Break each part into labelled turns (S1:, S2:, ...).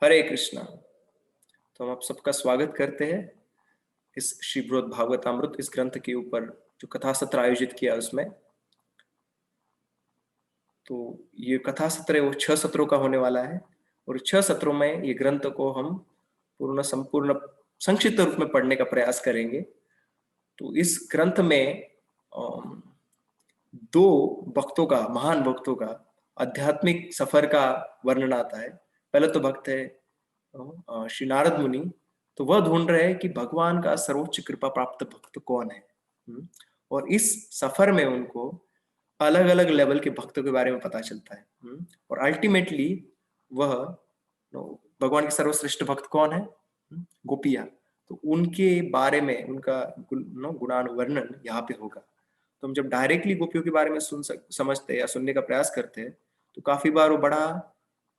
S1: हरे कृष्णा। तो हम आप सबका स्वागत करते हैं इस श्री बृहद भागवतामृत इस ग्रंथ के ऊपर जो कथा सत्र आयोजित किया उसमें। तो ये कथा सत्र है वो 6 सत्रों का होने वाला है और 6 सत्रों में ये ग्रंथ को हम संपूर्ण संक्षिप्त रूप में पढ़ने का प्रयास करेंगे। तो इस ग्रंथ में अम, दो भक्तों का, महान भक्तों का आध्यात्मिक सफर का वर्णन आता है। पहले तो भक्त है श्री नारद मुनि। तो वह ढूंढ रहे हैं कि भगवान का सर्वोच्च कृपा प्राप्त भक्त कौन है। और इस सफर में उनको अलग अलग लेवल के भक्तों के बारे में पता चलता है। और अल्टीमेटली वह भगवान के सर्वश्रेष्ठ भक्त कौन है? गोपियां। तो उनके बारे में उनका गुणानुवर्णन यहाँ पे होगा। तो हम जब डायरेक्टली गोपियों के बारे में समझते हैं या सुनने का प्रयास करते हैं तो काफी बार वो बड़ा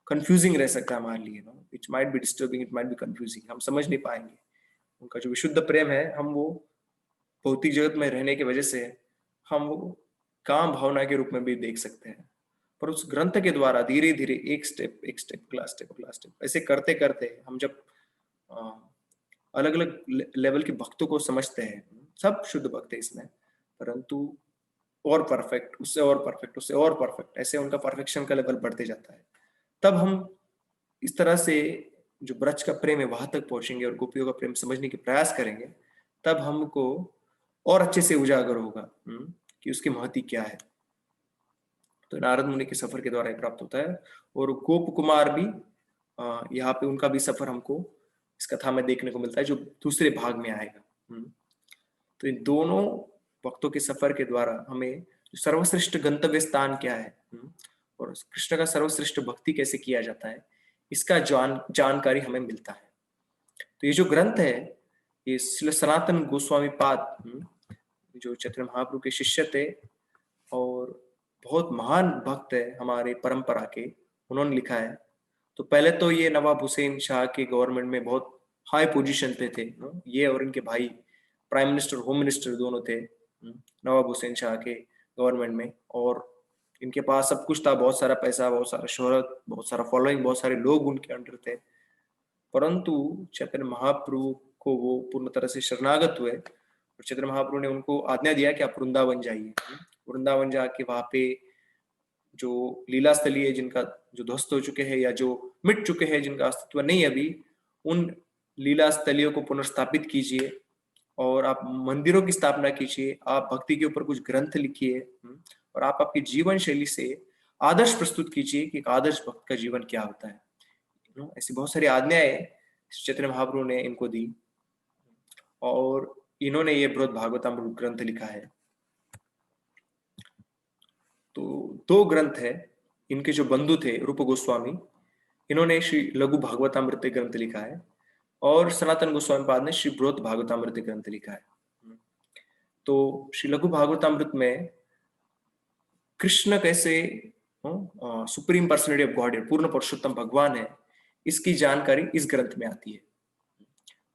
S1: कंफ्यूजिंग रह सकता है हमारे लिए। It might be disturbing, it might be confusing, हम समझ नहीं पाएंगे। उनका जो विशुद्ध प्रेम है, हम वो भौतिक जगत में रहने की वजह से हम वो काम भावना के रूप में भी देख सकते हैं। पर उस ग्रंथ के द्वारा धीरे धीरे एक स्टेप क्लास स्टेप ऐसे करते करते हम जब अलग अलग लेवल के भक्तों को समझते हैं, सब शुद्ध भक्त है इसमें, परंतु और परफेक्ट, उससे और परफेक्ट, उससे और परफेक्ट, ऐसे उनका परफेक्शन का लेवल बढ़ते जाता है। तब हम इस तरह से जो ब्रज का प्रेम है वहां तक पहुंचेंगे और गोपियों का प्रेम समझने के प्रयास करेंगे। तब हमको और अच्छे से उजागर होगा कि उसकी महत्व क्या है। तो नारद मुनि के सफर के द्वारा प्राप्त होता है। और गोप कुमार भी यहाँ पे उनका भी सफर हमको इस कथा में देखने को मिलता है जो दूसरे भाग में आएगा। तो इन दोनों भक्तों के सफर के द्वारा हमें सर्वश्रेष्ठ गंतव्य स्थान क्या है और कृष्ण का सर्वश्रेष्ठ भक्ति कैसे किया जाता है, इसका जानकारी हमें मिलता है। तो ये जो ग्रंथ है ये श्री सनातन गोस्वामी पाद जो चैतन्य महाप्रभु के शिष्य थे और बहुत महान भक्त है हमारे परंपरा के, उन्होंने लिखा है। तो पहले तो ये नवाब हुसैन शाह के गवर्नमेंट में बहुत हाई पोजीशन पे थे। ये और इनके भाई प्राइम मिनिस्टर, होम मिनिस्टर दोनों थे नवाब हुसैन शाह के गवर्नमेंट में। और इनके पास सब कुछ था, बहुत सारा पैसा, बहुत सारा शोहरत, बहुत सारा फॉलोइंग, बहुत सारे लोग उनके अंडर थे। परंतु चैतन्य महाप्रभु को वो पूर्ण तरह से शरणागत हुए और चैतन्य महाप्रभु ने उनको आज्ञा दिया कि आप वृंदावन जाइए। वृंदावन जाके वहां पे जो लीला स्थली है, जिनका जो ध्वस्त हो चुके हैं या जो मिट चुके हैं, जिनका अस्तित्व नहीं अभी, उन लीला स्थलियों को पुनर्स्थापित कीजिए और आप मंदिरों की स्थापना कीजिए, आप भक्ति के ऊपर कुछ ग्रंथ लिखिए और आप आपकी जीवन शैली से आदर्श प्रस्तुत कीजिए कि एक आदर्श भक्त का जीवन क्या होता है। ऐसी बहुत सारी आज्ञाएं चैतन्य महाप्रभु ने इनको दी और इन्होंने ये बृहद भागवतामृत ग्रंथ लिखा है। तो दो ग्रंथ है, इनके जो बंधु थे रूप गोस्वामी, इन्होंने श्री लघु भागवतामृत ग्रंथ लिखा है और सनातन गोस्वामी पाद ने श्री बृहद भागवतामृत ग्रंथ लिखा है। तो श्री लघु भागवतामृत में कृष्ण कैसे सुप्रीम पर्सनैलिटी ऑफ गॉड है, पूर्ण पुरुषोत्तम भगवान है, इसकी जानकारी इस ग्रंथ में आती है।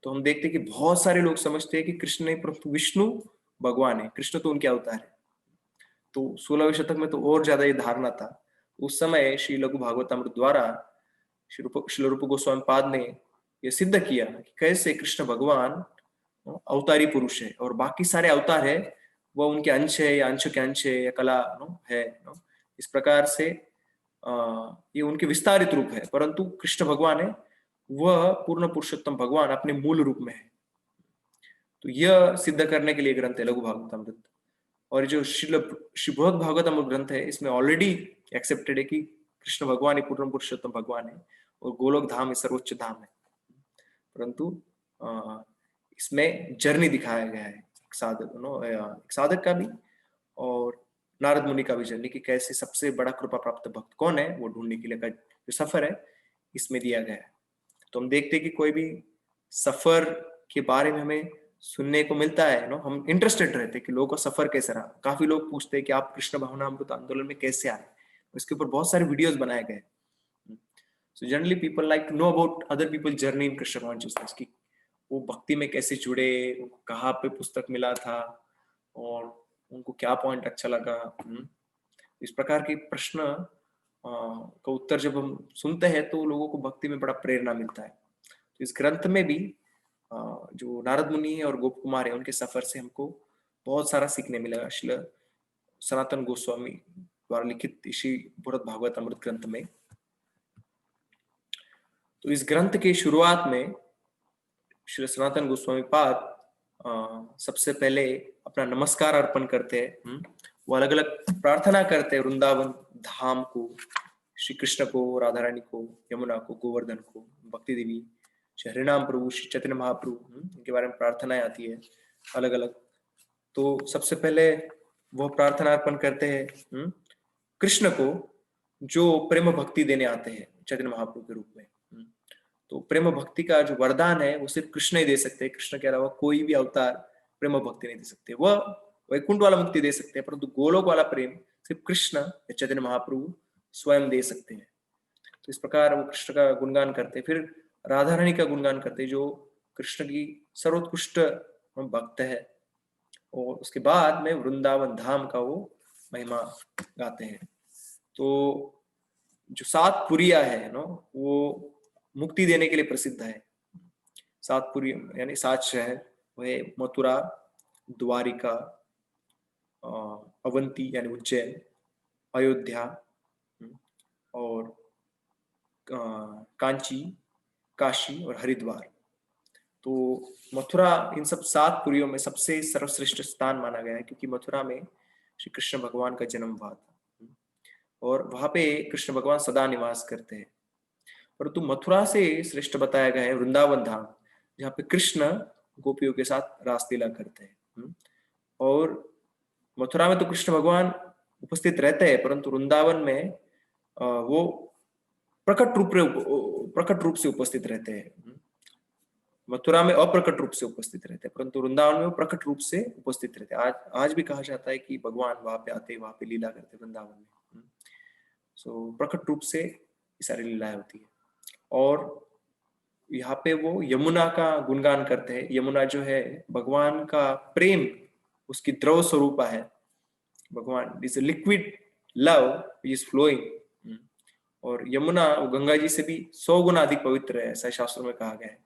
S1: तो हम देखते हैं कि बहुत सारे लोग समझते हैं कि कृष्ण नहीं प्रभु विष्णु भगवान है, कृष्ण तो उनके अवतार है। तो 16वें शतक में तो और ज्यादा ये धारणा था। उस समय श्री लघु भागवतामृत द्वारा श्री रूप गोस्वामी पाद ने यह सिद्ध किया कि कैसे कृष्ण भगवान अवतारी पुरुष है और बाकी सारे अवतार है वह उनके अंश है या अंश के अंश है या कला है। इस प्रकार से ये उनके विस्तारित रूप है, परंतु कृष्ण भगवान है वह पूर्ण पुरुषोत्तम भगवान अपने मूल रूप में है। तो यह सिद्ध करने के लिए ग्रंथ है लघु भागवतामृत। और जो श्री बृहद भागवतामृत ग्रंथ है इसमें ऑलरेडी एक्सेप्टेड है कि कृष्ण भगवान ही पूर्ण पुरुषोत्तम भगवान है और गोलोक धाम ही सर्वोच्च धाम है। परंतु इसमें जर्नी दिखाया गया है एक साधक का भी और नारद मुनि का भी जर्नी, कि कैसे सबसे बड़ा कृपा प्राप्त भक्त कौन है वो ढूंढने के लिए का जो सफर है इसमें दिया गया है। तो हम देखते हैं कि कोई भी सफर के बारे में हमें सुनने को मिलता है हम इंटरेस्टेड रहते हैं कि लोगों का सफर कैसे रहा। काफी लोग पूछते हैं कि आप कृष्ण भावनामृत आंदोलन में कैसे आए, इसके ऊपर बहुत सारे वीडियोस बनाए गए। So generally people like to know about other people journey in Krishna consciousness, की वो भक्ति में कैसे जुड़े, उनको कहाँ पे पुस्तक मिला था और उनको क्या पॉइंट अच्छा लगा। इस प्रकार के प्रश्न का उत्तर जब हम सुनते हैं तो लोगों को भक्ति में बड़ा प्रेरणा मिलता है। तो इस ग्रंथ में भी जो नारद मुनि है और गोप कुमार है उनके सफर से हमको बहुत सारा सीखने मिला। श्रील सनातन गोस्वामी द्वारा लिखित इसी भरत भागवत अमृत ग्रंथ में। तो इस ग्रंथ के शुरुआत में श्री सनातन गोस्वामी पाद सबसे पहले अपना नमस्कार अर्पण करते हैं। वो अलग अलग प्रार्थना करते हैं वृंदावन धाम को, श्री कृष्ण को, राधा रानी को, यमुना को, गोवर्धन को, भक्ति देवी, श्री हरिनाम प्रभु, श्री चैतन्य महाप्रभु, इनके बारे में प्रार्थनाएं आती है अलग अलग। तो सबसे पहले वो प्रार्थना अर्पण करते हैं कृष्ण को, जो प्रेम भक्ति देने आते हैं चैतन्य महाप्रभु के रूप में। तो प्रेम भक्ति का जो वरदान है वो सिर्फ कृष्ण ही दे सकते हैं। कृष्ण के अलावा कोई भी अवतार प्रेम भक्ति नहीं दे सकते। वह वैकुंठ वाला मुक्ति दे सकते हैं, परंतु गोलोक वाला प्रेम सिर्फ कृष्ण या चैतन्य महाप्रभु स्वयं दे सकते हैं। तो इस प्रकार वो कृष्ण का गुणगान करते हैं। फिर राधा रानी का गुणगान करते हैं, जो कृष्ण की सर्वोत्कृष्ट भक्त है। और उसके बाद में वृंदावन धाम का वो महिमा गाते हैं। तो जो 7 पुरिया है नो, वो मुक्ति देने के लिए प्रसिद्ध है। 7 पुरी यानी 7 शहर, वह मथुरा, द्वारिका, अवंती यानी उज्जैन, अयोध्या और कांची, काशी और हरिद्वार। तो मथुरा इन सब 7 पुरियों में सबसे सर्वश्रेष्ठ स्थान माना गया है, क्योंकि मथुरा में श्री कृष्ण भगवान का जन्म हुआ था और वहां पे कृष्ण भगवान सदा निवास करते हैं। परंतु मथुरा से श्रेष्ठ बताया गया है वृंदावन धाम, जहाँ पे कृष्ण गोपियों के साथ रासलीला करते हैं। और मथुरा में तो कृष्ण भगवान उपस्थित रहते हैं, परंतु वृंदावन में वो प्रकट रूप से उपस्थित रहते हैं। मथुरा में अप्रकट रूप से उपस्थित रहते हैं, परंतु वृंदावन में वो प्रकट रूप से उपस्थित रहते हैं। आज भी कहा जाता है कि भगवान वहां पे आते, वहां पे लीला करते वृंदावन में। सो प्रकट रूप से ये सारी लीलाएं होती है। और यहाँ पे वो यमुना का गुणगान करते हैं। यमुना जो है भगवान का प्रेम, उसकी द्रव स्वरूपा है। Bhagwan is liquid love is flowing. और यमुना वो गंगा जी से भी 100 गुना अधिक पवित्र है, ऐसा शास्त्रों में कहा गया है।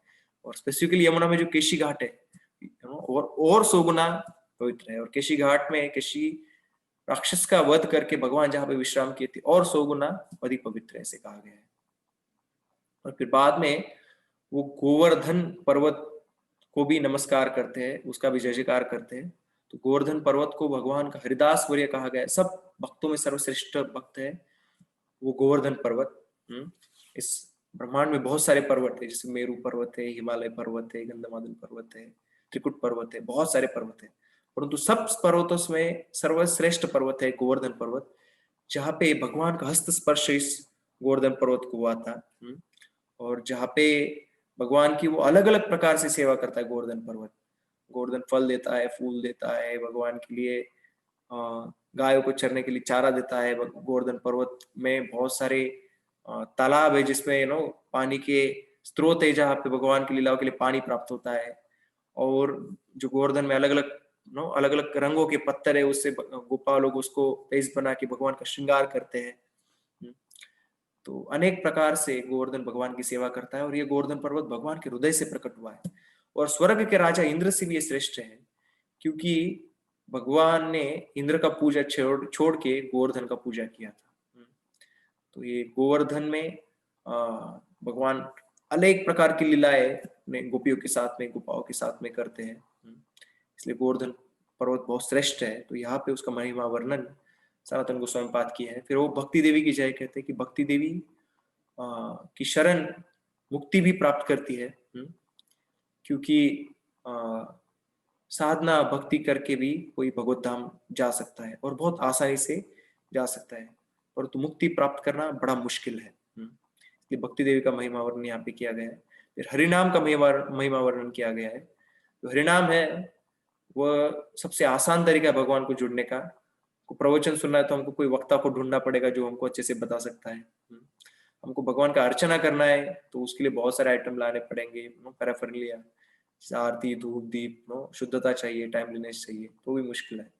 S1: और स्पेसिफिकली यमुना में जो केशी घाट है और 100 गुना पवित्र है। और केशी घाट में केशी राक्षस का वध करके भगवान जहाँ पे विश्राम किए थे और 100 गुना अधिक पवित्र है, ऐसे कहा गया है। और फिर बाद में वो गोवर्धन पर्वत को भी नमस्कार करते हैं, उसका भी जय जयकार करते हैं। तो गोवर्धन पर्वत को भगवान का हरिदास वर्य कहा गया है। सब भक्तों में सर्वश्रेष्ठ भक्त है वो गोवर्धन पर्वत। इस ब्रह्मांड में बहुत सारे पर्वत है, जैसे मेरू पर्वत है, हिमालय पर्वत है, गंधमादन पर्वत है, त्रिकुट पर्वत है, बहुत सारे पर्वत है। परंतु सब पर्वतों में सर्वश्रेष्ठ पर्वत है गोवर्धन पर्वत, जहाँ पे भगवान का हस्त स्पर्श इस गोवर्धन पर्वत को हुआ था। और जहाँ पे भगवान की वो अलग अलग प्रकार से सेवा करता है गोवर्धन पर्वत। गोवर्धन फल देता है, फूल देता है भगवान के लिए, गायों को चरने के लिए चारा देता है। गोवर्धन पर्वत में बहुत सारे तालाब है, जिसमें पानी के स्रोत है, जहाँ पे भगवान की लीलाओं के लिए पानी प्राप्त होता है। और जो गोवर्धन में अलग अलग रंगों के पत्थर है, उससे गोपाल लोग उसको पेस्ट बना के भगवान का श्रृंगार करते हैं। तो अनेक प्रकार से गोवर्धन भगवान की सेवा करता है। और ये गोवर्धन पर्वत भगवान के हृदय से प्रकट हुआ है। और स्वर्ग के राजा इंद्र से भी ये श्रेष्ठ है, क्योंकि भगवान ने इंद्र का पूजा छोड़ के गोवर्धन का पूजा किया था। तो ये गोवर्धन में भगवान अनेक प्रकार की लीलाएं गोपियों के साथ में, गोपाओं के साथ में करते हैं। इसलिए गोवर्धन पर्वत बहुत श्रेष्ठ है। तो यहाँ पे उसका महिमा वर्णन सनातन गोस्वामी पाद किया है। फिर वो भक्ति देवी की जय कहते हैं कि भक्ति देवी की शरण मुक्ति भी प्राप्त करती है, क्योंकि साधना भक्ति करके भी कोई भगवत धाम जा सकता है और बहुत आसानी से जा सकता है, परंतु मुक्ति प्राप्त करना बड़ा मुश्किल है। इसलिए भक्ति देवी का महिमा वर्णन यहाँ पे किया गया है। फिर हरिनाम का महिमा वर्णन किया गया है। तो हरिनाम है वह सबसे आसान तरीका है भगवान को जुड़ने का। को प्रवचन सुनना है तो हमको कोई वक्ता को ढूंढना पड़ेगा जो हमको अच्छे से बता सकता है। हमको भगवान का अर्चना करना है तो उसके लिए बहुत सारे आइटम लाने पड़ेंगे, पैराफर्नालिया, आरती, धूप, दीप, शुद्धता चाहिए, टाइमलीनेस चाहिए, तो भी मुश्किल है।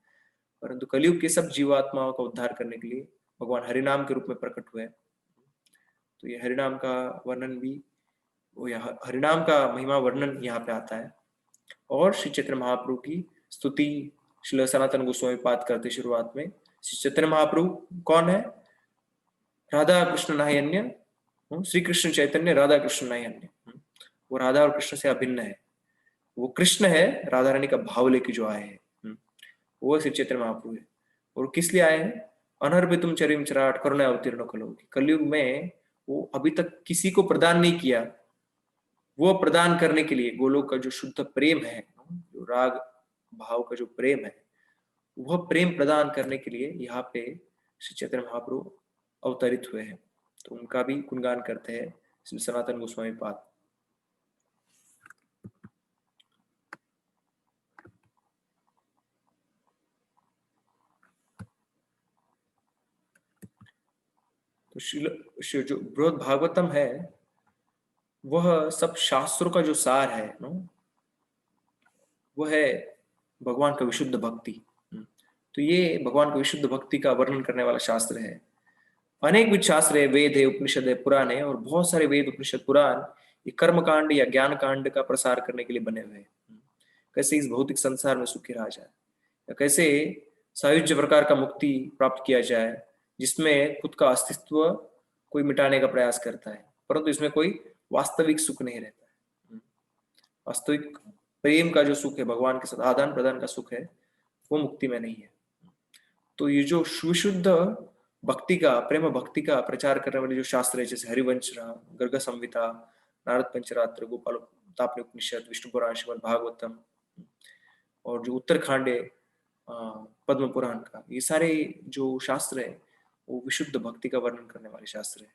S1: परंतु कलयुग के सब जीवात्माओं का उद्धार करने के लिए भगवान हरिनाम के रूप में प्रकट हुए। तो ये हरिनाम का वर्णन भी, वो यहाँ हरिनाम का महिमा वर्णन यहाँ पे आता है। और श्री चैतन्य महाप्रभु की स्तुति श्रील सनातन गोस्वामी पाद करते शुरुआत में। श्री चैतन्य महाप्रभु कौन है? राधा कृष्ण नहीं अन्य, श्री कृष्ण चैतन्य राधा कृष्ण नहीं अन्य। वो राधा और कृष्ण से अभिन्न है, वो कृष्ण है, राधा रानी का भाव लेके जो आए हैं, वो श्री चैतन्य महाप्रभु है। और किस लिए आए हैं? अनर्पितुम चरिम चराट करुणा अवतीर्ण कलो। कलयुग में वो अभी तक किसी को प्रदान नहीं किया, वो प्रदान करने के लिए गोलोक का जो शुद्ध प्रेम है, जो राग भाव का जो प्रेम है, वह प्रेम प्रदान करने के लिए यहाँ पे श्री चैतन्य महाप्रभु अवतरित हुए हैं। तो उनका भी गुणगान करते हैं श्री सनातन गोस्वामी पाद। तो जो बृहद भागवतम है वह सब शास्त्रों का जो सार है वह है भगवान का विशुद्ध भक्ति। तो ये भगवान का विशुद्ध भक्ति का वर्णन करने वाला शास्त्र है। अनेक विध शास्त्र है, वेद है, उपनिषद है, पुराण है, और बहुत सारे वेद उपनिषद पुराण ये कर्म कांड या ज्ञान कांड का प्रसार करने के लिए बने हुए हैं। कैसे इस भौतिक संसार में सुखी रहा जाए, या कैसे सायुज्य प्रकार का मुक्ति प्राप्त किया जाए, जिसमें खुद का अस्तित्व कोई मिटाने का प्रयास करता है, परंतु इसमें कोई वास्तविक सुख नहीं रहता है। वास्तविक प्रेम का जो सुख है, भगवान के साथ आदान प्रदान का सुख है, वो मुक्ति में नहीं है। तो ये जो विशुद्ध भक्ति का, प्रेम भक्ति का प्रचार करने वाले जो शास्त्र है, जैसे हरिवंश, गर्ग संहिता, नारद पंचरात्र, गोपाल तापनी उपनिषद, विष्णु पुराण, श्रीमद् भागवतम, और जो उत्तरखंड है पद्म पुराण का, ये सारे जो शास्त्र है वो विशुद्ध भक्ति का वर्णन करने वाले शास्त्र है।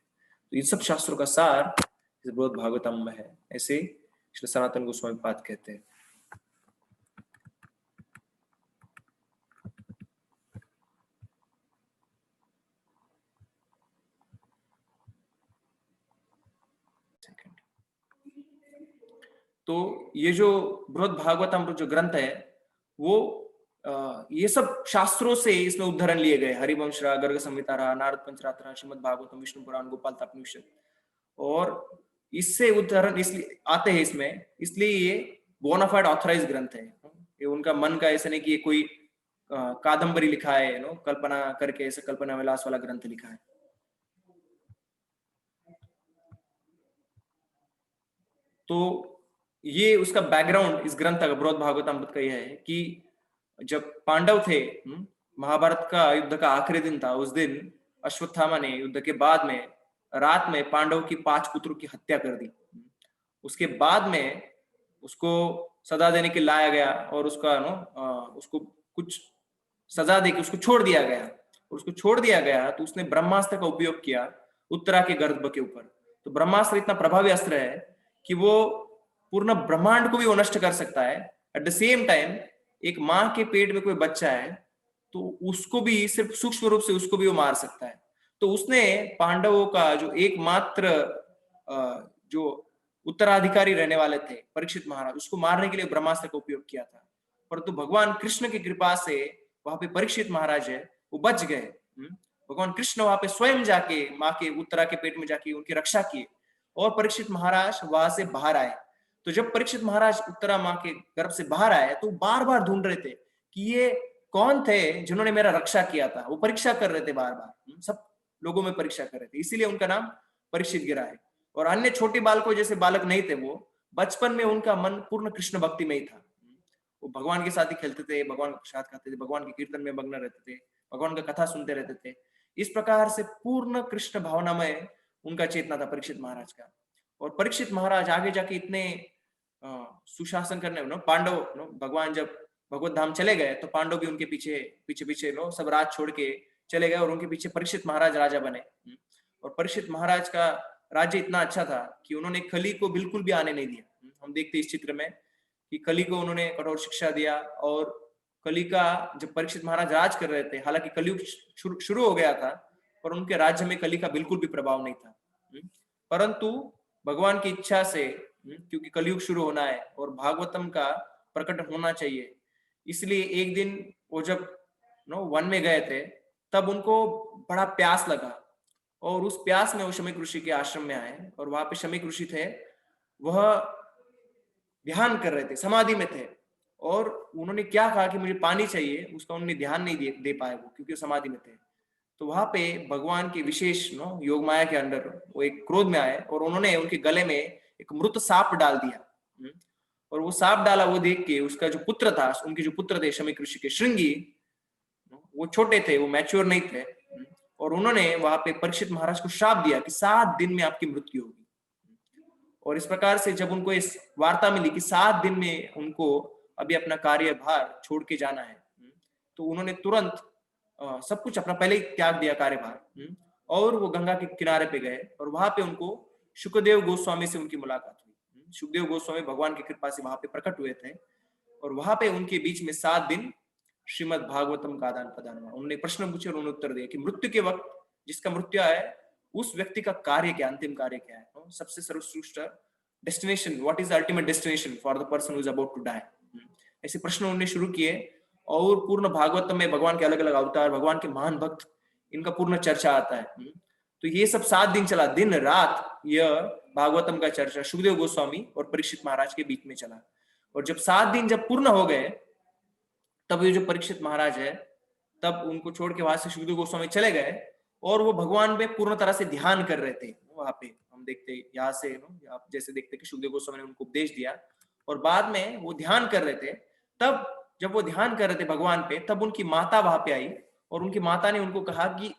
S1: तो इन सब शास्त्रों का सार इस बृहद भागवतम में है, ऐसे श्री सनातन गोस्वामी पाद कहते हैं। तो ये जो बृहद भागवतम जो ग्रंथ है वो ये सब शास्त्रों से इसमें उदाहरण लिए गए। हरिवंश, गर्ग संहिता, नारद पंचरात्र, श्रीमद् भागवतम, विष्णु पुराण, गोपाल तापनिषद, और इससे उदाहरण इसलिए आते हैं इसमें, इसलिए ये बोनाफाइड ऑथराइज ग्रंथ है। ये उनका मन का ऐसा नहीं कि ये कोई कादम्बरी लिखा है, कल्पना करके ऐसे कल्पना विलास वाला ग्रंथ लिखा है। तो ये उसका बैकग्राउंड इस ग्रंथ का, बृहद भागवतम का यह है कि जब पांडव थे, महाभारत का युद्ध का आखिरी दिन था, उस दिन अश्वत्थामा ने युद्ध के बाद में रात में पांडव की 5 पुत्रों की हत्या कर दी। उसके बाद में उसको सजा देने के लाया गया और उसका उसको कुछ सजा देके उसको छोड़ दिया गया, और उसको छोड़ दिया गया तो उसने ब्रह्मास्त्र का उपयोग किया उत्तरा के गर्भ के ऊपर। तो ब्रह्मास्त्र इतना प्रभावी अस्त्र है कि वो पूर्ण ब्रह्मांड को भी वो नष्ट कर सकता है। एट द सेम टाइम एक माँ के पेट में कोई बच्चा है तो उसको भी सिर्फ सूक्ष्म रूप से उसको भी वो मार सकता है। तो उसने पांडवों का जो एकमात्र जो उत्तराधिकारी रहने वाले थे परीक्षित महाराज, उसको मारने के लिए ब्रह्मास्त्र का उपयोग किया था। परंतु भगवान कृष्ण की कृपा से वहां पे परीक्षित महाराज है वो बच गए। भगवान कृष्ण वहां पे स्वयं जाके माँ के उत्तरा के पेट में जाके उनकी रक्षा की और परीक्षित महाराज वहां से बाहर आए। तो जब परीक्षित महाराज उत्तरा माँ के गर्भ से बाहर आए तो बार बार ढूंढ रहे थे कि ये कौन थे जिन्होंने मेरा रक्षा किया था। वो परीक्षा कर रहे थे, बार बार सब लोगों में परीक्षा कर रहे थे, इसीलिए उनका नाम परीक्षित गिरा है। और अन्य छोटे बालकों जैसे बालक नहीं थे, वो बचपन में उनका मन पूर्ण कृष्ण भक्ति में ही था। वो भगवान के साथ ही खेलते थे, भगवान का प्रसाद खाते थे, भगवान के कीर्तन में मग्न रहते थे, भगवान का कथा सुनते रहते थे। इस प्रकार से पूर्ण कृष्ण भावनामय उनका चेतना था परीक्षित महाराज का। और परीक्षित महाराज आगे जाके इतने सुशासन करने, पांडव भगवान जब भगवत धाम चले गए तो पांडव भी उनके पीछे पीछे पीछे सब राज छोड़ के चले गए और उनके पीछे परीक्षित महाराज राजा बने। और परीक्षित महाराज का राज्य इतना अच्छा था कि उन्होंने कली को बिल्कुल भी आने नहीं दिया। हम देखते इस चित्र में कि कली को उन्होंने कठोर शिक्षा दिया, और कली का जब परीक्षित महाराज राज कर रहे थे, हालांकि कलयुग शुरू हो गया था पर उनके राज्य में कली का बिल्कुल भी प्रभाव नहीं था। परंतु भगवान की इच्छा से, क्योंकि कलयुग शुरू होना है और भागवतम का प्रकट होना चाहिए, इसलिए एक दिन वो जब वन में गए थे तब उनको बड़ा प्यास लगा और उस प्यास में वो शमीक ऋषि के आश्रम में आए और वहां पे शमीक ऋषि थे, वह ध्यान कर रहे थे, समाधि में थे। और उन्होंने क्या कहा कि मुझे पानी चाहिए, उसका उन्होंने ध्यान नहीं दे पाए वो, क्योंकि वो समाधि में थे। तो वहां पे भगवान के विशेष योग माया के अंडर वो एक क्रोध में आए और उन्होंने उनके गले में एक मृत सांप डाल दिया। और वो सांप डाला, वो देख के उसका जो पुत्र था, उनके जो पुत्र थे शमीक ऋषि के, श्रृंगी, वो छोटे थे, वो मैच्योर नहीं थे। और उन्होंने वहां पे परीक्षित महाराज को श्राप दिया कि 7 दिन में आपकी मृत्यु होगी। और इस प्रकार से जब उनको इस वार्ता मिली कि 7 दिन में उनको अभी अपना कार्यभार छोड़ के जाना है, तो उन्होंने तुरंत सब कुछ अपना पहले ही त्याग दिया, कार्यभार, और वो गंगा के किनारे पे गए। और वहां पे उनको शुकदेव गोस्वामी से उनकी मुलाकात हुई। शुकदेव गोस्वामी भगवान की कृपा से वहां पे प्रकट हुए थे और वहां पे उनके बीच में 7 दिन श्रीमद भागवतम का आदान प्रदान हुआ। उन्होंने प्रश्न पूछे और उन्होंने उत्तर दिया कि मृत्यु के वक्त जिसका मृत्यु है, उस व्यक्ति का कार्य क्या, अंतिम कार्य क्या है, सबसे सर्वश्रेष्ठ destination, what is ultimate destination for the person who is about to die. ऐसे प्रश्न उन्होंने शुरू किए और पूर्ण भागवत में भगवान के अलग अलग अवतार, भगवान के महान भक्त, इनका पूर्ण चर्चा आता है। तो ये सब 7 दिन चला, दिन रात यह भागवतम का चर्चा सुखदेव गोस्वामी और परीक्षित महाराज के बीच में चला। और जब 7 दिन जब पूर्ण हो गए, तब ये जो परीक्षित महाराज है, तब उनको छोड़ के वहां से सुखदेव गोस्वामी चले गए और वो भगवान पे पूर्ण तरह से ध्यान कर रहे थे। वहां पे हम देखते यहाँ से, आप जैसे देखते कि सुखदेव गोस्वामी ने उनको उपदेश दिया और बाद में वो ध्यान कर रहे थे। तब जब वो ध्यान कर रहे थे भगवान पे, तब उनकी माता वहां पे आई और उनकी माता ने उनको कहा कि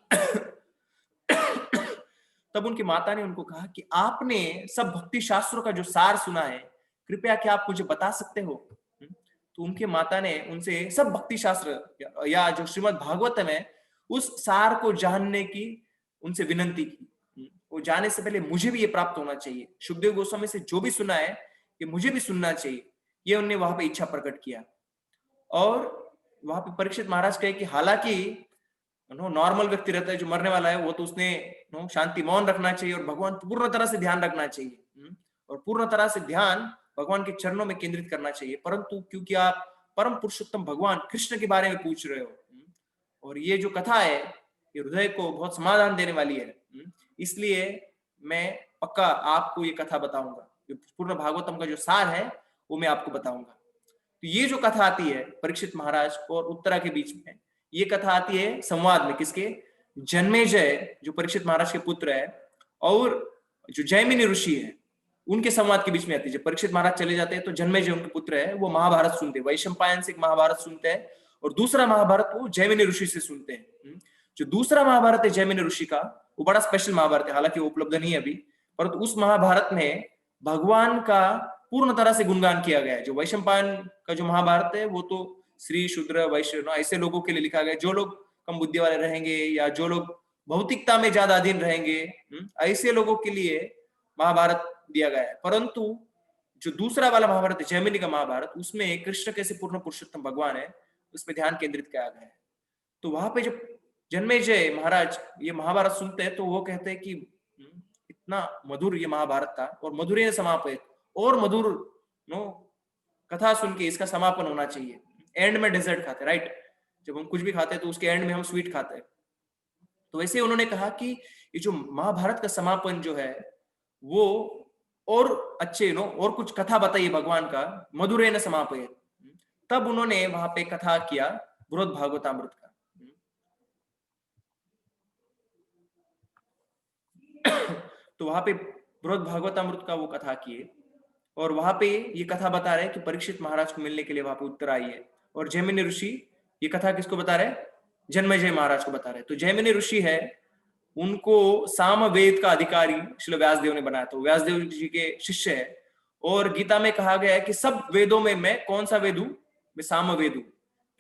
S1: तब उनकी माता ने उनको कहा कि आपने सब भक्ति शास्त्रों का जो सार सुना है, कृपया क्या आप मुझे बता सकते हो। तो उनके माता ने उनसे सब भक्ति शास्त्र या जो श्रीमद् भागवतम है, उस सार को जानने की उनसे विनंती की। वो जाने से पहले मुझे भी ये प्राप्त होना चाहिए, सुखदेव गोस्वामी से जो भी सुना है ये मुझे भी सुनना चाहिए, ये उन्होंने वहां पे इच्छा प्रकट किया। और वहां पे परीक्षित महाराज कहे कि हालांकि नॉर्मल व्यक्ति रहता है जो मरने वाला है, वो तो उसने शांति मौन रखना चाहिए और भगवान पूर्ण तरह से ध्यान रखना चाहिए और पूर्ण तरह से ध्यान भगवान के चरणों में केंद्रित करना चाहिए। परंतु क्योंकि आप परम पुरुषोत्तम भगवान कृष्ण के बारे में पूछ रहे हो और ये जो कथा है ये हृदय को बहुत समाधान देने वाली है, इसलिए मैं पक्का आपको ये कथा बताऊंगा, पूर्ण भागवतम का जो सार है वो मैं आपको बताऊंगा। तो ये जो कथा आती है परीक्षित महाराज और उत्तरा के बीच में, ये कथा आती है संवाद में, किसके, जन्मेजय जो परीक्षित महाराज के पुत्र है और जो जैमिनी ऋषि है उनके संवाद के बीच में आती है। जब परीक्षित महाराज चले जाते हैं तो जन्मेजय उनके पुत्र है, वो महाभारत सुनते हैं, वैशंपायन से एक महाभारत सुनते हैं और दूसरा महाभारत वो जैमिनी ऋषि से सुनते हैं। जो दूसरा महाभारत है जैमिनी ऋषि का, वो बड़ा स्पेशल महाभारत है, हालांकि वो उपलब्ध नहीं है अभी, परंतु उस महाभारत में भगवान का पूर्ण तरह से गुणगान किया गया है। जो वैशंपायन का जो महाभारत है वो तो श्री शूद्र वैश्य ऐसे लोगों के लिए लिखा गया, जो लोग कम बुद्धि वाले रहेंगे या जो लोग भौतिकता में ज्यादा अधीन रहेंगे, ऐसे लोगों के लिए महाभारत दिया गया है। परंतु जो दूसरा वाला महाभारत है जैमिनी का महाभारत, उसमें कृष्ण कैसे पूर्ण पुरुषोत्तम भगवान है उस पर ध्यान केंद्रित किया गया है। तो वहां पे जब जन्मेजय महाराज ये महाभारत सुनते हैं तो वो कहते हैं कि इतना मधुर ये महाभारत था और मधुर समापित और मधुर कथा सुन के इसका समापन होना चाहिए। एंड में डेजर्ट खाते, राइट, जब हम कुछ भी खाते हैं तो उसके एंड में हम स्वीट खाते हैं। तो वैसे उन्होंने कहा कि ये जो महाभारत का समापन जो है वो और अच्छे और कुछ कथा बताइए भगवान का, मधुरे न समापय। तब उन्होंने वहां पे कथा किया बृहद भागवतामृत का। तो वहां पे बृहद भागवतामृत का वो कथा किए और वहां पे ये कथा बता रहे कि परीक्षित महाराज को मिलने के लिए वहां पे उत्तर आई है। और जैमिनी ऋषि ये कथा किसको बता रहे, जन्मेजय महाराज को बता रहे। तो जैमिनी ऋषि है, उनको सामवेद का अधिकारी श्रील व्यासदेव ने बनाया, तो व्यासदेव जी के शिष्य है। और गीता में कहा गया है कि सब वेदों में मैं कौन सा वेद हूं, मैं सामवेद हूं,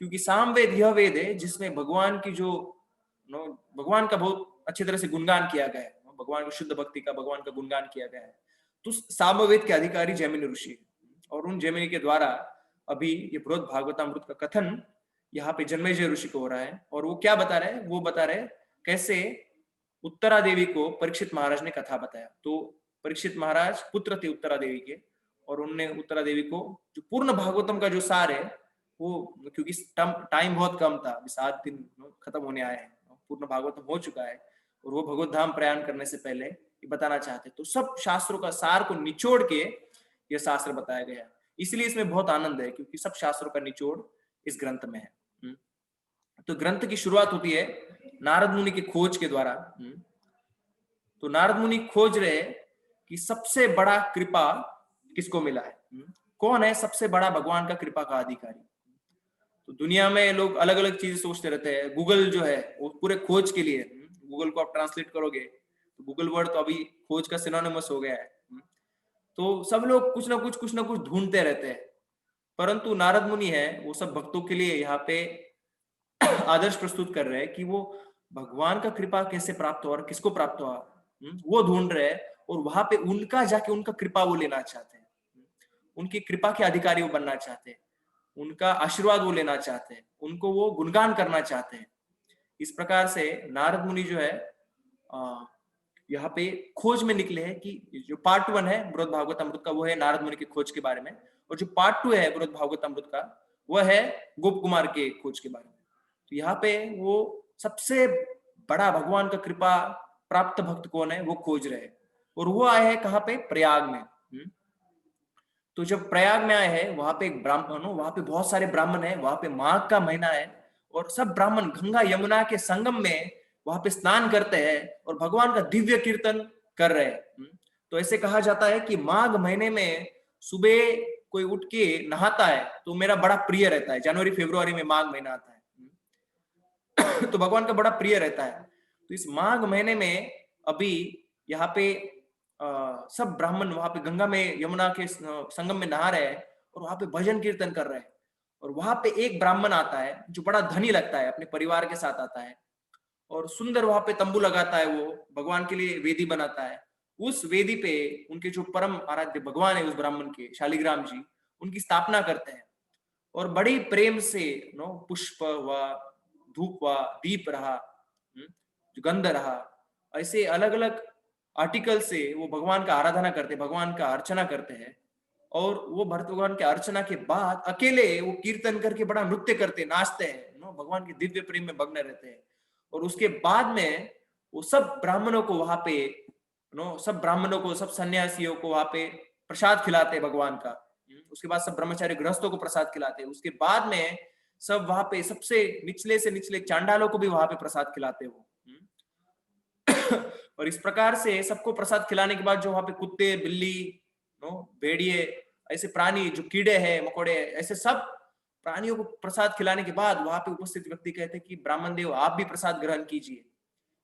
S1: क्योंकि सामवेद यह वेद है जिसमें भगवान की जो भगवान का बहुत अच्छी तरह से गुणगान किया गया है, भगवान की शुद्ध भक्ति का, भगवान का गुणगान किया गया है। तो सामवेद के अधिकारी जैमिनी ऋषि और उन जैमिनी के द्वारा अभी ये बृहद भागवतामृत का कथन यहाँ पे जन्मेजय ऋषि को हो रहा है। और वो क्या बता रहे हैं, वो बता रहे कैसे उत्तरा देवी को परीक्षित महाराज ने कथा बताया। तो परीक्षित महाराज पुत्र थे उत्तरा देवी के और उनने उत्तरा देवी को जो पूर्ण भागवतम का जो सार है वो, क्योंकि टाइम बहुत कम था, 7 दिन खत्म होने आए हैं, पूर्ण भागवतम हो चुका है और वो भगवत धाम प्रयाण करने से पहले ये बताना चाहते हैं। तो सब शास्त्रों का सार को निचोड़ के यह शास्त्र बताया गया है, इसलिए इसमें बहुत आनंद है क्योंकि सब शास्त्रों का निचोड़ इस ग्रंथ में है। तो ग्रंथ की शुरुआत होती है नारद मुनि की खोज के द्वारा। तो नारद मुनि खोज रहे कि सबसे बड़ा कृपा किसको मिला है, कौन है सबसे बड़ा भगवान का कृपा का अधिकारी। तो दुनिया में लोग अलग अलग चीजें सोचते रहते हैं। गूगल जो है वो पूरे खोज के लिए, गूगल को आप ट्रांसलेट करोगे तो गूगल वर्ड तो अभी खोज का सिनोनिमस हो गया है। तो सब लोग कुछ ना कुछ ढूंढते रहते हैं, परंतु नारद मुनि है वो सब भक्तों के लिए यहाँ पे आदर्श प्रस्तुत कर रहे हैं कि वो भगवान का कृपा कैसे प्राप्त हुआ और किसको प्राप्त हुआ वो ढूंढ रहे हैं, और वहां पे उनका जाके उनका कृपा वो लेना चाहते हैं, उनकी कृपा के अधिकारी वो बनना चाहते हैं, उनका आशीर्वाद वो लेना चाहते हैं, उनको वो गुणगान करना चाहते हैं। इस प्रकार से नारद मुनि जो है यहाँ पे खोज में निकले हैं कि जो पार्ट 1 है बृहद भागवत अमृत का वो है नारद मुनि की खोज के बारे में, और जो पार्ट 2 है बृहद भागवत अमृत का वो है गोप कुमार के खोज के बारे में। तो यहाँ पे वो सबसे बड़ा भगवान का कृपा प्राप्त भक्त कौन है वो खोज रहे हैं, और वो आए हैं कहाँ पे, प्रयाग में। तो जब प्रयाग में आए हैं वहां पे एक ब्राह्मण, वहां पे बहुत सारे ब्राह्मण है, वहां पे माघ का महीना है और सब ब्राह्मण गंगा यमुना के संगम में वहां पे स्नान करते हैं और भगवान का दिव्य कीर्तन कर रहे हैं। तो ऐसे कहा जाता है कि माघ महीने में सुबह कोई उठ के नहाता है तो मेरा बड़ा प्रिय रहता है। जनवरी फरवरी में माघ महीना आता है तो भगवान का बड़ा प्रिय रहता है। तो इस माघ महीने में अभी यहाँ पे सब ब्राह्मण वहां पे गंगा में यमुना के संगम में नहा रहे हैं और वहां पे भजन कीर्तन कर रहे हैं, और वहां पे एक ब्राह्मण आता है जो बड़ा धनी लगता है, अपने परिवार के साथ आता है और सुंदर वहां पे तंबू लगाता है, वो भगवान के लिए वेदी बनाता है। उस वेदी पे उनके जो परम आराध्य भगवान है उस ब्राह्मण के, शालिग्राम जी, उनकी स्थापना करते हैं और बड़ी प्रेम से पुष्प हुआ, धूप हुआ, दीप रहा, जो गंध रहा, ऐसे अलग अलग आर्टिकल से वो भगवान का आराधना करते, भगवान का अर्चना करते हैं। और वो भगवान के अर्चना के बाद अकेले वो कीर्तन करके बड़ा नृत्य करते, नाचते हैं, भगवान के दिव्य प्रेम में मग्न रहते हैं। और उसके बाद में वो सब ब्राह्मणों को वहां पे सब ब्राह्मणों को, सब सन्यासियों को वहां पे प्रसाद खिलाते भगवान का। उसके बाद सब ब्रह्मचारी गृहस्थों को प्रसाद खिलाते। उसके बाद में सब वहां पे सबसे निचले से निचले चांडालों को भी वहां पे प्रसाद खिलाते वो और इस प्रकार से सबको प्रसाद खिलाने के बाद जो वहां पे कुत्ते, बिल्ली, भेड़िए, ऐसे प्राणी जो कीड़े हैं, मकोड़े, ऐसे सब प्राणियों को प्रसाद खिलाने के बाद वहां पे उपस्थित व्यक्ति कहते हैं कि ब्राह्मण देव आप भी प्रसाद ग्रहण कीजिए।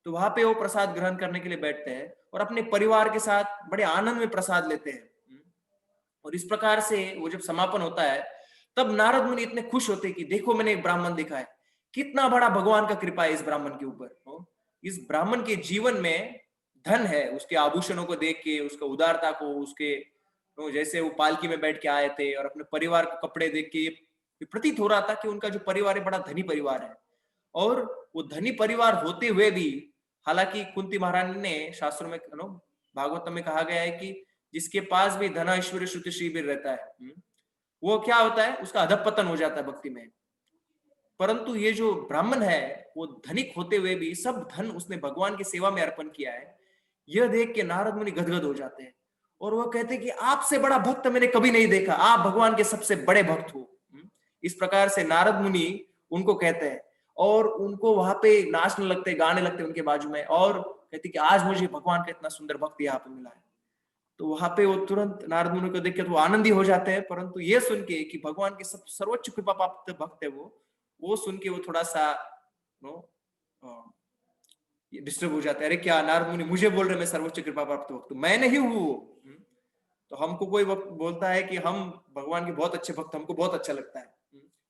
S1: तो वहां पे वो प्रसाद ग्रहण करने के लिए बैठते हैं और अपने परिवार के साथ बड़े आनंद में प्रसाद लेते हैं। और इस प्रकार से वो जब समापन होता है तब नारद मुनि इतने खुश होते हैं कि देखो मैंने एक ब्राह्मण देखा है, कितना बड़ा भगवान का कृपा है इस ब्राह्मण के ऊपर। इस ब्राह्मण के जीवन में धन है, उसके आभूषणों को देख के, उसका उदारता को, उसके जैसे वो पालकी में बैठ के आए थे और अपने परिवार के कपड़े देख के ये प्रतीत हो रहा था कि उनका जो परिवार है बड़ा धनी परिवार है। और वो धनी परिवार होते हुए भी, हालांकि कुंती महारानी ने शास्त्रों में, भागवतम में कहा गया है कि जिसके पास भी धन ऐश्वर्य श्रुति शिविर रहता है वो क्या होता है, उसका अधपतन हो जाता है भक्ति में। परंतु ये जो ब्राह्मण है वो धनिक होते हुए भी सब धन उसने भगवान की सेवा में अर्पण किया है। यह देख के नारद मुनि गदगद हो जाते हैं और वो कहते हैं कि आपसे बड़ा भक्त मैंने कभी नहीं देखा, आप भगवान के सबसे बड़े भक्त हो। इस प्रकार से नारद मुनि उनको कहते हैं और उनको वहां पे नाचने लगते, गाने लगते उनके बाजू में, और कहते कि आज मुझे भगवान का इतना सुंदर भक्त यहाँ पे मिला है। तो वहां पे वो तुरंत नारद मुनि को देख के तो आनंदी हो जाते हैं, परंतु ये सुन के कि भगवान के सब सर्वोच्च कृपा प्राप्त भक्त है वो सुन के वो थोड़ा सा डिस्टर्ब हो जाता है। अरे क्या नारद मुनि मुझे बोल रहे मैं सर्वोच्च कृपा प्राप्त भक्त, मैं नहीं हूं वो। तो हमको कोई बोलता है कि हम भगवान के बहुत अच्छे भक्त, हमको बहुत अच्छा लगता है।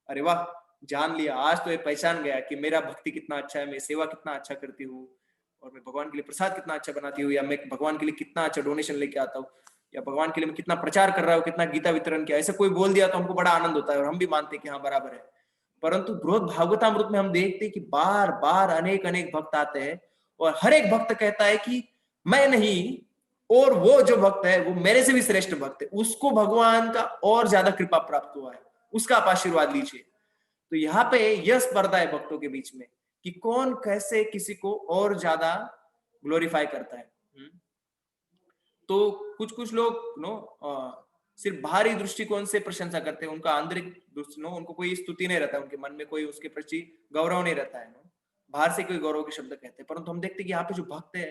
S1: अरे वाह, जान लिया, आज तो ये पहचान गया कि मेरा भक्ति कितना अच्छा है, मैं सेवा कितना अच्छा करती हूँ, और मैं भगवान के लिए प्रसाद कितना अच्छा बनाती हूँ, या मैं भगवान के लिए कितना अच्छा डोनेशन लेके आता हूँ, या भगवान के लिए मैं कितना प्रचार कर रहा हूँ, कितना गीता वितरण किया। ऐसे कोई बोल दिया तो हमको बड़ा आनंद होता है और हम भी मानते हैं कि हाँ बराबर है। परंतु बृहद भागवतामृत में हम देखते हैं कि बार बार अनेक अनेक भक्त आते हैं और हर एक भक्त कहता है कि मैं नहीं, और वो जो भक्त है वो मेरे से भी श्रेष्ठ भक्त है, उसको भगवान का और ज्यादा कृपा प्राप्त हुआ है, उसका आप आशीर्वाद लीजिए। तो यहाँ पे यह स्पर्धा है भक्तों के बीच में कि कौन कैसे किसी को और ज्यादा ग्लोरीफाई करता है। तो कुछ कुछ लोग सिर्फ बाहरी दृष्टिकोण से प्रशंसा करते हैं, उनका आंतरिक उनको कोई स्तुति नहीं रहता है, उनके मन में कोई उसके प्रति गौरव नहीं रहता है। बाहर से कोई गौरव के शब्द कहते हैं, परंतु हम देखते हैं कि यहाँ पे जो भक्त है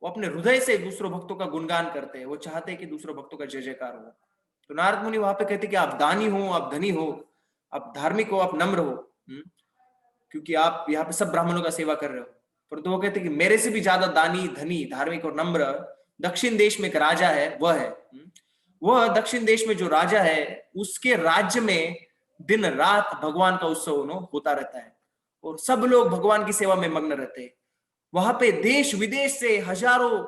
S1: वो अपने हृदय से दूसरों भक्तों का गुणगान करते हैं, वो चाहते हैं कि दूसरों भक्तों का जय जयकार हो। तो नारद मुनि वहां पे कहते हैं कि आप दानी हो, आप धनी हो, आप धार्मिक हो, आप नम्र हो, क्योंकि आप यहाँ पे सब ब्राह्मणों का सेवा कर रहे हो। परंतु वो कहते हैं कि मेरे से भी ज्यादा दानी, धनी, धार्मिक और नम्र दक्षिण देश में एक राजा है, वह दक्षिण देश में जो राजा है उसके राज्य में दिन रात भगवान का उत्सव होता रहता है और सब लोग भगवान की सेवा में मग्न रहते हैं। वहां पे देश विदेश से हजारों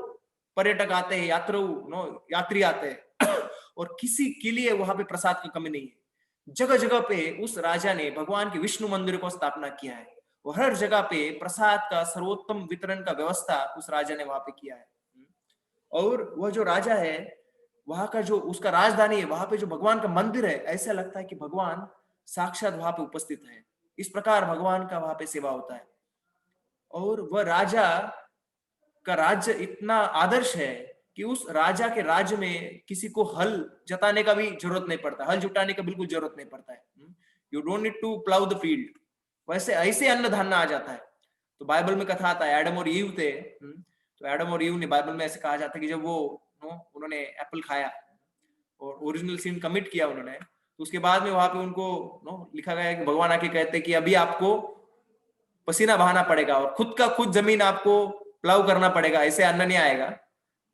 S1: पर्यटक आते हैं, यात्री आते हैं और किसी के लिए वहां पे प्रसाद की कमी नहीं है। जगह जगह पे उस राजा ने भगवान के विष्णु मंदिर को स्थापना किया है और हर जगह पे प्रसाद का सर्वोत्तम वितरण का व्यवस्था उस राजा ने वहां पे किया है। और वह जो राजा है वहां का जो उसका राजधानी है, वहां पे जो भगवान का मंदिर है, ऐसा लगता है कि भगवान साक्षात वहां पे उपस्थित है। इस प्रकार भगवान का वहां पे सेवा होता है। और वह राजा का राज्य इतना आदर्श है कि उस राजा के राज्य में किसी को हल जताने का भी जरूरत नहीं पड़ता, हल जुटाने का बिल्कुल जरूरत नहीं पड़ता है। You don't need to plough the field. वैसे ऐसे अन्न धान्य आ जाता है। तो बाइबल में कथा आता है, एडम और ईव थे। तो एडम और ईव ने, बाइबल में ऐसे कहा जाता है कि जब वो उन्होंने एप्पल खाया और ओरिजिनल सिन कमिट किया उन्होंने, तो उसके बाद में वहां पे उनको लिखा गया है कि भगवान आके कहते हैं कि अभी आपको पसीना बहाना पड़ेगा और खुद का खुद जमीन आपको प्लाव करना पड़ेगा, ऐसे अन्न नहीं आएगा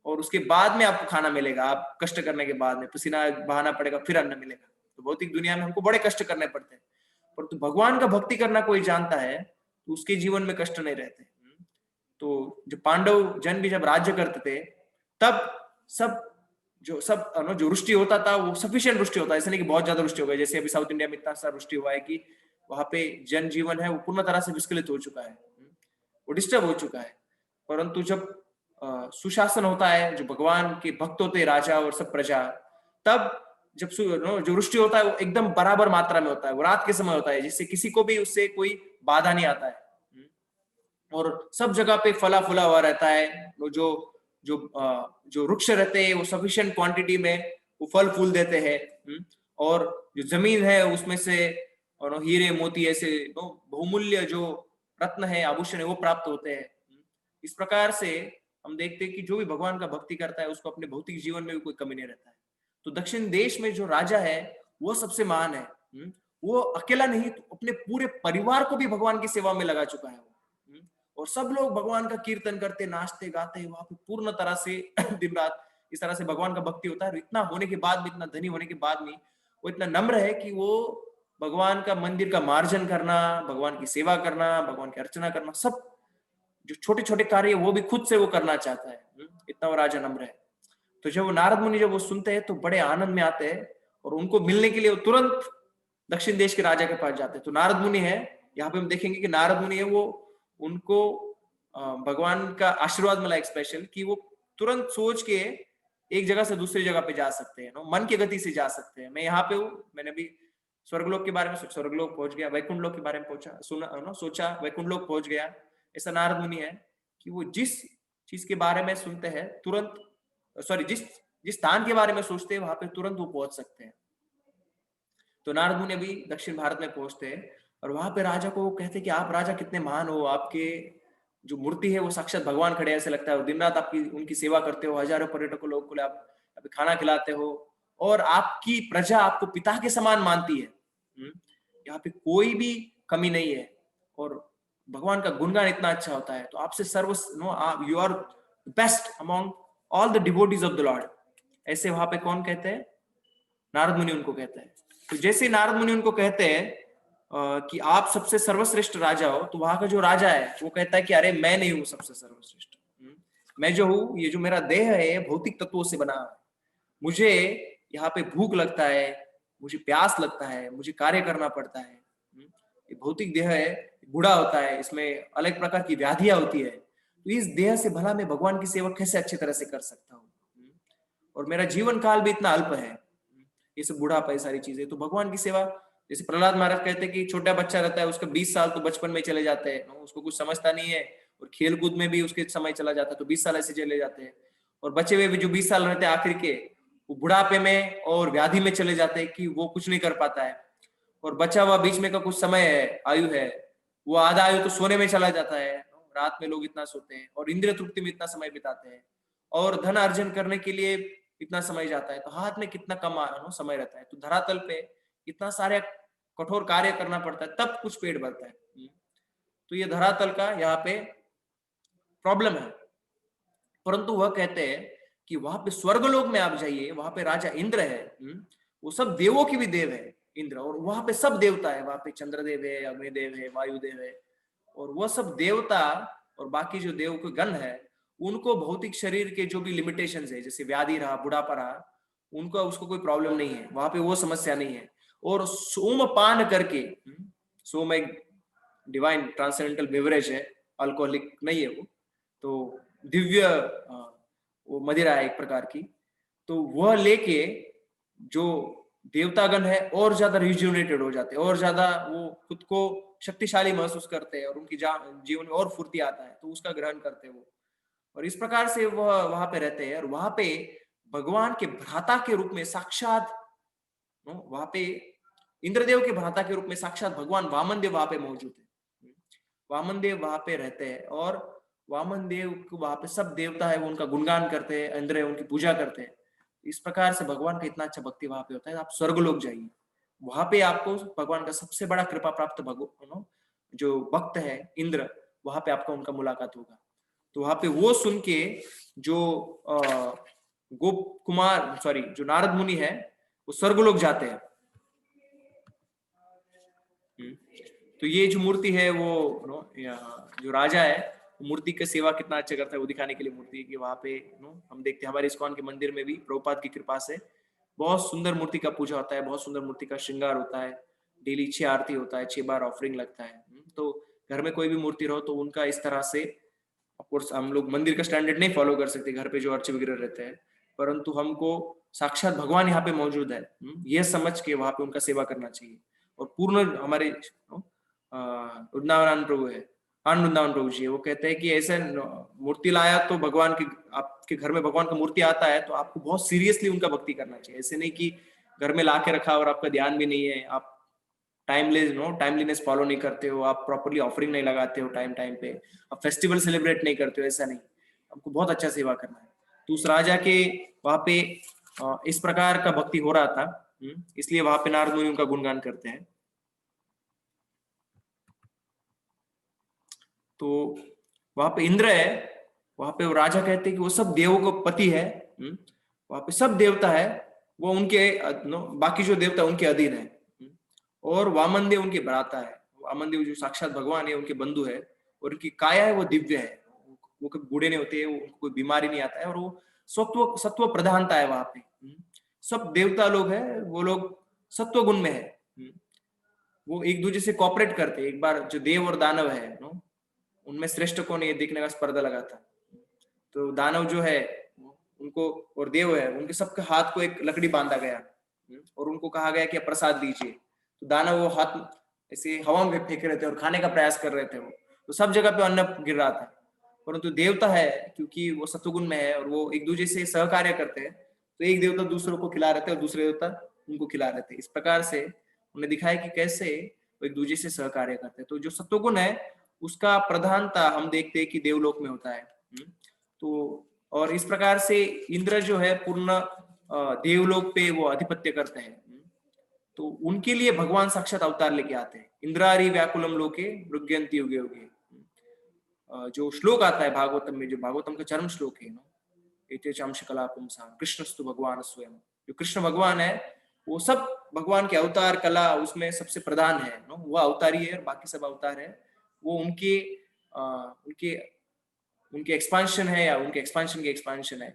S1: और उसके बाद में आपको खाना मिलेगा। आप कष्ट करने के बाद में पसीना बहाना पड़ेगा, फिर अन्न मिलेगा। तो भौतिक दुनिया में हमको बड़े कष्ट करने पड़ते हैं, परंतु भगवान का भक्ति करना कोई जानता है तो उसके जीवन में कष्ट नहीं रहते। तो जब पांडव जन भी जब राज्य करते थे तब जो वृष्टि होता था वो सफिशिएंट वृष्टि होता है, ऐसा नहीं कि बहुत ज्यादा वृष्टि हो गई। जैसे अभी साउथ इंडिया में इतना सा वृष्टि हुआ है कि वहां पे जनजीवन है वो पूर्ण तरह से विस्कलित हो चुका है, वो डिस्टर्ब हो चुका है। परंतु जब सुशासन होता है, जो भगवान के भक्त होते हैं, राजा और सब प्रजा, तब जब जो वृष्टि होता है वो एकदम बराबर मात्रा में होता है, वो रात के समय होता है, जिससे किसी को भी उससे कोई बाधा नहीं आता है और सब जगह पे फला फूला हुआ रहता है। जो वृक्ष रहते हैं वो सफिशिएंट क्वांटिटी में वो फल फूल देते हैं और जो जमीन है उसमें से और हीरे मोती ऐसे बहुमूल्य जो रत्न है, आभूषण है, वो प्राप्त होते हैं। इस प्रकार से हम देखते हैं कि जो भी भगवान का भक्ति करता है उसको अपने भौतिक जीवन में भी कोई कमी नहीं रहता है। तो दक्षिण देश में जो राजा है वो सबसे महान है। वो अकेला नहीं, तो अपने पूरे परिवार को भी भगवान की सेवा में लगा चुका है और सब लोग भगवान का कीर्तन करते, नाचते गाते वहां पे पूर्ण तरह से दिन रात इस तरह से भगवान का भक्ति होता है। इतना होने के बाद भी, इतना धनी होने के बाद भी वो इतना नम्र है कि वो भगवान का मंदिर का मार्जन करना, भगवान की सेवा करना, भगवान की अर्चना करना, सब जो छोटे छोटे कार्य वो भी खुद से वो करना चाहता है। इतना वो राजा नम्र है। तो जब वो नारद मुनि जब वो सुनते हैं तो बड़े आनंद में आते हैं और उनको मिलने के लिए वो तुरंत दक्षिण देश के राजा के पास जाते हैं। तो नारद मुनि है, यहाँ पे हम देखेंगे कि नारद मुनि है वो उनको भगवान का आशीर्वाद मिला एक स्पेशल, कि वो तुरंत सोच के एक जगह से दूसरी जगह पे जा सकते हैं, मन की गति से जा सकते हैं। मैं यहाँ पे हूँ, मैंने भी स्वर्गलोक के बारे में स्वर्गलोक पहुंच गया, वैकुंठ लोक के बारे में पहुंचा, सुना सोचा वैकुंठ लोक पहुंच गया। ऐसा नारद मुनि है कि वो जिस चीज के बारे में सुनते हैं तुरंत, जिस स्थान के बारे में सोचते हैं वहां पे तुरंत वो पहुंच सकते हैं। तो नारद मुनि भी दक्षिण भारत में पहुंचते हैं और वहां पे राजा को कहते हैं कि आप राजा कितने महान हो, आपके जो मूर्ति है वो साक्षात भगवान खड़े ऐसे लगता है, और दिन रात आपकी उनकी सेवा करते हो, हजारों पर्यटकों लोगों को आप खाना खिलाते हो और आपकी प्रजा आपको पिता के समान मानती है। यहाँ पे कोई भी कमी नहीं है और भगवान का गुणगान इतना अच्छा होता है। तो आपसे you are best among all the devotees of the lord, ऐसे वहां पे कौन कहते हैं? नारद मुनि उनको कहते हैं। तो जैसे नारद मुनि उनको कहते हैं कि आप सबसे सर्वश्रेष्ठ राजा हो, तो वहां का जो राजा है वो कहता है कि अरे मैं नहीं हूं सबसे सर्वश्रेष्ठ, मैं जो हूं, ये जो मेरा देह है भौतिक तत्वों से बना है, मुझे यहाँ पे भूख लगता है, मुझे प्यास लगता है, मुझे कार्य करना पड़ता है। ये भौतिक देह है, बूढ़ा होता है, इसमें अलग प्रकार की व्याधियां होती है। तो इस देह से भला मैं भगवान की सेवा कैसे अच्छी तरह से कर सकता हूँ? और मेरा जीवन काल भी इतना अल्प है, ये सब बुढ़ापा, ये सारी चीजें, तो भगवान की सेवा जैसे प्रहलाद महाराज कहते हैं कि छोटा बच्चा रहता है, उसका 20 साल तो बचपन में चले जाते हैं, उसको कुछ समझता नहीं है, और खेल कूद में भी उसके समय चला जाता है, तो 20 साल ऐसे चले जाते हैं। और बचे हुए भी जो 20 साल रहते हैं आखिर के, वो बुढ़ापे में और व्याधि में चले जाते हैं कि वो कुछ नहीं कर पाता है। और बचा हुआ बीच में का कुछ समय है, आयु है, वो आधा आयु तो सोने में चला जाता है। रात में लोग इतना सोते हैं और इंद्रिय तृप्ति में इतना समय बिताते हैं, और धन अर्जन करने के लिए इतना समय जाता है, तो हाथ में कितना कम समय रहता है। तो धरातल पे इतना सारे कठोर कार्य करना पड़ता है, तब कुछ पेट भरता है। तो ये धरातल का यहाँ पे प्रॉब्लम है। परंतु वह कहते हैं कि वहां पे स्वर्गलोक में आप जाइए, वहां पे राजा इंद्र है, वो सब देवों की भी देव है इंद्र, और वहां पे सब देवता है, वहां पे चंद्रदेव है, अग्निदेव है, वायुदेव है, और वह सब देवता और बाकी जो देव के गण है, उनको भौतिक शरीर के जो भी लिमिटेशंस है, जैसे व्याधि रहा, बुढ़ापा रहा, उनका उसको कोई प्रॉब्लम नहीं है, वहां पे वो समस्या नहीं है। और सोमपान करके, सोम एक डिवाइन ट्रांसेंडेंटल बेवरेज है, अल्कोहलिक नहीं है वो, तो दिव्य वो मदिरा है एक प्रकार की, तो वह लेके जो देवतागण है और ज्यादा रिजुनेटेड हो जाते हैं, और ज्यादा वो खुद को शक्तिशाली महसूस करते हैं, और उनकी जीवन में और फुर्ती आता है, तो उसका ग्रहण करते हैं वो, और इस प्रकार से वह वहां पे रहते हैं। और वहां पे भगवान के भ्राता के रूप में साक्षात, वहां पे इंद्रदेव के भ्राता के रूप में साक्षात भगवान वामन देव वहां पे मौजूद है। वामन देव वहां पे रहते हैं, और वामन देव को वहां पे सब देवता है वो उनका गुणगान करते हैं, इंद्र है उनकी पूजा करते हैं। इस प्रकार से भगवान का इतना अच्छा भक्ति वहां पे होता है। आप स्वर्गलोक जाइए, वहां पे आपको भगवान का सबसे बड़ा कृपा प्राप्त भगवान जो भक्त है इंद्र, वहां पे आपको उनका मुलाकात होगा। तो वहां पे वो सुन के जो गोप कुमार सॉरी जो नारद मुनि है, वो स्वर्गलोक जाते हैं। तो ये जो मूर्ति है वो जो राजा है, मूर्ति की सेवा कितना अच्छा करता है वो दिखाने के लिए मूर्ति की वहां पे हम देखते हैं। हमारे इस्कॉन के मंदिर में भी प्रभुपाद की कृपा से बहुत सुंदर मूर्ति का पूजा होता है, बहुत सुंदर मूर्ति का श्रृंगार होता है, डेली 6 आरती होता है, 6 बार ऑफरिंग लगता है। तो घर में कोई भी मूर्ति रहो तो उनका इस तरह से, ऑफकोर्स हम लोग मंदिर का स्टैंडर्ड नहीं फॉलो कर सकते घर पे जो अर्च विग्रह रहते हैं, परंतु हमको साक्षात भगवान यहाँ पे मौजूद है, यह समझ के वहां पे उनका सेवा करना चाहिए। और पूर्ण हमारे वृंदावन प्रभु है, वृंदावन प्रभु जी, वो कहते हैं कि ऐसे मूर्ति लाया तो भगवान की, आपके घर में भगवान का मूर्ति आता है तो आपको बहुत सीरियसली उनका भक्ति करना चाहिए। ऐसे नहीं कि घर में ला के रखा और आपका ध्यान भी नहीं है, आप टाइमलीनेस फॉलो नहीं करते हो, आप प्रॉपरली ऑफरिंग नहीं लगाते हो टाइम टाइम पे, आप फेस्टिवल सेलिब्रेट नहीं करते हो, ऐसा नहीं। आपको बहुत अच्छा सेवा करना है। तो उस राजा के वहां पे इस प्रकार का भक्ति हो रहा था, इसलिए वहां पे नारद मुनि उनका गुणगान करते हैं। तो वहां पे इंद्र है, वहां पे वो राजा कहते हैं कि वो सब देवों को पति है, वहां पे सब देवता है, वो उनके बाकी जो देवता उनके अधीन है, और वामन देव उनके भ्राता है। वामन देव जो साक्षात भगवान है, उनके बंधु है, और उनकी काया है वो दिव्य है, वो कभी बूढ़े नहीं होते, उनको कोई बीमारी नहीं आता है, और वो सत्व प्रधानता है वहां पे। सब देवता लोग है, वो लोग सत्व गुण में है, वो एक दूसरे से कॉपरेट करते हैं। एक बार जो देव और दानव है उनमें श्रेष्ठ कौन है ये देखने का स्पर्धा लगा था। तो दानव जो है उनको, और देव है उनके सबके हाथ को एक लकड़ी बांधा गया, और उनको कहा गया कि प्रसाद दीजिए। तो दानव वो हाथ ऐसे हवा में फेंक रहे थे और खाने का प्रयास कर रहे थे, वो तो सब जगह पे अन्न गिर रहा था। परंतु देवता है, क्योंकि वो सत्वगुण में है और वो एक दूसरे से सहकार्य करते हैं, तो एक देवता दूसरों को खिला रहे थे और दूसरे देवता उनको खिला रहे थे। इस प्रकार से उन्हें दिखाया कि कैसे वो एक दूसरे से सहकार्य करते हैं। तो जो सत्वगुण है उसका प्रधानता हम देखते हैं कि देवलोक में होता है। तो और इस प्रकार से इंद्र जो है पूर्ण देवलोक पे वो अधिपत्य करते हैं। तो उनके लिए भगवान साक्षात अवतार लेके आते हैं। इंद्रारी व्याकुलम लोके मृग्यंती युगे युगे, जो श्लोक आता है भागवतम में, जो भागवतम का चरम श्लोक है कृष्णस्तु भगवान स्वयं, जो कृष्ण भगवान है वो सब भगवान के अवतार कला उसमें सबसे प्रधान है, वो अवतारी है और बाकी सब अवतार है। वो उनके उनके एक्सपांशन है या उनके एक्सपांशन के एक्सपांशन है।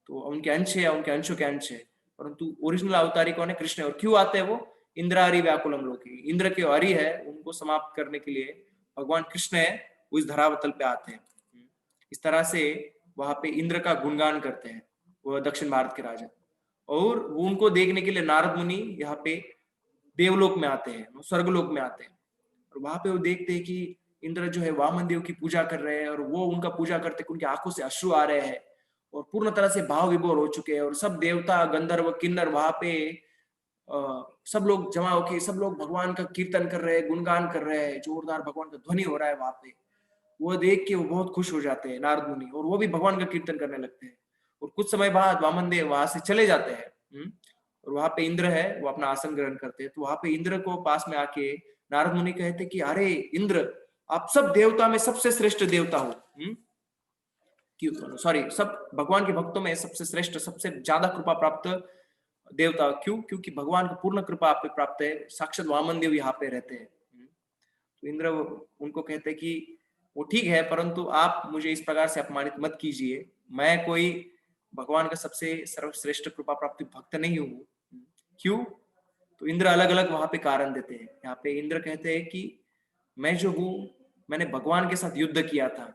S1: तो उनके अंश है या उनके अंशों के अंश है, परंतु ओरिजिनल अवतारी कौन है? कृष्ण है। और क्यों आते हैं वो? इंद्रारी व्याकुलम लोकी, इंद्र के हरि है उनको समाप्त करने के लिए भगवान कृष्ण है वो इस धरावतल पे आते हैं। इस तरह से वहां पे इंद्र का गुणगान करते हैं वो दक्षिण भारत के राजा, और वो उनको देखने के लिए नारद मुनि यहाँ पे देवलोक में आते हैं, स्वर्गलोक में आते हैं, और वहां पे वो देखते हैं कि इंद्र जो है वामन देव की पूजा कर रहे हैं, और वो उनका पूजा करते उनकी आंखों से अश्रु आ रहे हैं और पूर्ण तरह से भाव विभोर हो चुके हैं, और सब देवता गंधर्व किन्नर वहां पे सब लोग जमा होके सब लोग भगवान का कीर्तन कर रहे हैं, गुणगान कर रहे हैं, जोरदार भगवान का ध्वनि हो रहा है वहां पे। वो देख के वो बहुत खुश हो जाते हैं नारद मुनि, और वो भी भगवान का कीर्तन करने लगते हैं। और कुछ समय बाद वामन देव वहां से चले जाते हैं, और वहां पे इंद्र है, वो अपना आसन ग्रहण करते हैं। तो वहां पे इंद्र को पास में आके नारद मुनि कहते कि अरे इंद्र, आप सब देवता में सबसे श्रेष्ठ देवता हो, क्यों, सॉरी, सब भगवान के भक्तों में सबसे श्रेष्ठ, सबसे ज्यादा कृपा प्राप्त देवता। क्यों? क्योंकि भगवान को पूर्ण कृपा आप पे प्राप्त है, साक्षात वामन देव यहाँ पे रहते हैं। तो इंद्र उनको कहते कि वो ठीक है, परंतु आप मुझे इस प्रकार से अपमानित मत कीजिए, मैं कोई भगवान का सबसे सर्वश्रेष्ठ कृपा प्राप्ति भक्त नहीं हूँ। क्यों? तो इंद्र अलग अलग वहां पे कारण देते हैं। यहाँ पे इंद्र कहते हैं कि मैं जो हूँ, मैंने भगवान के साथ युद्ध किया था।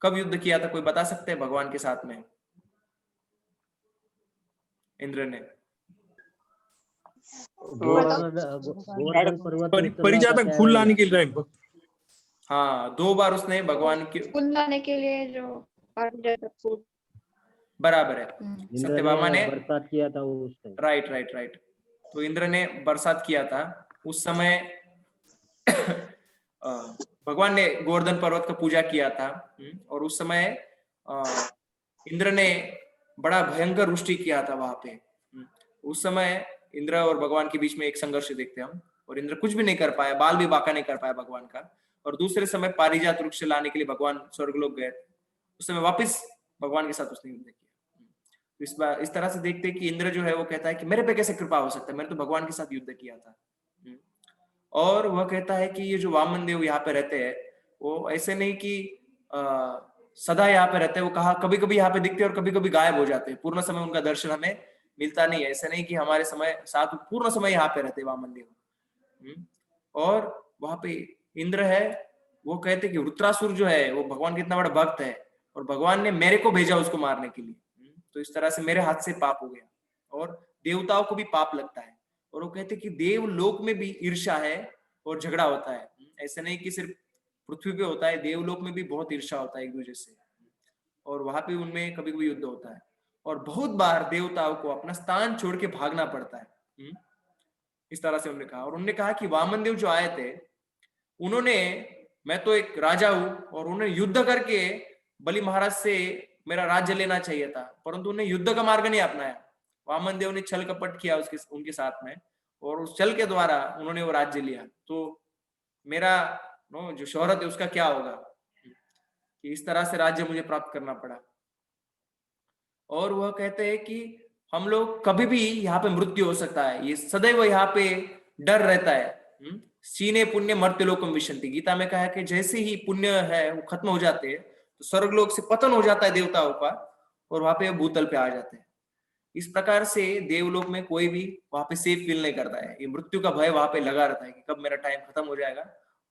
S1: कब युद्ध किया था, कोई बता सकते हैं भगवान के साथ में? इंद्र ने
S2: गोवर्धन पर्वत
S3: परिजातक फूल लाने के लिए,
S1: हाँ 2 बार उसने भगवान के
S4: फूल लाने के लिए जो फूल,
S1: बराबर है, सत्यभामा ने
S2: बरसात किया था उस टाइम।
S1: Right right right. तो इंद्र ने बरसात किया था उस समय। भगवान ने गोवर्धन पर्वत का पूजा किया था, और उस समय इंद्र ने बड़ा भयंकर वृष्टि किया था वहां पे। उस समय इंद्र और भगवान के बीच में एक संघर्ष देखते हैं हम, और इंद्र कुछ भी नहीं कर पाया, बाल भी बांका नहीं कर पाया भगवान का। और दूसरे समय पारिजात वृक्ष लाने के लिए भगवान स्वर्गलोक गए, उस समय वापस भगवान के साथ उसने युद्ध किया। इस तरह से देखते हैं कि इंद्र जो है वो कहता है कि मेरे पे कैसे कृपा हो सकता है, मैंने तो भगवान के साथ युद्ध किया था। और वह कहता है कि ये जो वामन देव यहाँ पे रहते हैं, वो ऐसे नहीं कि सदा यहाँ पे रहते हैं, वो कहा कभी कभी यहाँ पे दिखते हैं और कभी कभी गायब हो जाते हैं, पूर्ण समय उनका दर्शन हमें मिलता नहीं है। ऐसा नहीं कि हमारे समय साथ पूर्ण समय यहाँ पे रहते वामन देव। और वहां पे इंद्र है, वो कहते कि वृत्रासुर जो है वो भगवान का इतना बड़ा भक्त है, और भगवान ने मेरे को भेजा उसको मारने के लिए, तो इस तरह से मेरे हाथ से पाप हो गया, और देवताओं को भी पाप लगता है। और वो कहते कि देव लोक में भी ईर्ष्या है और झगड़ा होता है, ऐसा नहीं कि सिर्फ पृथ्वी पे होता है, देवलोक में भी बहुत ईर्ष्या होता है एक दूसरे से, और वहां पे उनमें कभी कभी युद्ध होता है, और बहुत बार देवताओं को अपना स्थान छोड़ के भागना पड़ता है। इस तरह से उन्होंने कहा, और उन्होंने कहा कि वामन देव जो आए थे, उन्होंने, मैं तो एक राजा हूं और उन्होंने युद्ध करके बलि महाराज से मेरा राज्य लेना चाहिए था, परंतु उन्हें युद्ध का मार्ग नहीं अपनाया। वामन देव ने छल कपट किया उनके साथ में, और उस छल के द्वारा उन्होंने वो राज्य लिया। तो मेरा जो शोहरत है उसका क्या होगा, कि इस तरह से राज्य मुझे प्राप्त करना पड़ा। और वह कहते हैं कि हम लोग कभी भी यहाँ पे मृत्यु हो सकता है, ये सदैव यहाँ पे डर रहता है। सीने पुण्य मर्त्य लोकम विशंति, गीता में कहा है कि जैसे ही पुण्य है वो खत्म हो जाते हैं तो स्वर्गलोक से पतन हो जाता है देवताओं का, और वहां पे भूतल पे आ जाते हैं। इस प्रकार से देवलोक में कोई भी वहां पे सेफ फील नहीं करता है, ये मृत्यु का भय वहां पे लगा रहता है कि कब मेरा टाइम खत्म हो जाएगा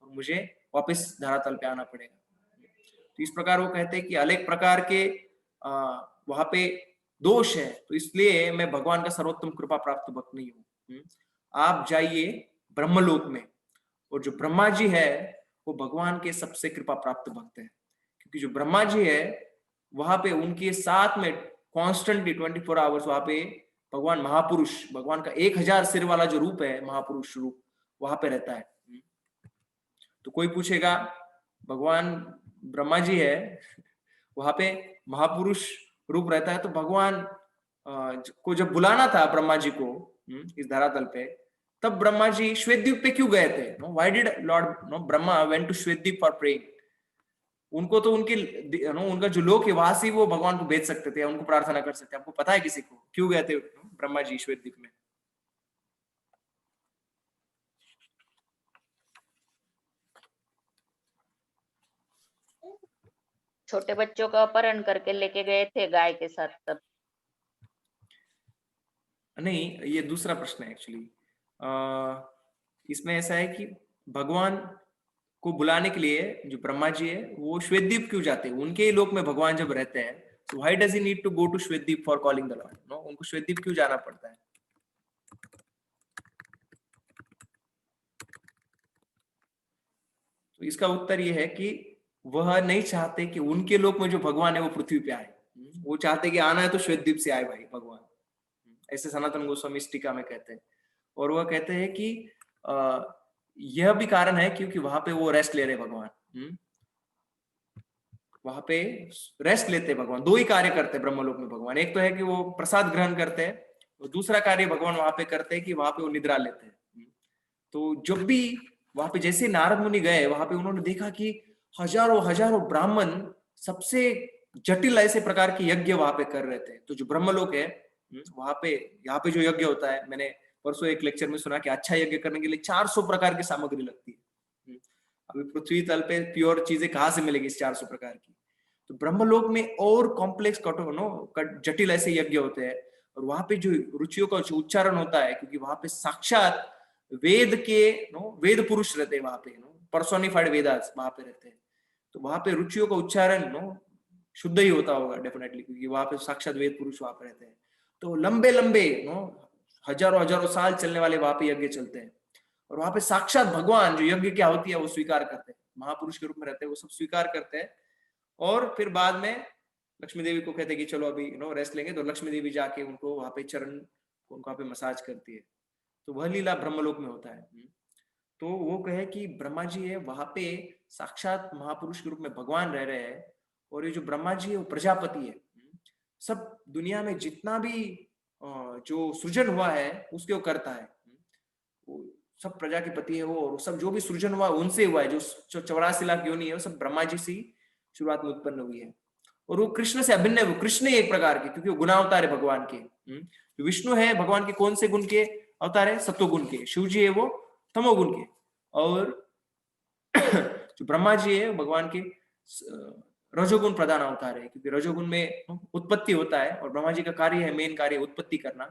S1: और मुझे वापस धरातल पे आना पड़ेगा। तो इस प्रकार वो कहते हैं कि अनेक प्रकार के वहां पे दोष है, तो इसलिए मैं भगवान का सर्वोत्तम कृपा प्राप्त भक्त नहीं हूँ। आप जाइए ब्रह्मलोक में, और जो ब्रह्मा जी है वो भगवान के सबसे कृपा प्राप्त भक्त है, क्योंकि जो ब्रह्मा जी है वहां पे उनके साथ में कॉन्स्टेंटली 24 आवर्स वहां पे भगवान महापुरुष, भगवान का 1000 सिर वाला जो रूप है महापुरुष रूप, वहां पे रहता है। तो कोई पूछेगा भगवान ब्रह्मा जी है वहां पे महापुरुष रूप रहता है, तो भगवान को जब बुलाना था ब्रह्मा जी को इस धरातल पे, तब ब्रह्मा जी श्वेतद्वीप पे क्यों गए थे? Why did Lord Brahma went to Shvetadvipa for praying? उनको तो उनका जो लोक है वहां से वो भगवान को भेज सकते थे, उनको प्रार्थना कर सकते। आपको पता है किसी को क्यों गए थे ब्रह्मा जी श्वेतद्वीप में?
S5: छोटे बच्चों का अपहरण करके लेके गए थे गाय के साथ, तब।
S1: नहीं, ये दूसरा प्रश्न है एक्चुअली। इसमें ऐसा है कि भगवान को बुलाने के लिए जो ब्रह्मा जी है वो श्वेतद्वीप क्यों जाते हैं? उनके ही लोक में भगवान जब रहते हैं, so why does he need to go to Shwetadweep for calling the Lord? उनको श्वेतद्वीप क्यों जाना पड़ता है? तो इसका उत्तर ये है कि वह नहीं चाहते कि उनके लोक में जो भगवान है वो पृथ्वी पे आए। वो चाहते कि आना है तो श्वेतद्वीप से आए भाई भगवान। ऐसे सनातन गोस्वामी इस टीका में कहते हैं। और वह कहते हैं कि यह भी कारण है क्योंकि वहां पे वो रेस्ट ले रहे भगवान। वहां पे रेस्ट लेते भगवान। दो ही कार्य करते ब्रह्मलोक में भगवान। एक तो है कि वो प्रसाद ग्रहण करते हैं, और दूसरा कार्य भगवान वहां पे करते हैं कि वहां पे वो निद्रा लेते हैं। तो जब भी वहां पे जैसे नारद मुनि गए, वहां पे उन्होंने देखा कि हजारों हजारों ब्राह्मण सबसे जटिल ऐसे प्रकार के यज्ञ वहां पे कर रहे थे। तो जो ब्रह्मलोक है वहां पे, यहाँ पे जो यज्ञ होता है, मैंने परसों एक लेक्चर में सुना कि अच्छा यज्ञ करने के लिए 400 प्रकार की सामग्री लगती है। अभी पृथ्वी तल पे प्योर चीजें कहाँ से मिलेगी इस 400 प्रकार की। तो ब्रह्मलोक में और कॉम्प्लेक्स जटिल ऐसे यज्ञ होते हैं। और वहां पे जो रुचियों का जो उच्चारण होता है, क्योंकि वहां पे साक्षात वेद के वेद पुरुष रहते हैं वहां पे, पर्सोनिफाइड वेदास वहां पे रहते हैं। तो वहां पे रुचियों का उच्चारण शुद्ध ही होता होगा डेफिनेटली, क्योंकि वहां पे साक्षात वेद पुरुष वहां पे रहते हैं। तो लंबे लंबे हजारों हजारों साल चलने वाले वहां पे यज्ञ चलते हैं। और वहां पे साक्षात भगवान जो यज्ञ क्या होती है वो स्वीकार करते हैं, महापुरुष के रूप में रहते हैं, वो सब स्वीकार करते हैं। और फिर बाद में लक्ष्मी देवी को कहते हैं कि चलो अभी रेस्ट लेंगे। तो लक्ष्मी देवी जाके उनको वहां पे चरण, उनको वहां पे मसाज करती है। तो वह लीला ब्रह्मलोक में होता है। तो वो कहे कि ब्रह्मा जी है वहां पे साक्षात महापुरुष के रूप में भगवान रह रहे हैं। और ये जो ब्रह्मा जी है वो प्रजापति है। सब दुनिया में जितना भी जो सृजन हुआ है उसके वो करता है। वो सब प्रजा के पति है वो, और सब जो भी सृजन हुआ उनसे हुआ है। जो 84 लाख योनि है वो सब ब्रह्मा जी से शुरुआत में उत्पन्न हुई है। और वो कृष्ण से अभिन्न है। वो कृष्ण एक प्रकार के, क्योंकि वो गुणावतार है भगवान के। जो विष्णु है भगवान के कौन से गुण के अवतार है? सत्वगुण के। शिव जी है वो तमोगुण के। और जो ब्रह्मा जी है भगवान के रजोगुण प्रधान अवतार है, क्योंकि रजोगुण में उत्पत्ति होता है और ब्रह्मा जी का कार्य है, मेन कार्य उत्पत्ति करना,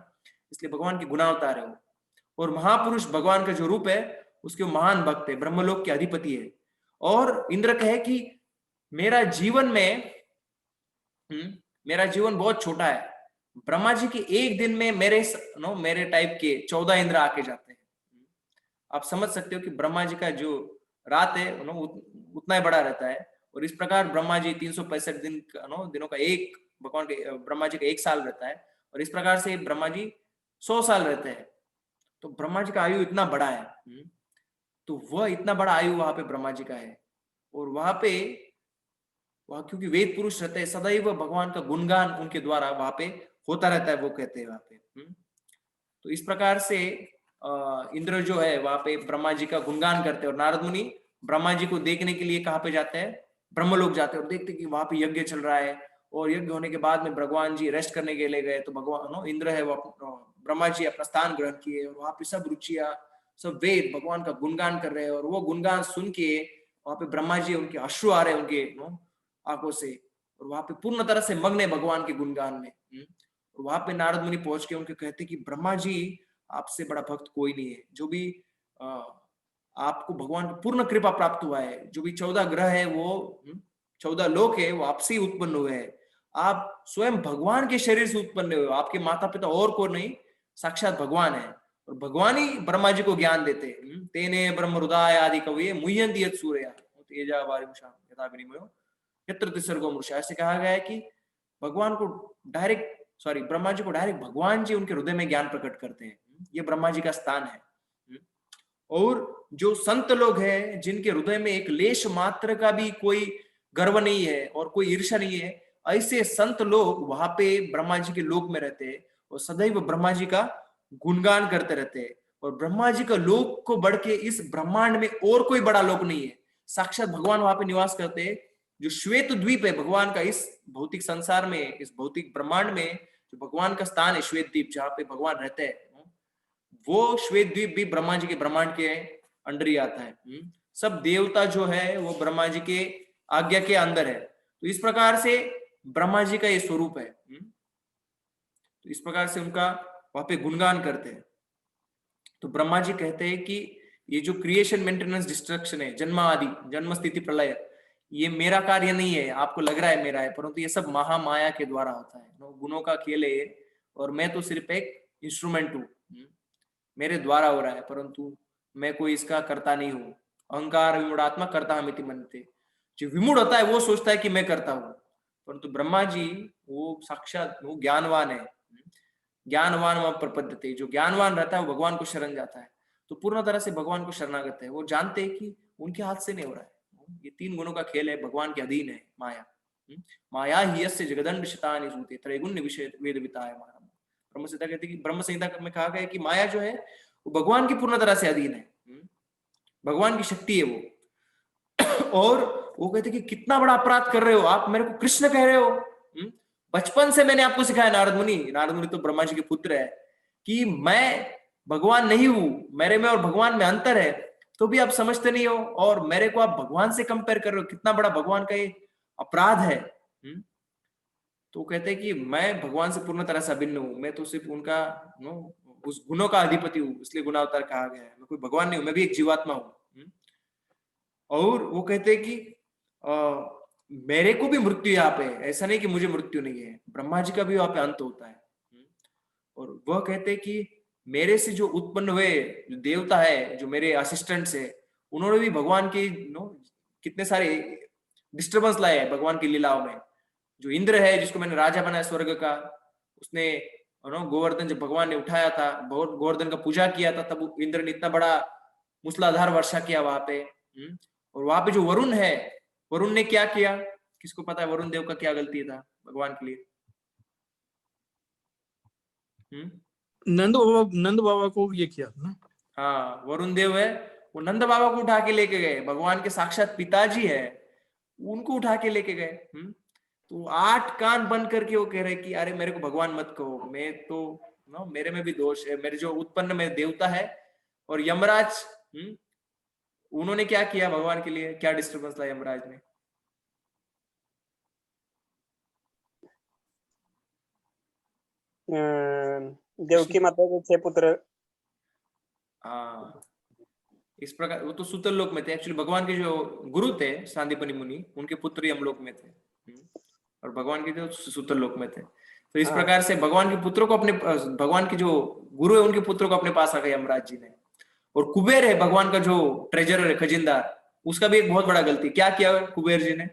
S1: इसलिए भगवान के गुणावतार है वो। और महापुरुष भगवान का जो रूप है उसके महान भक्त है, ब्रह्मलोक के अधिपति है। और इंद्र कहे कि मेरा जीवन बहुत छोटा है। ब्रह्मा जी के एक दिन में मेरे टाइप के 14 इंद्र आके जाते हैं। आप समझ सकते हो कि ब्रह्मा जी का जो रात है उतना ही बड़ा रहता है। और इस प्रकार ब्रह्मा जी 365 दिनों का एक भगवान के ब्रह्मा जी का 1 साल रहता है। और इस प्रकार से ब्रह्मा जी 100 साल रहते हैं। तो ब्रह्मा जी का आयु इतना बड़ा है। तो वह इतना बड़ा आयु वहां पे ब्रह्मा जी का है। और वहां क्योंकि वेद पुरुष रहते हैं, सदैव भगवान का गुणगान उनके द्वारा वहां पे होता रहता है, वो कहते हैं वहां पे। तो इस प्रकार से इंद्र जो है वहां पे ब्रह्मा जी का गुणगान करते हैं। और नारद मुनि ब्रह्मा जी को देखने के लिए कहाँ पे जाते हैं? ब्रह्मलोक जाते हैं। और देखते कि वहां पे यज्ञ चल रहा है। और यज्ञ होने के बाद में भगवान जी रेस्ट करने के लिए गए। तो भगवान इंद्र है वो ब्रह्मा जी अपना स्थान ग्रहण किए। और वहां पे सब रुचिया, सब वेद भगवान का गुणगान कर रहे हैं। और वो गुणगान सुन के वहां पे ब्रह्मा जी, उनके अश्रु आ रहे हैं उनके आंखों से। और वहां पे पूर्ण तरह से मग्न है भगवान के गुणगान में। और वहां पे नारद मुनि पहुंच के उनके कहते कि ब्रह्मा जी आपसे बड़ा भक्त कोई नहीं है। जो भी आपको भगवान की पूर्ण कृपा प्राप्त हुआ है, जो भी 14 ग्रह है वो 14 लोक है वो आपसे ही उत्पन्न हुए हैं। आप स्वयं भगवान के शरीर से उत्पन्न हुए हो। आपके माता पिता और को नहीं, साक्षात भगवान है। और भगवान ही ब्रह्मा जी को ज्ञान देते। तेने ब्रह्म हृदय आदि कवये मुह्यन्ति यत् सूर्या तेजा वारिमुषा यथा विनिमयो यत्र त्रिसर्गो मृषा। ऐसे कहा गया है कि भगवान को ब्रह्मा जी को डायरेक्ट भगवान जी उनके हृदय में ज्ञान प्रकट करते हैं। ये ब्रह्मा जी का स्थान है। और जो संत लोग हैं जिनके हृदय में एक लेश मात्र का भी कोई गर्व नहीं है और कोई ईर्ष्या नहीं है, ऐसे संत लोग वहां पे ब्रह्मा जी के लोक में रहते हैं और सदैव ब्रह्मा जी का गुणगान करते रहते हैं। और ब्रह्मा जी का लोक को बढ़ के इस ब्रह्मांड में और कोई बड़ा लोक नहीं है। साक्षात भगवान वहां पे निवास करते हैं। जो श्वेत द्वीप है भगवान का, इस भौतिक संसार में, इस भौतिक ब्रह्मांड में जो भगवान का स्थान है श्वेत द्वीप, जहाँ पे भगवान रहते हैं, वो श्वेत द्वीप भी ब्रह्मा जी के ब्रह्मांड के अंडर ही आता है। सब देवता जो है वो ब्रह्मा जी के आज्ञा के अंदर है। तो इस प्रकार से ब्रह्मा जी का ये स्वरूप है। तो इस प्रकार से उनका वहां पे गुणगान करते हैं। तो ब्रह्मा जी कहते हैं कि ये जो क्रिएशन, मेंटेनेंस, डिस्ट्रक्शन है, जन्म आदि, जन्म स्थिति प्रलय, ये मेरा कार्य नहीं है। आपको लग रहा है मेरा है, परंतु ये सब महामाया के द्वारा होता है। गुणों का खेल है ये, और मैं तो सिर्फ एक इंस्ट्रूमेंट हूँ। मेरे द्वारा हो रहा है, परंतु मैं कोई इसका करता नहीं हूँ। अहंकार विमूढ़ात्मा कर्ता हमिति मन्यते। जो विमूढ़ होता है वो सोचता है कि मैं करता हूँ, परंतु ब्रह्मा जी वो साक्षात वो ज्ञानवान है। ज्ञानवान वह प्रपद्यते, जो ज्ञानवान रहता है वो भगवान को शरण जाता है, तो पूर्ण तरह से भगवान को शरणागत है। वो जानते हैं कि उनके हाथ से नहीं हो रहा है, ये 3 गुणों का खेल है, भगवान के अधीन है माया। माया ही यस्य जगदंड शतानि सूते त्रैगुण्य विषय वेद विताय मानम। ब्रह्म संहिता कहती है कि ब्रह्म संहिता में कहा गया है कि माया जो है वो भगवान की पूर्ण तरह से अधीन है, भगवान की शक्ति है वो। और वो कहते कि कितना बड़ा अपराध कर रहे हो आप, मेरे को कृष्ण कह रहे हो। बचपन से मैंने आपको सिखाया, नारद मुनि, नारद मुनि तो ब्रह्मा जी के पुत्र है, कि मैं भगवान नहीं हूं, मेरे में और भगवान में अंतर है, तो भी आप समझते नहीं हो, और मेरे को आप भगवान से कंपेयर कर रहे हो, कितना बड़ा भगवान का ये अपराध है। तो कहते हैं कि मैं भगवान से पूर्ण तरह से अभिन्न हूं, मैं तो सिर्फ उनका उस गुणों का अधिपति हूं, इसलिए गुणावतार कहा गया है। मैं कोई भगवान नहीं हूं, मैं भी एक जीवात्मा हूं। और वो कहते हैं कि मेरे को भी मृत्यु यहाँ पे, ऐसा नहीं कि मुझे मृत्यु नहीं है, ब्रह्मा जी का भी वहां पे अंत होता है। और वह कहते हैं कि मेरे से जो उत्पन्न हुए जो देवता है, जो मेरे असिस्टेंट्स है, उन्होंने भी भगवान की कितने सारे डिस्टर्बेंस लाए हैं भगवान की लीलाओं में। जो इंद्र है, जिसको मैंने राजा बनाया स्वर्ग का, उसने गोवर्धन जब भगवान ने उठाया था, गोवर्धन का पूजा किया था, तब इंद्र ने इतना बड़ा मूसलाधार वर्षा किया वहां पे। और वहां पे जो वरुण है, वरुण ने क्या किया, किसको पता है वरुण देव का क्या गलती था भगवान के लिए?
S3: नंद बाबा को ये किया ना।
S1: हाँ, वरुण देव है, वो नंद बाबा को उठा के लेके गए, भगवान के साक्षात पिताजी है, उनको उठा के लेके गए। तो 8 कान बंद करके वो कह रहे कि अरे मेरे को भगवान मत कहो, मैं तो मेरे में भी दोष है, मेरे जो उत्पन्न में देवता है और यमराज, उन्होंने क्या किया भगवान के लिए, क्या डिस्टर्बेंस लाया यमराज ने?
S6: देवकी माता के 6 पुत्र।
S1: हाँ, इस प्रकार वो तो सूतल लोक में थे, एक्चुअली भगवान के जो गुरु थे सांदीपनि मुनि, उनके पुत्र यमलोक में थे, और भगवान के जो सूतल लोक में थे। तो इस प्रकार से भगवान के पुत्रों को अपने, भगवान के जो गुरु है उनके पुत्रों को अपने पास आ गए यमराज जी ने। और कुबेर है भगवान का जो ट्रेजरर है, खजिनदार, उसका भी एक बहुत बड़ा गलती क्या किया कुबेर जी ने?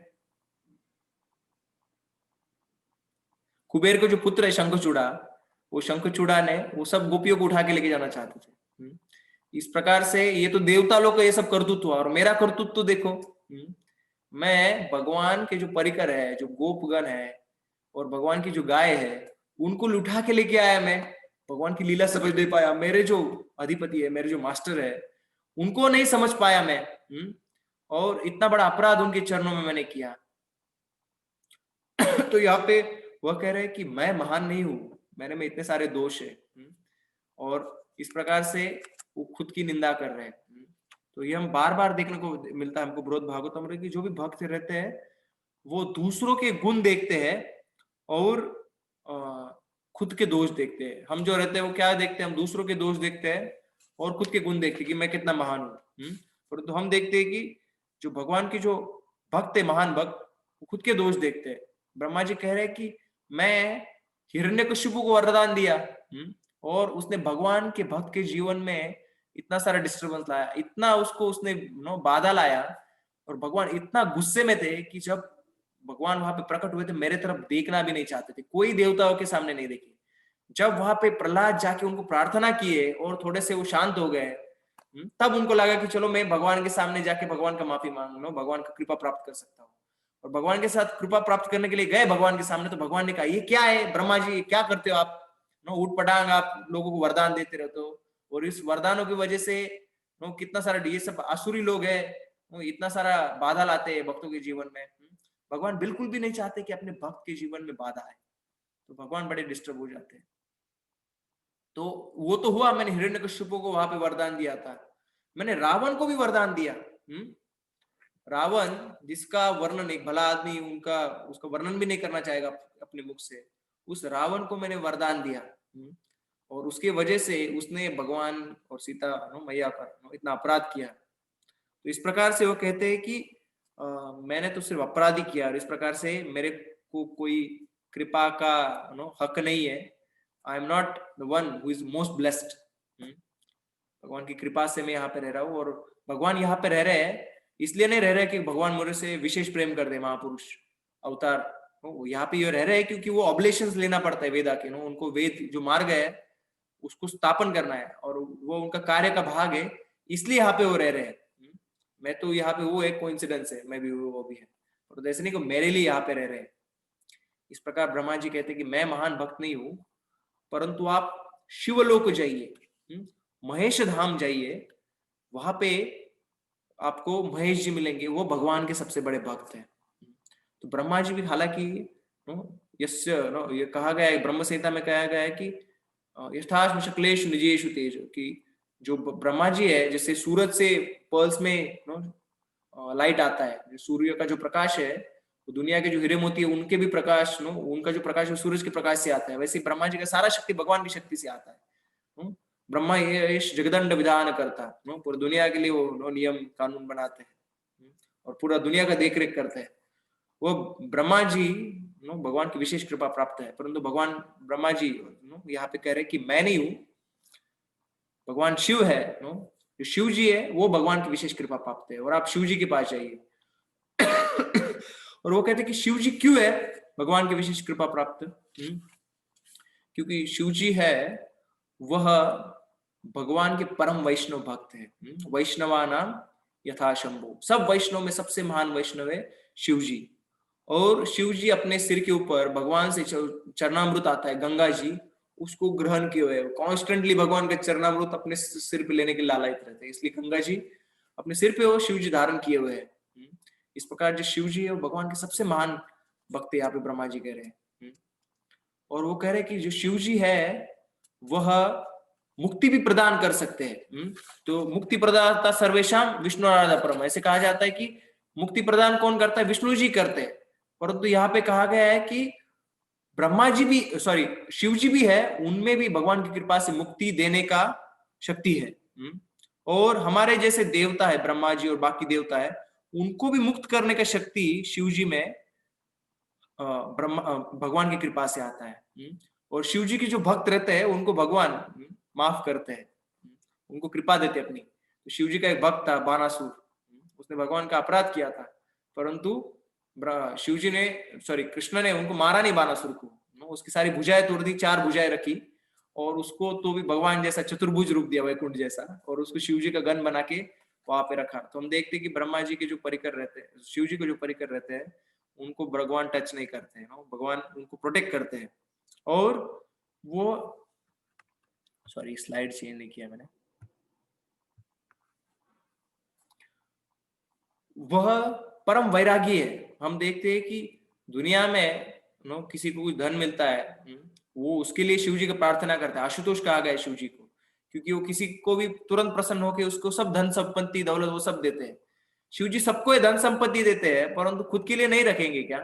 S1: कुबेर को जो पुत्र है शंखचूड़ा, वो शंखचूड़ा ने वो सब गोपियों को उठा के लेके जाना चाहते थे। इस प्रकार से ये तो देवता लोग का ये सब करतूत हुआ, और मेरा करतूत तो देखो, मैं भगवान के जो परिकर है, जो गोपगण है और भगवान की जो गाय है, उनको लुटा के लेके आया मैं, भगवान की लीला समझ नहीं पाया, मेरे जो अधिपति है, मेरे जो मास्टर है, उनको नहीं समझ पाया मैं, और इतना बड़ा अपराध उनके चरणों में मैंने किया। तो यहाँ पे वह कह रहे हैं कि मैं महान नहीं हूं, मेरे में इतने सारे दोष है, और इस प्रकार से वो खुद की निंदा कर रहे हैं। तो ये हम बार बार देखने को मिलता है हमको बृहद भागवतम में, कि जो भी भक्त रहते हैं वो दूसरों के गुण देखते हैं और खुद के दोष देखते हैं। हम जो रहते हैं वो क्या देखते हैं, हम दूसरों के दोष देखते हैं और खुद के गुण देखते हैं कि मैं कितना महान हूँ। परंतु हम देखते हैं कि जो भगवान के जो भक्त है, महान भक्त, वो खुद के दोष देखते हैं। ब्रह्मा जी कह रहे हैं कि मैं हिरण्यकशिपु को वरदान दिया, और उसने भगवान के भक्त के जीवन में इतना सारा डिस्टर्बेंस लाया, इतना उसको उसने बाधा लाया, और भगवान इतना गुस्से में थे कि जब भगवान वहां पे प्रकट हुए थे, मेरे तरफ देखना भी नहीं चाहते थे, कोई देवताओं के सामने नहीं देखे। जब वहां पे प्रहलाद जाके उनको प्रार्थना किए और थोड़े से वो शांत हो गए, तब उनको लगा कि चलो मैं भगवान के सामने जाके भगवान का माफी मांग लो, भगवान का कृपा प्राप्त कर सकता हूँ। और भगवान के साथ कृपा प्राप्त करने के लिए गए भगवान के सामने, तो भगवान ने कहा ये क्या है ब्रह्मा जी, क्या करते हो आप, उठ पटांग आप लोगों को वरदान देते रहते हो, और इस वरदानों की वजह से कितना सारा, ये सब आसुरी लोग है, इतना सारा बाधा लाते हैं भक्तों के जीवन में। भगवान बिल्कुल भी नहीं चाहते कि अपने भक्त के जीवन में बाधा आए, तो भगवान बड़े डिस्टर्ब हो जाते हैं। तो वो तो हुआ, मैंने हिरण्यकशिपु को वहां पे वरदान दिया था, मैंने रावण को भी वरदान दिया। रावण जिसका वर्णन एक भला आदमी उनका उसका वर्णन भी नहीं करना चाहेगा अपने मुख से, उस रावण को मैंने वरदान दिया, और उसके वजह से उसने भगवान और सीता मैया का इतना अपराध किया। तो इस प्रकार से वो कहते हैं कि मैंने तो सिर्फ अपराध ही किया, और इस प्रकार से मेरे को कोई कृपा का हक नहीं है। I am not the one who is most blessed. भगवान की कृपा से मैं यहाँ पे रह रहा हूँ, और भगवान यहाँ पे रह रहे हैं, इसलिए नहीं रह रहे कि भगवान मेरे से विशेष प्रेम कर दे, महापुरुष अवतार। यहाँ पे ये रह रहे हैं क्योंकि वो ऑब्लेशंस लेना पड़ता है वेदा के, उनको वेद जो मार्ग है उसको स्थापन करना है और वो उनका कार्य का भाग है, इसलिए यहाँ पे वो रह रहे हैं। मैं तो यहाँ पे, वो एक कोइंसिडेंस है, मैं भी वो भी है, और ऐसे नहीं को मेरे लिए यहाँ पे रह रहे हैं। इस प्रकार ब्रह्मा जी कहते हैं कि मैं महान भक्त नहीं हूं, परंतु आप शिवलोक जाइए, महेश धाम जाइए, वहां पे आपको महेश जी मिलेंगे, वो भगवान के सबसे बड़े भक्त हैं। तो ब्रह्मा जी भी, हालांकि यस्य ये कहा गया है, ब्रह्म संहिता में कहा गया है कि यथाश्म शुक्लेश निजेशु तेज, कि जो ब्रह्मा जी है, जैसे सूरज से पर्ल्स में लाइट आता है, जो सूर्य का जो प्रकाश है, तो दुनिया के जो हीरे मोती है उनके भी प्रकाश, उनका जो प्रकाश है सूरज के प्रकाश से आता है, वैसे ब्रह्मा जी का सारा शक्ति भगवान की शक्ति से आता है। ब्रह्मा ये जगदंड विधान करता, पूरी दुनिया के लिए वो नियम कानून बनाते हैं और पूरा दुनिया का देख रेख करते हैं। वो ब्रह्मा जी भगवान की विशेष कृपा प्राप्त है, परंतु भगवान ब्रह्मा जी यहाँ पे कह रहे कि मैं नहीं हूं, भगवान शिव है, जो शिव जी है वो भगवान की विशेष कृपा प्राप्त है, और आप शिव जी के पास जाइए। और वो कहते हैं कि शिव जी क्यों है भगवान की विशेष कृपा प्राप्त, क्योंकि शिव जी है वह भगवान के परम वैष्णव भक्त है। वैष्णवा नाम यथा शंभु, सब वैष्णव में सबसे महान वैष्णव है शिव जी। और शिव जी अपने सिर के ऊपर भगवान से चरणामृत आता है, गंगा जी उसको ग्रहण किए हुए, कॉन्स्टेंटली भगवान का चरणामृत अपने सिर पे लेने के लालायित रहते हैं, इसलिए गंगा जी अपने सिर पे वो शिव जी धारण किए हुए हैं। इस प्रकार जो शिव जी है वो भगवान के सबसे महान भक्त यहाँ पे ब्रह्मा जी कह रहे हैं। और वो कह रहे हैं कि जो शिव जी है वह मुक्ति भी प्रदान कर सकते हैं। तो मुक्ति प्रदाता सर्वेशाम विष्णु आराधा परम, ऐसे कहा जाता है कि मुक्ति प्रदान कौन करता है, विष्णु जी करते हैं, परंतु यहाँ पे कहा गया है कि ब्रह्मा जी भी, सॉरी शिव जी भी है, उनमें भी भगवान की कृपा से मुक्ति देने का शक्ति है। और हमारे जैसे देवता है ब्रह्मा जी और बाकी देवता है, उनको भी मुक्त करने का शक्ति शिव जी में भगवान की कृपा से आता है। और शिव जी के जो भक्त रहते हैं उनको भगवान माफ करते हैं, उनको कृपा देते अपनी। तो शिव जी का एक भक्त था बानासुर, उसने भगवान का अपराध किया था, परंतु शिव जी ने, सॉरी कृष्ण ने उनको मारा नहीं, बानासुर को, उसकी सारी भुजाएं तोड़ दी, 4 भुजाएं रखी, और उसको तो भी भगवान जैसा चतुर्भुज रूप दिया, वैकुंठ जैसा, और उसको शिव जी का गण बना के वहां पे रखा। तो हम देखते हैं कि ब्रह्मा जी के जो परिकर रहते हैं, शिव जी के जो परिकर रहते हैं, उनको भगवान टच नहीं करते हैं, भगवान उनको प्रोटेक्ट करते हैं। और वो, सॉरी स्लाइड चेंज नहीं किया मैंने, वह परम वैरागी है। हम देखते हैं कि दुनिया में किसी को कुछ धन मिलता है, वो उसके लिए शिव जी का प्रार्थना करता है। आशुतोष कहा गया है शिव जी को, क्योंकि वो किसी को भी तुरंत प्रसन्न होकर उसको सब धन संपत्ति दौलत वो सब देते हैं। शिव जी सबको धन संपत्ति देते हैं, परंतु खुद के लिए नहीं रखेंगे क्या?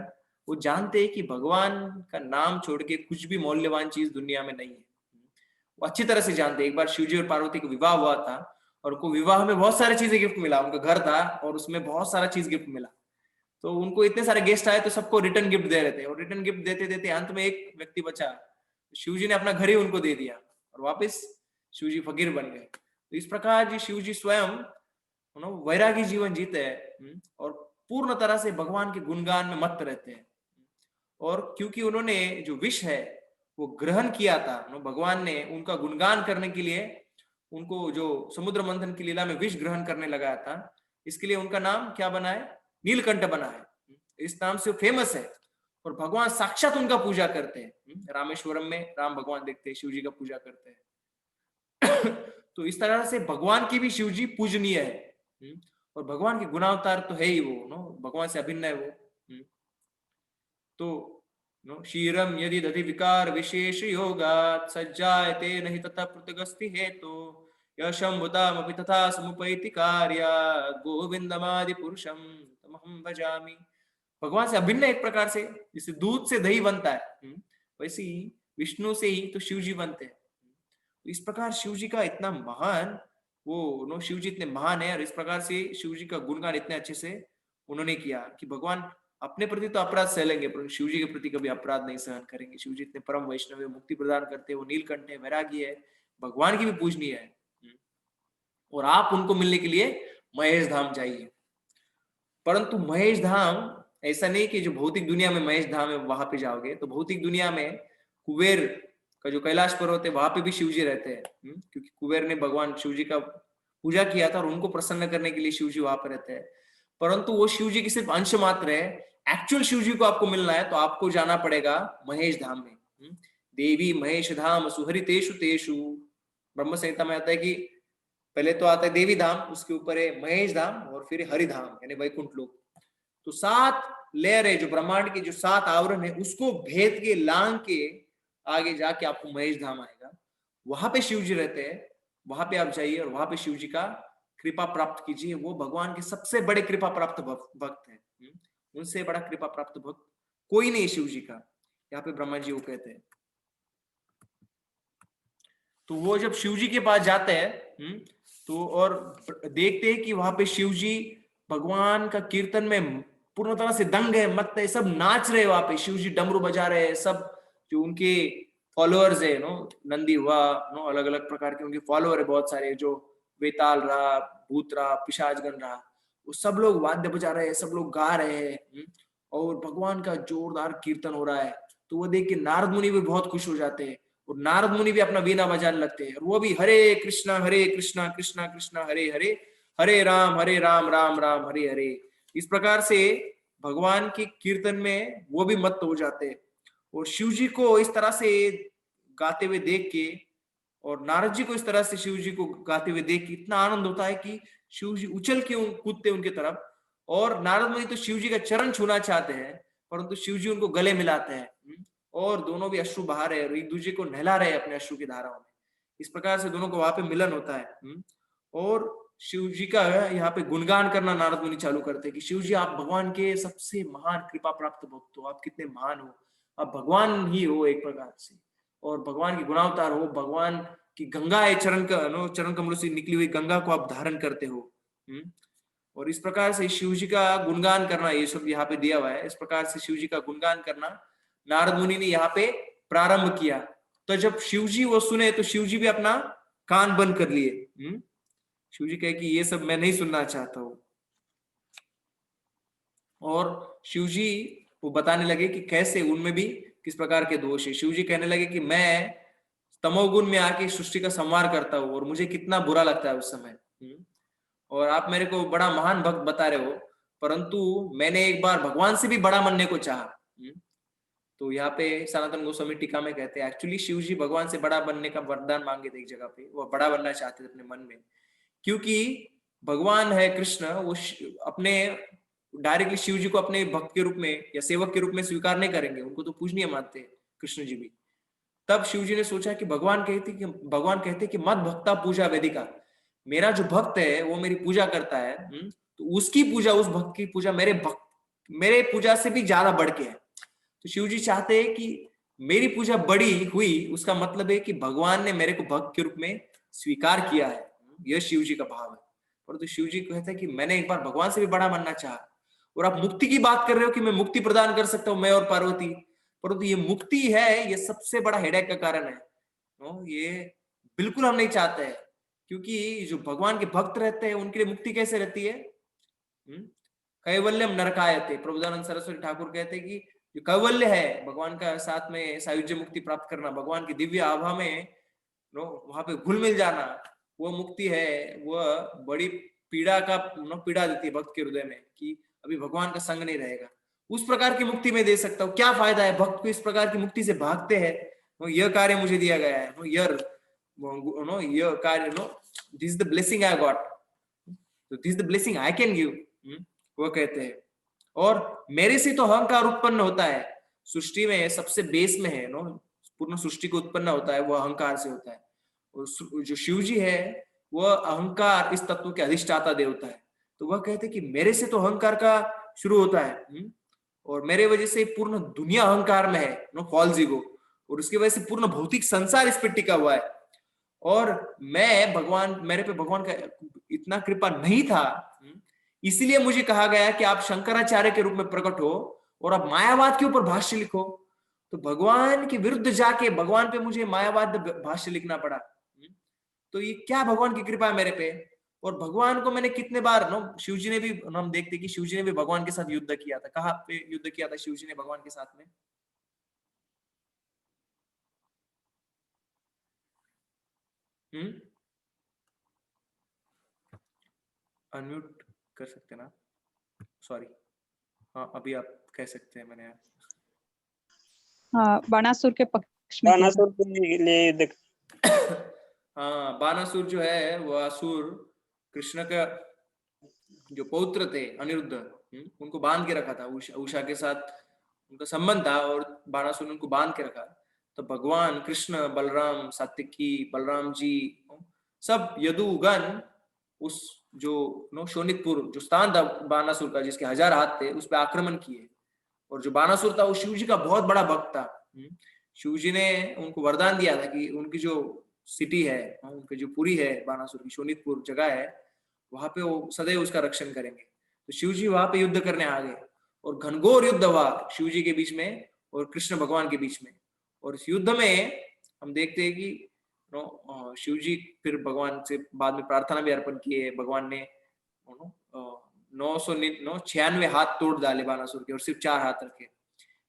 S1: वो जानते हैं कि भगवान का नाम छोड़ के कुछ भी मौल्यवान चीज दुनिया में नहीं है। वो अच्छी तरह से जानते हैं। एक बार शिव जी और पार्वती का विवाह हुआ था, और उनको विवाह में बहुत सारी चीजें गिफ्ट मिला, उनका घर था और उसमें बहुत सारा चीज गिफ्ट मिला। तो उनको इतने सारे गेस्ट आए तो सबको रिटर्न गिफ्ट दे रहे थे, और रिटर्न गिफ्ट देते देते अंत में एक व्यक्ति बचा, शिव जी ने अपना घर ही उनको दे दिया और वापस शिव जी फकीर बन गए। तो इस प्रकार जी शिव जी स्वयं वैरागी जीवन जीते हैं और पूर्ण तरह से भगवान के गुणगान में मत रहते हैं। और क्योंकि उन्होंने जो विष है वो ग्रहण किया था, भगवान ने उनका गुणगान करने के लिए उनको जो समुद्र मंथन की लीला में विष ग्रहण करने लगाया था, इसके लिए उनका नाम क्या बना है? नीलकंठ बना है। इस नाम से फेमस है और भगवान साक्षात उनका पूजा करते हैं। रामेश्वरम में राम भगवान देखते हैं, शिव जी का पूजा करते हैं। तो इस तरह से भगवान की भी शिव जी पूजनीय है और भगवान के गुणावतार तो है ही वो, भगवान से अभिन्न है वो। तो क्षीरम यदि दधि विकार विशेष योगात् सज्जायते नहीं तथा पृथगस्ति हेतु यशंभुतामपि तथा समुपैति कार्या गोविंदमादि पुरुषम तमहं भजामि। भगवान से अभिन्न एक प्रकार से, जैसे दूध से दही बनता है वैसे ही विष्णु से ही तो शिव जी बनते हैं। तो इस प्रकार शिव जी का इतना महान वो शिव जी इतने महान है, और इस प्रकार से शिव जी का गुणगान इतने अच्छे से उन्होंने किया कि भगवान अपने प्रति तो अपराध सह लेंगे, पर शिव जी के प्रति कभी अपराध नहीं सहन करेंगे। शिव जी इतने परम वैष्णव है, मुक्ति प्रदान करते हैं, वो नीलकंठ है, वैरागी है, भगवान की भी पूजनीय है। और आप उनको मिलने के लिए महेश धाम जाइए। परंतु महेश धाम ऐसा नहीं कि जो भौतिक दुनिया में महेश धाम है वहां पे जाओगे, तो भौतिक दुनिया में कुबेर का जो कैलाश पर्वत है वहां पे भी शिव जी रहते हैं, क्योंकि कुबेर ने भगवान शिव जी का पूजा किया था और उनको प्रसन्न करने के लिए शिव जी वहां पर रहते हैं। परंतु वो शिव जी की सिर्फ अंश मात्र है। एक्चुअल शिव जी को आपको मिलना है तो आपको जाना पड़ेगा महेश धाम में। देवी महेश धाम सुहरितेषु तेषु, ब्रह्म संहिता में आता है कि पहले तो आता है देवी धाम, उसके ऊपर है महेश धाम और फिर हरिधाम यानी वैकुंठ लोक। तो 7 लेयर है, जो ब्रह्मांड के जो 7 आवरण है उसको भेद के लांग के आगे जाके आपको महेश धाम आएगा। वहां पे शिव जी रहते हैं, वहां पे आप जाइए और वहां पे शिव जी का कृपा प्राप्त कीजिए। वो भगवान के सबसे बड़े कृपा प्राप्त भक्त है। उनसे बड़ा कृपा प्राप्त भक्त कोई नहीं शिव जी का, यहाँ पे ब्रह्मा जी वो कहते हैं। तो वो जब शिव जी के पास जाते हैं तो और देखते हैं कि वहां पे शिव जी भगवान का कीर्तन में पूर्ण तरह से दंग है, मत है, सब नाच रहे वहां पे, शिव जी डमरू बजा रहे हैं। सब जो उनके फॉलोअर्स है नंदी हुआ अलग अलग प्रकार के उनके फॉलोअर है बहुत सारे, जो वेताल रहा, भूत रहा, पिशाचगण रहा, वो सब लोग वाद्य बजा रहे हैं, सब लोग गा रहे हैं और भगवान का जोरदार कीर्तन हो रहा है। तो वो देख के नारद मुनि भी बहुत खुश हो जाते हैं और नारद मुनि भी अपना वीणा बजाने लगते हैं और वो भी हरे कृष्णा कृष्णा कृष्णा हरे हरे, हरे राम राम राम हरे हरे। इस प्रकार से भगवान के कीर्तन में वो भी मत्त हो जाते हैं। और शिव जी को इस तरह से गाते हुए देख के और नारद जी को इस तरह से शिव जी को गाते हुए देख के इतना आनंद होता है कि शिव जी उछल के कूदते उनके तरफ। और नारद मुनि तो शिव जी का चरण छूना चाहते हैं, परंतु शिव जी उनको गले मिलाते हैं और दोनों भी अश्रु बहा रहे हैं और एक दूसरे को नहला रहे हैं अपने अश्रु की धाराओं में। इस प्रकार से दोनों को वहां पे मिलन होता है और शिव जी का यहाँ पे गुणगान करना नारद मुनि चालू करते हैं कि शिव जी आप भगवान के सबसे महान कृपा प्राप्त भक्त हो, आप कितने महान हो, आप भगवान ही हो एक प्रकार से, और भगवान के गुणावतार हो, भगवान की गंगा है चरण कमलों से निकली हुई गंगा को आप धारण करते हो। और इस प्रकार से शिव जी का गुणगान करना, ये सब यहाँ पे दिया हुआ है। इस प्रकार से शिव जी का गुणगान करना नारद मुनि ने यहाँ पे प्रारंभ किया। तो जब शिव जी वो सुने तो शिव जी भी अपना कान बंद कर लिए। शिव जी कहे कि ये सब मैं नहीं सुनना चाहता हूं। और शिव जी वो बताने लगे कि कैसे उनमें भी किस प्रकार के दोष है। शिव जी कहने लगे कि मैं तमोगुण में आके सृष्टि का संहार करता हूँ और मुझे कितना बुरा लगता है उस समय। और आप मेरे को बड़ा महान भक्त बता रहे हो, परंतु मैंने एक बार भगवान से भी बड़ा बनने को चाहा। तो यहाँ पे सनातन गोस्वामी टीका में कहते हैं एक्चुअली शिव जी भगवान से बड़ा बनने का वरदान मांगे थे एक जगह पे, वो बड़ा बनना चाहते थे अपने मन में, क्योंकि भगवान है कृष्ण, वो अपने डायरेक्टली शिव जी को अपने भक्त के रूप में या सेवक के रूप में स्वीकार नहीं करेंगे, उनको तो पूजनीय मानते हैं कृष्ण जी भी। तब शिव जी ने सोचा कि भगवान कहते कि मत भक्ता पूजा वेदिका, मेरा जो भक्त है वो मेरी पूजा करता है, तो उसकी पूजा, उस भक्त की पूजा मेरे पूजा से भी ज्यादा बढ़ के है। तो शिव जी चाहते हैं कि मेरी पूजा बड़ी हुई, उसका मतलब है कि भगवान ने मेरे को भक्त के रूप में स्वीकार किया है। यह शिव जी का भाव है। परंतु शिव जी कहते हैं कि मैंने एक बार भगवान से भी बड़ा बनना चाहा। और आप मुक्ति की बात कर रहे हो कि मैं मुक्ति प्रदान कर सकता हूं, मैं और पार्वती, परंतु ये मुक्ति है, ये सबसे बड़ा हेडेक का कारण है। ये बिल्कुल हम नहीं चाहते हैं, क्योंकि जो भगवान के भक्त रहते हैं उनके लिए मुक्ति कैसे रहती है? कैवल्यम नरकायते। प्रभुदानंद सरस्वती ठाकुर कहते हैं कि जो कैवल्य है भगवान का साथ में सायुज्य मुक्ति प्राप्त करना, भगवान की दिव्य आभा में वहां पे घुल मिल जाना, वो मुक्ति है। वह बड़ी पीड़ा पीड़ा देती है भक्त के हृदय में कि अभी भगवान का संग नहीं रहेगा। उस प्रकार की मुक्ति में दे सकता हूँ। क्या फायदा है भक्त को इस प्रकार की मुक्ति से भागते हैं। यह कार्य मुझे दिया गया है, यह कार्य this is the blessing I got, this is the blessing I can give, वो कहते हैं। और मेरे से तो अहंकार उत्पन्न होता है। सृष्टि में सबसे बेस में है पूर्ण सृष्टि को उत्पन्न होता है, वो अहंकार से होता है। और जो शिव जी है वह अहंकार इस तत्व के अधिष्ठाता देवता है। तो वह कहते कि मेरे से तो अहंकार का शुरू होता है और मेरे वजह से पूर्ण दुनिया अहंकार में है, फॉल्स ईगो, और उसकी वजह से पूर्ण भौतिक संसार इस पर टिका हुआ है। और मेरे पे भगवान का इतना कृपा नहीं था, इसलिए मुझे कहा गया कि आप शंकराचार्य के रूप में प्रकट हो और आप मायावाद के ऊपर भाष्य लिखो। तो भगवान के विरुद्ध जाके भगवान पे मुझे मायावाद भाष्य लिखना पड़ा। तो ये क्या भगवान की कृपा है मेरे पे। और भगवान को मैंने कितने बार शिव जी ने भी, हम देखते कि शिव जी ने भी भगवान के साथ युद्ध किया था। कहाँ पे युद्ध किया था शिव जी ने भगवान के साथ में? अनम्यूट कर सकते ना? सॉरी, हाँ अभी आप कह सकते हैं। मैंने
S7: हाँ, बाणासुर के पक्ष में किया था।
S6: बाणासुर के लिए युद्ध।
S1: हाँ, बाणासुर जो है वो असुर कृष्ण का जो पौत्र थे अनिरुद्ध, उनको बांध के रखा था। उषा के साथ उनका संबंध था और बाणासुर ने उनको बांध के रखा। तो भगवान कृष्ण, बलराम, सात्विकी, बलराम जी, सब यदुगण उस जो शोणितपुर जो स्थान था बाणासुर का, जिसके 1000 हाथ थे, उस पर आक्रमण किए। और जो बाणासुर था वो शिव जी का बहुत बड़ा भक्त था। शिव जी ने उनको वरदान दिया था कि उनकी जो सिटी है, उनकी जो पुरी है बाणासुर की, शोणितपुर जगह है, वहां पे वो सदैव उसका रक्षण करेंगे। तो शिव जी वहां पे युद्ध करने आ गए और घनघोर युद्ध हुआ शिव जी के बीच में और कृष्ण भगवान के बीच में। और इस युद्ध में हम देखते हैं कि शिव जी फिर भगवान से बाद में प्रार्थना भी अर्पण किए। भगवान ने 996 हाथ तोड़ डाले बाणासुर के और सिर्फ 4 हाथ रखे।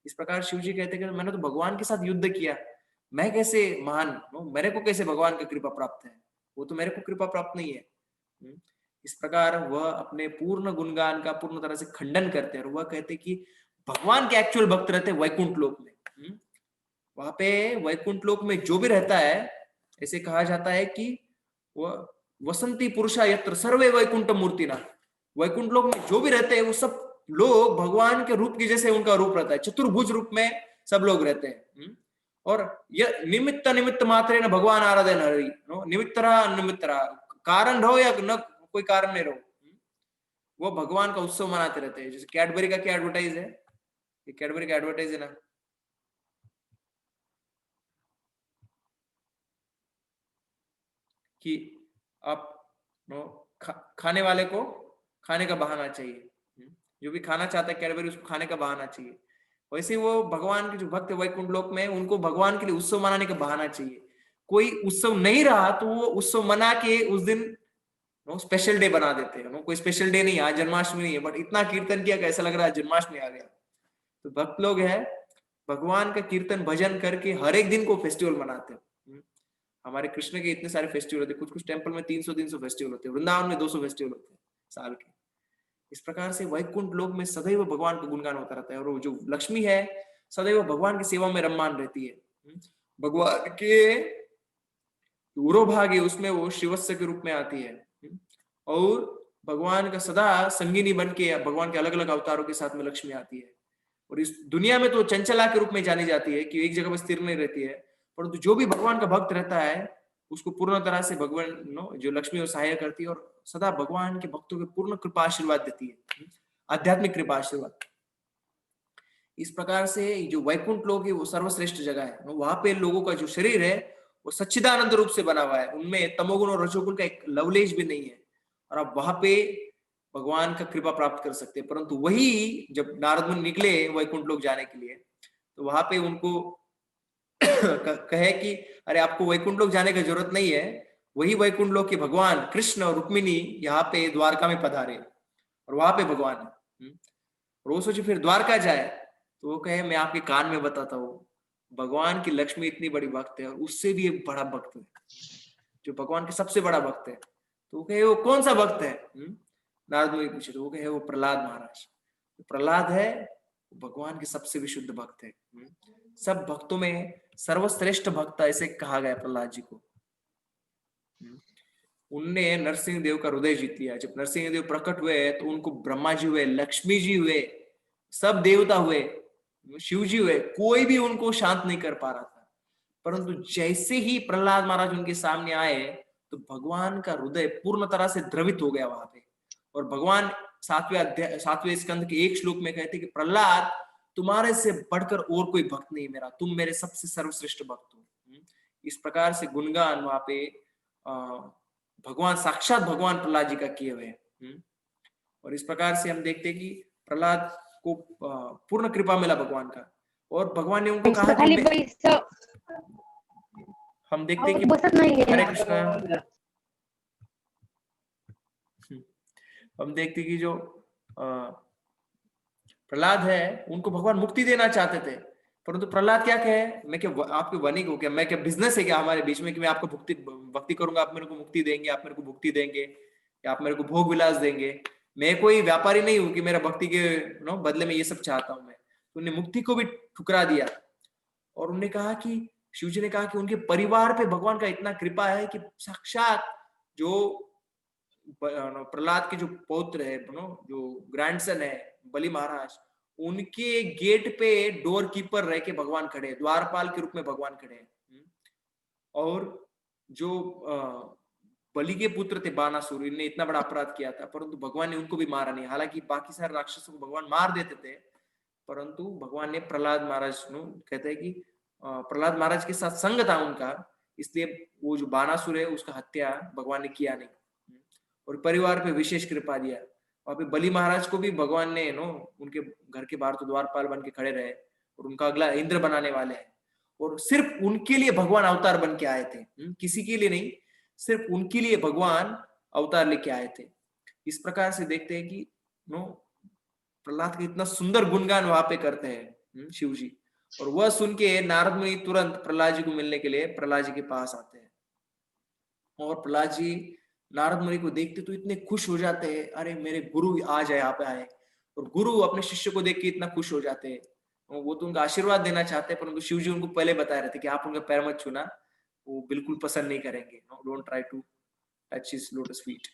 S1: इस प्रकार शिव जी कहते हैं कि मैंने तो भगवान के साथ युद्ध किया, मैं कैसे महान, मेरे को कैसे भगवान की कृपा प्राप्त है? वो तो मेरे को कृपा प्राप्त नहीं है। इस प्रकार वह अपने पूर्ण गुणगान का पूर्ण तरह से खंडन करते हैं और वह कहते कि भगवान के एक्चुअल भक्त रहते हैं वैकुंठ लोक में। वहां पे वैकुंठ लोक में जो भी रहता है, ऐसे कहा जाता है कि वह वसंती पुरुषा यत्र सर्वे वैकुंठ मूर्ति ना, वैकुंठ लोक में जो भी रहते हैं वो सब लोग भगवान के रूप के जैसे उनका रूप रहता है, चतुर्भुज रूप में सब लोग रहते हैं। और यह निमित्त निमित्त मात्रे न भगवान आराधन हरि, निमित्तरा अनिमित्तरा, कारण रहो या न कोई कारण नहीं रहो, वो भगवान का उत्सव मनाते रहते हैं। जैसे कैडबरी का क्या एडवर्टाइज है, ये कैडबरी का एडवर्टाइज है ना, कि आप खाने वाले को खाने का बहाना चाहिए, जो भी खाना चाहता है कैडबरी उसको खाने का बहाना चाहिए। वैसे वो भगवान के जो भक्त है वैकुंठ लोक में, उनको भगवान के लिए उत्सव मनाने का बहाना चाहिए। कोई उत्सव नहीं रहा तो वो उत्सव मना के उस दिन स्पेशल डे बना देते हैं। कोई स्पेशल डे नहीं, आज जन्माष्टमी नहीं है, बट इतना कीर्तन किया कि ऐसा लग रहा है जन्माष्टमी आ गया। तो भक्त लोग है भगवान का कीर्तन भजन करके हर एक दिन को फेस्टिवल मनाते हैं। हमारे कृष्ण के इतने सारे फेस्टिवल होते हैं, कुछ कुछ टेम्पल में 300 फेस्टिवल होते हैं, वृंदावन में 200 फेस्टिवल होते हैं साल के। इस प्रकार से वैकुंठ लोक में सदैव भगवान का गुणगान होता रहता है और वो जो लक्ष्मी है सदैव भगवान की सेवा में रममान रहती है। भगवान के उरोभाग है उसमें वो शिवस्य के रूप में आती है और भगवान का सदा संगिनी बन के भगवान के अलग अलग अवतारों के साथ में लक्ष्मी आती है। और इस दुनिया में तो चंचला के रूप में जानी जाती है कि एक जगह पर स्थिर नहीं रहती है, परंतु जो भी भगवान का भक्त रहता है उसको पूर्ण तरह से भगवान जो लक्ष्मी वो सहाय करती है और सदा भगवान के भक्तों के पूर्ण कृपा आशीर्वाद देती है, आध्यात्मिक कृपा आशीर्वाद। इस प्रकार से जो वैकुंठ लोक है वो सर्वश्रेष्ठ जगह है। वहां पे लोगों का जो शरीर है वो सच्चिदानंद रूप से बना हुआ है, उनमें तमोगुण और रजोगुण का एक लवलेश भी नहीं है और आप वहां पे भगवान का कृपा प्राप्त कर सकते हैं। परंतु वही जब नारद मुनि निकले वैकुंठ लोक जाने के लिए तो वहां पे उनको कहे कि अरे आपको वैकुंठ लोक जाने की जरूरत नहीं है, वही वैकुंठ लोक के भगवान कृष्ण और रुक्मिणी यहाँ पे द्वारका में पधारे और वहां पे भगवान है। और वो सोचे फिर द्वारका जाए तो वो कहे मैं आपके कान में बताता हूँ, भगवान की लक्ष्मी इतनी बड़ी भक्त है और उससे भी एक बड़ा भक्त है जो भगवान के सबसे बड़ा भक्त है। तो वो कहे वो कौन सा भक्त है? नारद मुनि पूछे तो वो कहे वो प्रहलाद महाराज। प्रहलाद है भगवान के सबसे विशुद्ध भक्त है, सब भक्तों में सर्वश्रेष्ठ भक्त ऐसे कहा गया प्रहलाद जी को। उनने नरसिंह देव का हृदय जीत लिया। जब नरसिंह देव प्रकट हुए तो उनको ब्रह्मा जी हुए, लक्ष्मी जी हुए, सब देवता हुए, शिव जी हुए, कोई भी उनको शांत नहीं कर पा रहा था। परंतु जैसे ही प्रहलाद महाराज उनके सामने आए तो भगवान का हृदय पूर्ण तरह से द्रवित हो गया वहां पे। और भगवान 7वें स्कंद के एक श्लोक में कहते कि प्रहलाद तुम्हारे से बढ़कर और कोई भक्त नहीं मेरा, तुम मेरे सबसे सर्वश्रेष्ठ भक्त हो। इस प्रकार से गुणगान वहां पे भगवान साक्षात भगवान प्रहलाद जी का किए हुए हैं। और इस प्रकार से हम देखते हैं कि प्रहलाद को पूर्ण कृपा मिला भगवान का और भगवान ने उनको कहा कि हम देखते हैं कि हरे कृष्ण हम देखते कि जो प्रहलाद है उनको भगवान मुक्ति देना चाहते थे, परंतु प्रहलाद क्या कहे, मैं क्या आपके वणिक हो क्या, मैं क्या बिजनेस है क्या हमारे बीच में कि मैं आपको भक्ति करूंगा, आप मेरे को मुक्ति देंगे, आप मेरे को भुक्ति देंगे, या आप मेरे को भोग विलास देंगे। मैं कोई व्यापारी नहीं हूं कि मेरा भक्ति के बदले में ये सब चाहता हूं मैं। तो उन्हें मुक्ति को भी ठुकरा दिया और उन्होंने कहा कि शिव जी ने कहा कि उनके परिवार पे भगवान का इतना कृपा है कि साक्षात जो प्रहलाद के जो पौत्र है, जो ग्रैंडसन है बलि महाराज, उनके गेट पे डोर कीपर रह के भगवान खड़े, द्वारपाल के रूप में भगवान खड़े हैं। और जो बलि के पुत्र थे बानासुर, इनने इतना बड़ा अपराध किया था, परंतु भगवान ने उनको भी मारा नहीं। हालांकि बाकी सारे राक्षसों को भगवान मार देते थे, परंतु भगवान ने प्रहलाद महाराज कहते हैं कि प्रहलाद महाराज के साथ संग था उनका, इसलिए वो जो बानासुर है उसका हत्या भगवान ने किया नहीं और परिवार पे विशेष कृपा दिया। वहां पे बलि महाराज को भी भगवान ने उनके घर के बाहर तो द्वारपाल बन के खड़े रहे और उनका अगला इंद्र बनाने वाले हैं, और सिर्फ उनके लिए भगवान अवतार बन के आए थे, किसी के लिए नहीं, सिर्फ उनके लिए भगवान अवतार लेके आए थे। इस प्रकार से देखते हैं कि प्रहलाद का इतना सुंदर गुणगान वहां पे करते हैं शिव जी, और वह सुन के नारद मुनि तुरंत प्रहलाद जी को मिलने के लिए प्रहलाद जी के पास आते हैं। और प्रहलाद जी नारद मुनि को देखते तो इतने खुश हो जाते हैं, अरे मेरे गुरु आज यहाँ पे आए। और गुरु अपने शिष्य को देख के इतना खुश हो जाते हैं, वो तो उनका आशीर्वाद देना चाहते हैं, परंतु शिव जी उनको पहले बता रहे थे कि आप उनका पैर मत छूना, वो बिल्कुल पसंद नहीं करेंगे, don't try to touch his lotus feet,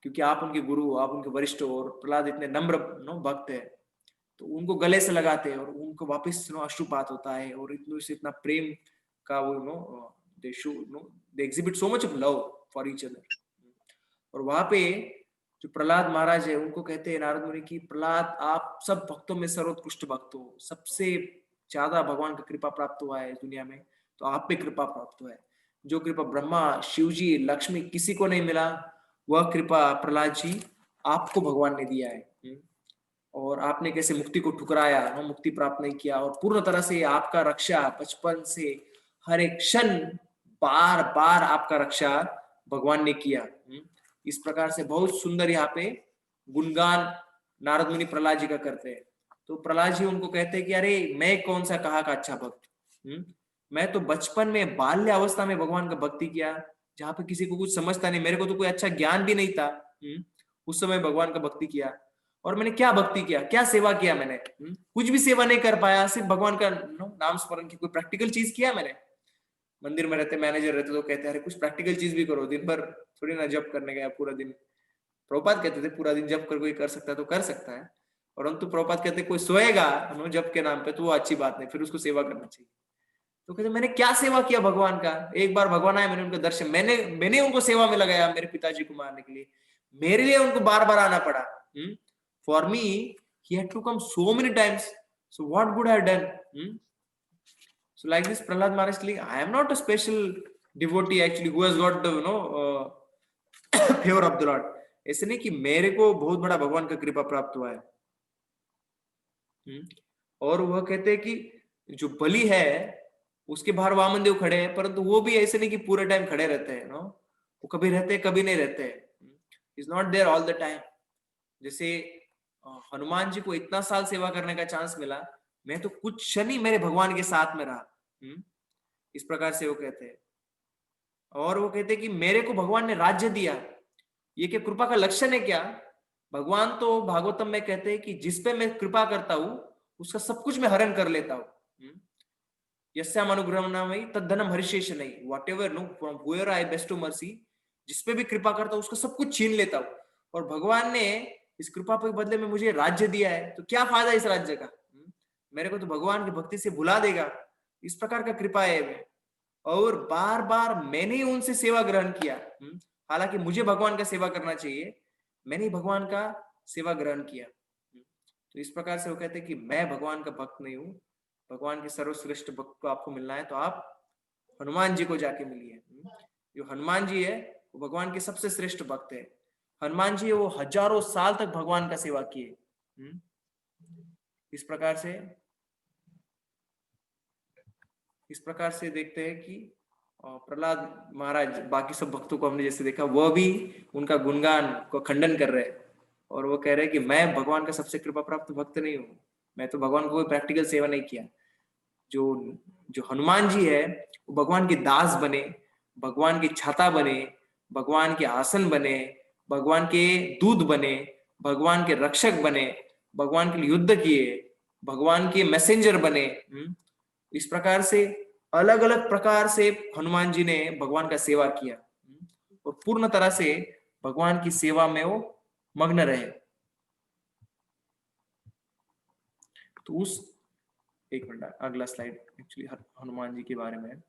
S1: क्योंकि आप उनके गुरु, आप उनके वरिष्ठ, और प्रहलाद इतने नम्र भक्त है, तो उनको गले से लगाते हैं और उनको वापस अश्रुपात होता है, और इतना प्रेम का वो they exhibit so much of love for each other। और वहां पे जो प्रहलाद महाराज है उनको कहते हैं नारद मुनि की, प्रहलाद आप सब भक्तों में सर्वोत्कृष्ट भक्त हो, सबसे ज्यादा भगवान का कृपा प्राप्त हुआ है इस दुनिया में, तो आप पे कृपा प्राप्त हुआ है। जो कृपा ब्रह्मा, शिव जी, लक्ष्मी किसी को नहीं मिला, वह कृपा प्रहलाद जी आपको भगवान ने दिया है। और आपने कैसे मुक्ति को ठुकराया, मुक्ति प्राप्त नहीं किया, और पूर्ण तरह से आपका रक्षा बचपन से हर एक क्षण बार बार आपका रक्षा भगवान ने किया। इस प्रकार से बहुत सुंदर यहाँ पे गुणगान नारद मुनि प्रहलाद जी का करते हैं। तो प्रहलाद जी उनको कहते हैं कि अरे मैं कौन सा कहा का अच्छा भक्त, मैं तो बचपन में बाल्य अवस्था में भगवान का भक्ति किया, जहाँ पे किसी को कुछ समझता नहीं, मेरे को तो कोई अच्छा ज्ञान भी नहीं था, उस समय भगवान का भक्ति किया। और मैंने क्या भक्ति किया, क्या सेवा किया मैंने, कुछ भी सेवा नहीं कर पाया, सिर्फ भगवान का नाम स्मरण की कोई प्रैक्टिकल चीज किया मैंने। मंदिर में रहते मैनेजर रहते तो कहते हैं अरे कुछ प्रैक्टिकल चीज भी करो, दिन भर थोड़ी ना जप करने गया पूरा दिन। प्रभुपाद कहते थे पूरा दिन जप कर कोई कर सकता है तो कर सकता है, परंतु प्रभुपाद कहते कोई सोएगा जप के नाम पे तो वो अच्छी बात नहीं, फिर उसको सेवा करना चाहिए। तो कहते मैंने क्या सेवा किया भगवान का, एक बार भगवान आए, मैंने उनका दर्शन, मैंने उनको सेवा में लगाया मेरे पिताजी को मारने के लिए, मेरे लिए उनको बार बार आना पड़ा। For me, he had to come so many times. So what would I have done? So like this, Prahlad Maharaj is like, I am not a special devotee actually who has got the favor of the Lord. ऐसे नहीं कि मेरे को बहुत बड़ा भगवान का कृपा प्राप्त हुआ है। और वह कहते हैं कि जो बलि है उसके बाहर वामन देव खड़े हैं, परंतु वो भी ऐसे नहीं कि पूरे टाइम खड़े रहते हैं, वो कभी रहते हैं कभी नहीं रहते हैं। Is not there all the time. जैसे हनुमान जी को इतना साल सेवा करने का चांस मिला, मैं तो कुछ क्षण ही मेरे भगवान के साथ में रहा। इस प्रकार से वो कहते हैं। और वो कहते हैं कि मेरे को भगवान ने राज्य दिया, ये क्या कृपा का लक्षण है क्या? भगवान तो भागवतम में कहते हैं कि जिसपे मैं कृपा करता हूं उसका सब कुछ मैं हरण कर लेता हूं। यस्याम अनुग्रहणामयि तद्धनम हरिशेष नहीं, whatever from where I bestow mercy, जिसपे भी कृपा करता हूं उसका सब कुछ छीन लेता हूं। और भगवान ने इस कृपा के बदले में मुझे राज्य दिया है, तो क्या फायदा इस राज्य का? मेरे को तो भगवान की भक्ति से भुला देगा। इस प्रकार का कृपा है वे। और बार बार मैंने ही उनसे सेवा ग्रहण किया, हालांकि मुझे भगवान का सेवा करना चाहिए, मैंने ही भगवान का सेवा ग्रहण किया। तो इस प्रकार से वो कहते हैं कि मैं भगवान का भक्त नहीं हूँ, भगवान के सर्वश्रेष्ठ भक्त को आपको मिलना है तो आप हनुमान जी को जाके मिलिए। जो हनुमान जी है वो भगवान के सबसे श्रेष्ठ भक्त है। हनुमान जी वो हजारों साल तक भगवान का सेवा किए। इस प्रकार से देखते हैं कि प्रहलाद महाराज बाकी सब भक्तों को हमने जैसे देखा, वह भी उनका गुणगान को खंडन कर रहे हैं। और वो कह रहे हैं कि मैं भगवान का सबसे कृपा प्राप्त भक्त नहीं हूँ, मैं तो भगवान को कोई प्रैक्टिकल सेवा नहीं किया। जो जो हनुमान जी है वो भगवान के दास बने, भगवान की छाता बने, भगवान के आसन बने, भगवान के दूत बने, भगवान के रक्षक बने, भगवान के लिए युद्ध किए, भगवान के मैसेंजर बने। इस प्रकार से अलग अलग प्रकार से हनुमान जी ने भगवान का सेवा किया और पूर्ण तरह से भगवान की सेवा में वो मग्न रहे। तो उस एक मिनट, अगला स्लाइड एक्चुअली हनुमान जी के बारे में।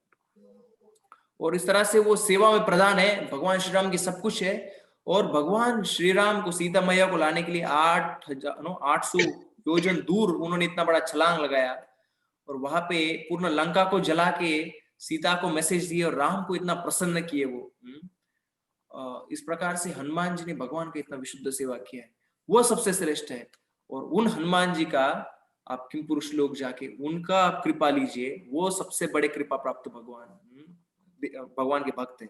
S1: और इस तरह से वो सेवा में प्रधान है, भगवान श्री राम की सब कुछ है। और भगवान श्री राम को सीता मैया को लाने के लिए 800 योजन दूर उन्होंने इतना बड़ा छलांग लगाया और वहां पे पूर्ण लंका को जला के सीता को मैसेज दिए और राम को इतना प्रसन्न किए वो। इस प्रकार से हनुमान जी ने भगवान का इतना विशुद्ध सेवा किया है, वो सबसे श्रेष्ठ है। और उन हनुमान जी का आप किम पुरुष लोग जाके उनका आप कृपा लीजिए, वो सबसे बड़े कृपा प्राप्त भगवान के भक्त है।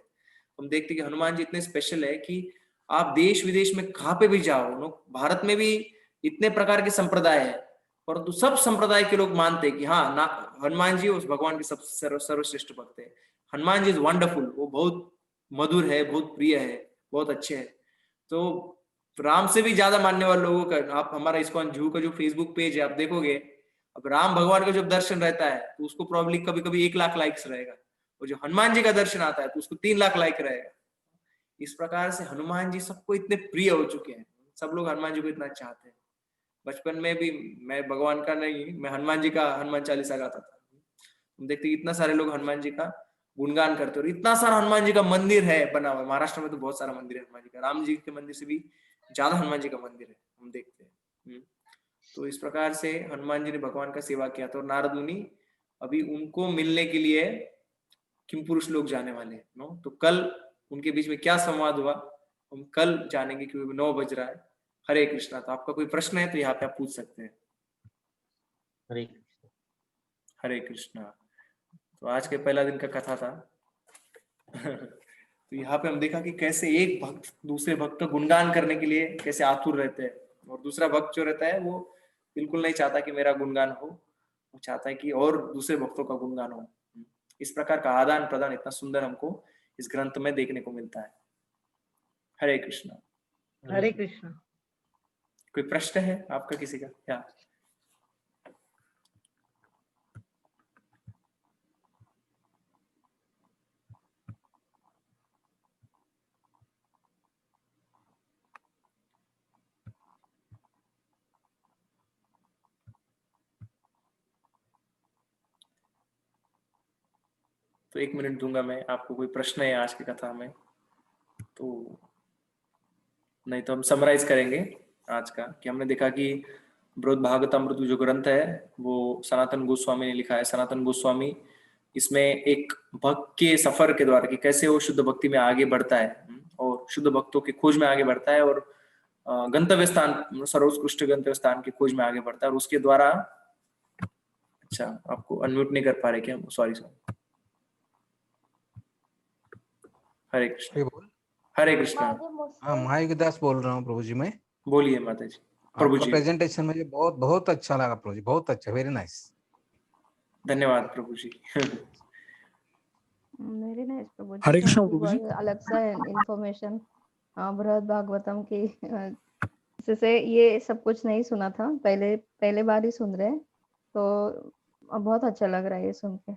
S1: हम देखते कि हनुमान जी इतने स्पेशल है कि आप देश विदेश में कहाँ पे भी जाओ, भारत में भी इतने प्रकार के संप्रदाय है, परंतु सब संप्रदाय के लोग मानते हैं कि हाँ ना, हनुमान जी उस भगवान के सब सर्वश्रेष्ठ भक्त है। हनुमान जी इज वंडरफुल, वो बहुत मधुर है, बहुत प्रिय है, बहुत अच्छे है। तो राम से भी ज्यादा मानने वाले लोगों का, आप हमारा इस्कॉन जू का जो फेसबुक पेज है आप देखोगे, अब राम भगवान का जब दर्शन रहता है तो उसको प्रॉब्ली कभी कभी 1 लाख लाइक्स रहेगा, और जो हनुमान जी का दर्शन आता है तो उसको 3 लाख लाइक रहेगा। इस प्रकार से हनुमान जी सबको इतने प्रिय हो चुके हैं, सब लोग हनुमान जी को इतना चाहते हैं। बचपन में भी मैं भगवान का नहीं, मैं हनुमान जी का हनुमान चालीसा गाता था। हम देखते इतना सारे लोग हनुमान जी का गुणगान करते और इतना सारा हनुमान जी का मंदिर है बना हुआ। महाराष्ट्र में तो बहुत सारा मंदिर है हनुमान जी का, राम जी के मंदिर से भी ज्यादा हनुमान जी का मंदिर है, हम देखते हैं। तो इस प्रकार से हनुमान जी ने भगवान का सेवा किया था। और नारद मुनि अभी उनको मिलने के लिए किम पुरुष लोग जाने वाले हैं नो, तो कल उनके बीच में क्या संवाद हुआ हम कल जानेंगे, क्योंकि 9 बज रहा है। हरे कृष्णा। तो आपका कोई प्रश्न है तो यहाँ पे आप पूछ सकते हैं।
S2: हरे कृष्ण।
S1: हरे कृष्णा। तो आज के पहला दिन का कथा था। तो यहाँ पे हम देखा कि कैसे एक भक्त दूसरे भक्त का गुणगान करने के लिए कैसे आतुर रहते हैं, और दूसरा भक्त जो रहता है वो बिल्कुल नहीं चाहता कि मेरा गुणगान हो, वो चाहता है कि और दूसरे भक्तों का गुणगान हो। इस प्रकार का आदान प्रदान इतना सुंदर हमको इस ग्रंथ में देखने को मिलता है। हरे कृष्णा।
S8: हरे कृष्णा।
S1: कोई प्रश्न है आपका किसी का? क्या तो 1 मिनट दूंगा मैं आपको। कोई प्रश्न है आज की कथा में? तो नहीं तो हम समराइज करेंगे आज का, कि हमने देखा कि बृहद भागवतामृत जो ग्रंथ है वो सनातन गोस्वामी ने लिखा है। सनातन गोस्वामी इसमें एक भक्त के सफर के द्वारा कि कैसे वो शुद्ध भक्ति में आगे बढ़ता है और शुद्ध भक्तों की खोज में आगे बढ़ता है और गंतव्य स्थान, सर्वोत्कृष्ट गंतव्य स्थान की खोज में आगे बढ़ता है। और उसके द्वारा, अच्छा आपको अनम्यूट नहीं कर पा रहे क्या? सॉरी। हरे कृष्ण। हरे कृष्णा।
S9: हाँ, महायुग दास बोल रहा हूँ प्रभु जी। मैं
S1: बोलिए माता जी। प्रभु जी,
S9: प्रेजेंटेशन मुझे बहुत बहुत अच्छा लगा प्रभु जी, बहुत अच्छा, वेरी नाइस।
S1: धन्यवाद प्रभु जी।
S4: मेरी नाइस प्रभु जी।
S3: हरे कृष्ण प्रभु जी।
S4: अलग सा इंफॉर्मेशन बृहद भागवतम की इससे ये सब कुछ नहीं सुना था, पहले बार ही सुन रहे, तो बहुत अच्छा लग रहा है ये सुन के।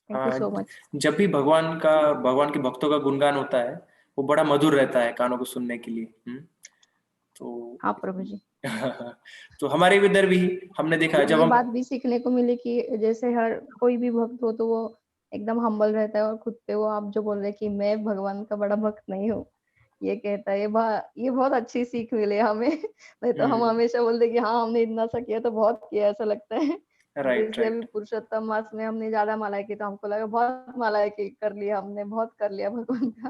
S4: Thank you so much.
S1: जब भी भगवान के भक्तों का गुणगान होता है वो बड़ा मधुर रहता है कानों को सुनने के लिए। तो
S4: हाँ प्रभु जी।
S1: तो हमारे इधर भी हमने देखा जब
S4: ये
S1: हम
S4: बात भी सीखने को मिली कि जैसे हर कोई भी भक्त हो तो वो एकदम हम्बल रहता है, और खुद पे वो आप जो बोल रहे कि मैं भगवान का बड़ा भक्त नहीं हूँ ये कहता है, ये बहुत अच्छी सीख मिली हमें। नहीं तो हम हमेशा बोलते कि हाँ हमने इतना सा किया तो बहुत किया, ऐसा लगता है। जैसे अभी पुरुषोत्तम मास में हमने ज्यादा माला की तो हमको लगा बहुत माला की कर लिया हमने, बहुत कर लिया भगवान का,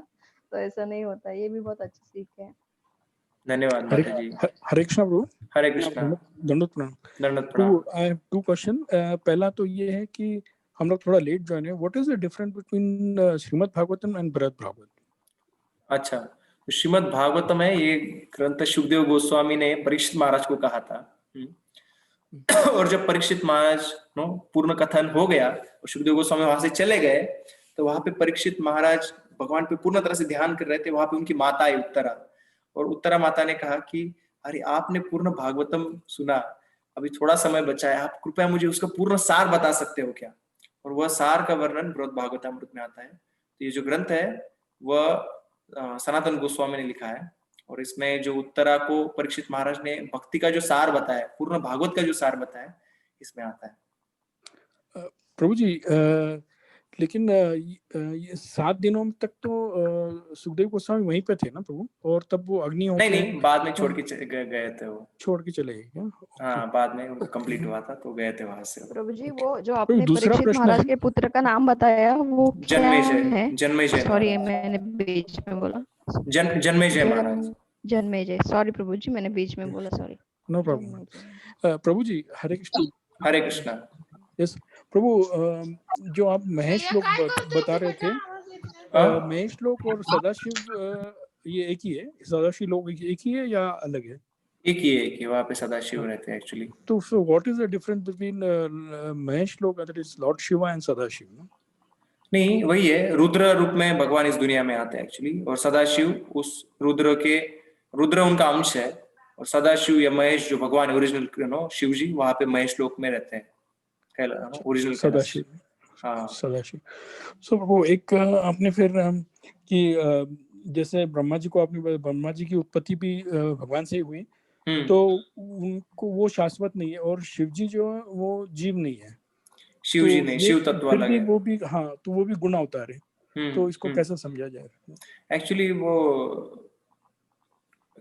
S4: तो ऐसा नहीं होता। ये भी बहुत अच्छी सीख है।
S1: धन्यवाद माता जी।
S3: हरे कृष्णा प्रभु।
S1: हरे कृष्णा।
S3: दंडवत प्रणाम।
S1: दंडवत प्रणाम।
S3: तो आई हैव 2 क्वेश्चन। पहला तो ये है कि हम लोग थोड़ा लेट ज्वाइन है, what is the difference between Shrimad Bhagavatam and बृहद भागवत?
S1: अच्छा, श्रीमद् भागवतम है, ये ग्रंथ शुकदेव गोस्वामी ने परीक्षित महाराज को कहा था। और जब परीक्षित महाराज पूर्ण कथन हो गया और शुकदेव गोस्वामी वहां से चले गए, तो वहां पे परीक्षित महाराज भगवान पे पूर्ण तरह से ध्यान कर रहे थे। वहां पे उनकी माता आई उत्तरा, और उत्तरा माता ने कहा कि अरे आपने पूर्ण भागवतम सुना, अभी थोड़ा समय बचा है, आप कृपया मुझे उसका पूर्ण सार बता सकते हो क्या? और वह सार का वर्णन बृहद भागवतामृत में आता है। तो ये जो ग्रंथ है वह सनातन गोस्वामी ने लिखा है, और इसमें जो उत्तरा को परीक्षित महाराज ने भक्ति का जो सार बताया, पूर्ण भागवत का जो सार बताया, इसमें आता है।
S3: प्रभु जी, लेकिन ये 7 दिनों तक तो सुखदेव गोस्वामी वहीं पे थे ना प्रभु, और तब वो अग्निहोत्र
S1: नहीं, बाद में छोड़ के गए थे वो।
S3: छोड़ के चले गए क्या?
S1: हाँ, बाद में उनका कंप्लीट हुआ था तो गए थे वहां से।
S4: प्रभु जी, वो जो आपने
S3: दूसरा
S4: परीक्षित
S3: प्रश्न
S4: महाराज
S3: है।
S4: के पुत्र का नाम बताया वो क्या है?
S1: जन्मेजय
S4: सॉरी, मैंने बीच में बोला।
S1: जन्मेजय महाराज।
S4: जन्मेजय, सॉरी प्रभु जी, मैंने बीच में बोला, sorry.
S3: No problem. Prabhu ji, Hare Krishna.
S1: Hare Krishna.
S3: Yes Prabhu, जो आप महेश लोक बता रहे थे, महेश लोक और सदाशिव ये एक ही है? सदाशिव लोक एक ही है या अलग है?
S1: एक ही है कि वहाँ पे सदाशिव रहते हैं एक्चुअली।
S3: तो so what is the difference between Mahesh लोक, that is Lord Shiva and Sadashiv?
S1: नहीं, वही है, रुद्र रूप में भगवान इस दुनिया में आते हैं एक्चुअली, और सदाशिव उस रुद्र उनका अंश है, और सदाशिव या महेश जो भगवान ओरिजिनल शिव जी वहाँ पे महेश लोक में रहते हैं, ओरिजिनल
S3: सदाशिव।
S1: हाँ,
S3: सदाशिव। सो प्रभु, एक आपने फिर कि जैसे ब्रह्मा जी को आपने, ब्रह्मा जी की उत्पत्ति भी भगवान से ही हुई, तो उनको वो शाश्वत नहीं है, और शिव जी जो है वो जीव नहीं है।
S1: शिव जी नहीं, शिव तत्व अलग है।
S3: वो भी, हाँ, तो वो भी गुण अवतार है। तो इसको कैसे समझा जाए?
S1: एक्चुअली वो,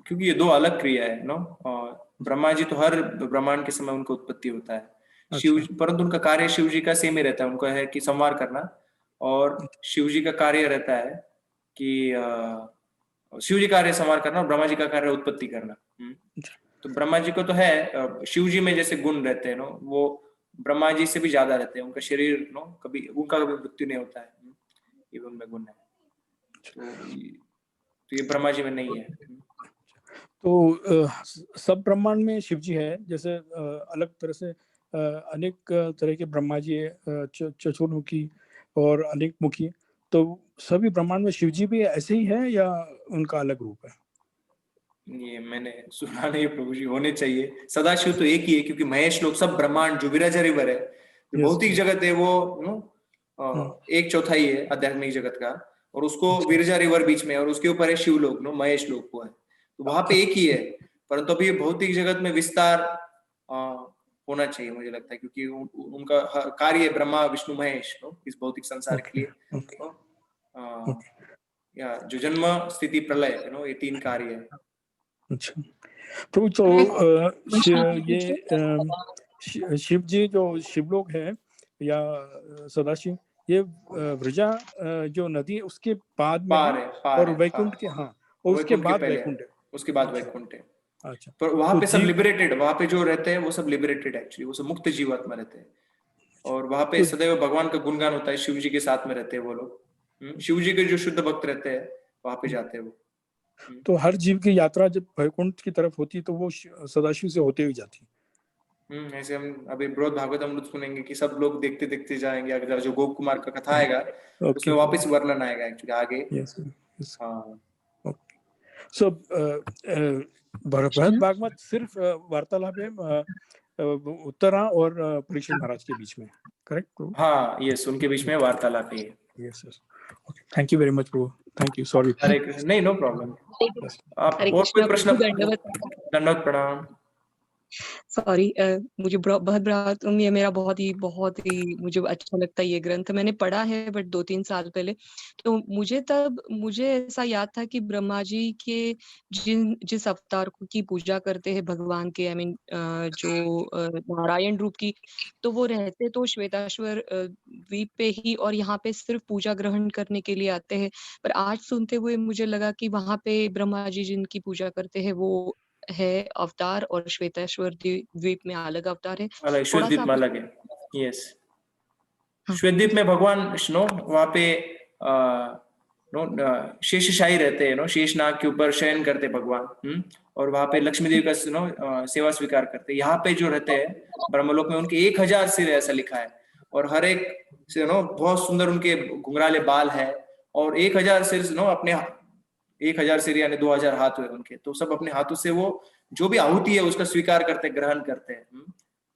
S1: क्योंकि ये दो अलग क्रिया है ब्रह्मा जी तो हर ब्रह्मांड के समय उनका उत्पत्ति होता है।
S3: अच्छा।
S1: शिव, परंतु उनका कार्य शिव जी का सेम ही रहता है, उनका है कि संवार करना, और शिव जी का कार्य रहता है कि शिव जी कार्य संवार करना और ब्रह्मा जी का कार्य उत्पत्ति करना। तो ब्रह्मा जी को तो है, शिव जी में जैसे गुण रहते हैं वो ब्रह्मा जी से भी ज्यादा रहते हैं। उनका शरीर कभी मृत्यु नहीं होता है, ये उनमें गुण है। तो ये ब्रह्मा जी में नहीं है।
S3: तो सब ब्रह्मांड में शिव जी है, जैसे अलग तरह से अनेक तरह के ब्रह्मा जी है, चतुर्मुखी और अनेक मुखी, तो सभी ब्रह्मांड में शिव जी भी ऐसे ही है या उनका अलग रूप है?
S1: ये मैंने सुना नहीं प्रभु जी, होने चाहिए। सदाशिव तो एक ही है, क्योंकि महेश लोग सब ब्रह्मांड जो विराजा रिवर है, जो भौतिक जगत है, वो 1/4 है आध्यात्मिक जगत का, और उसको विरजा रिवर बीच में, और उसके ऊपर है शिव लोक, महेश लोक को है, तो वहां पे एक ही है। परंतु अभी भौतिक जगत में विस्तार होना चाहिए मुझे लगता है, क्योंकि उनका कार्य ब्रह्मा विष्णु महेश इस भौतिक संसार के लिए या जो जन्म स्थिति प्रलय ये 3 कार्य है।
S3: अच्छा प्रभु, तो ये शिव जी जो शिवलोक है या सदाशिव, ये व्रजा जो नदी है उसके बाद में
S1: पार है,
S3: और वैकुंठ के, हाँ, और उसके बाद वैकुंठ है।
S1: उसके बाद वैकुंठ है।
S3: अच्छा,
S1: पर वहां पे सब लिबरेटेड, वहां पे जो रहते हैं वो सब लिबरेटेड एक्चुअली, वो सब मुक्त जीवात्मा रहते हैं, और वहां पे सदैव भगवान का गुणगान होता है। शिव जी के साथ में रहते हैं वो लोग, शिव जी के जो शुद्ध भक्त रहते हैं वहां पे जाते हैं वो।
S3: तो हर जीव की यात्रा जब वैकुंठ की तरफ होती है तो वो सदाशिव से होते हुए जाती है।
S1: ऐसे हम अभी बृहद भागवत अमृत सुनेंगे कि सब लोग देखते देखते जाएंगे, अगर जो गोप कुमार का कथा आएगा उसमें वापस वर्णन आएगा एक्चुअली आगे। हाँ,
S3: सो बृहद भागवत सिर्फ वार्तालाप है उत्तरा और परीक्षित महाराज के बीच में, करेक्ट?
S1: हाँ, यस, उनके बीच में वार्तालाप है।
S3: Yes yes, okay, thank you very much Prabhu, thank you, sorry.
S1: Hare Krishna, नहीं, नो प्रॉब्लम। आप और कोई प्रश्न? दंडवत प्रणाम।
S7: सॉरी, मुझे बहुत ये मेरा बहुत ही मुझे अच्छा लगता है ये ग्रंथ। मैंने पढ़ा है बट 2-3 साल पहले, तो मुझे ऐसा याद था कि ब्रह्मा जी के जिस अवतार की पूजा करते हैं भगवान के, जो नारायण रूप की, तो वो रहते तो श्वेताश्वर द्वीप पे ही, और यहाँ पे सिर्फ पूजा ग्रहण करने के लिए आते हैं। पर आज सुनते हुए मुझे लगा कि वहाँ पे ब्रह्मा जी जिनकी पूजा करते हैं वो है अवतार, और श्वेताश्वर द्वीप में अलग अवतार है।
S1: अलग, श्वेत द्वीप में अलग है। यस, श्वेत द्वीप में भगवान विष्णु वहां पे शेषशाही रहते हैं, शेषनाग के ऊपर शयन करते भगवान, और वहां पे लक्ष्मी देवी का सेवा स्वीकार करते। यहाँ पे जो रहते हैं ब्रह्मलोक में, उनके 1000 सिर ऐसा लिखा है, और हर एक से बहुत सुंदर उनके घुंघराले बाल है, और 1000 सिर अपने 1000 सिर यानी 2000 हाथ हुए उनके, तो सब अपने हाथों से वो जो भी आहुति है उसका स्वीकार करते, ग्रहण करते हैं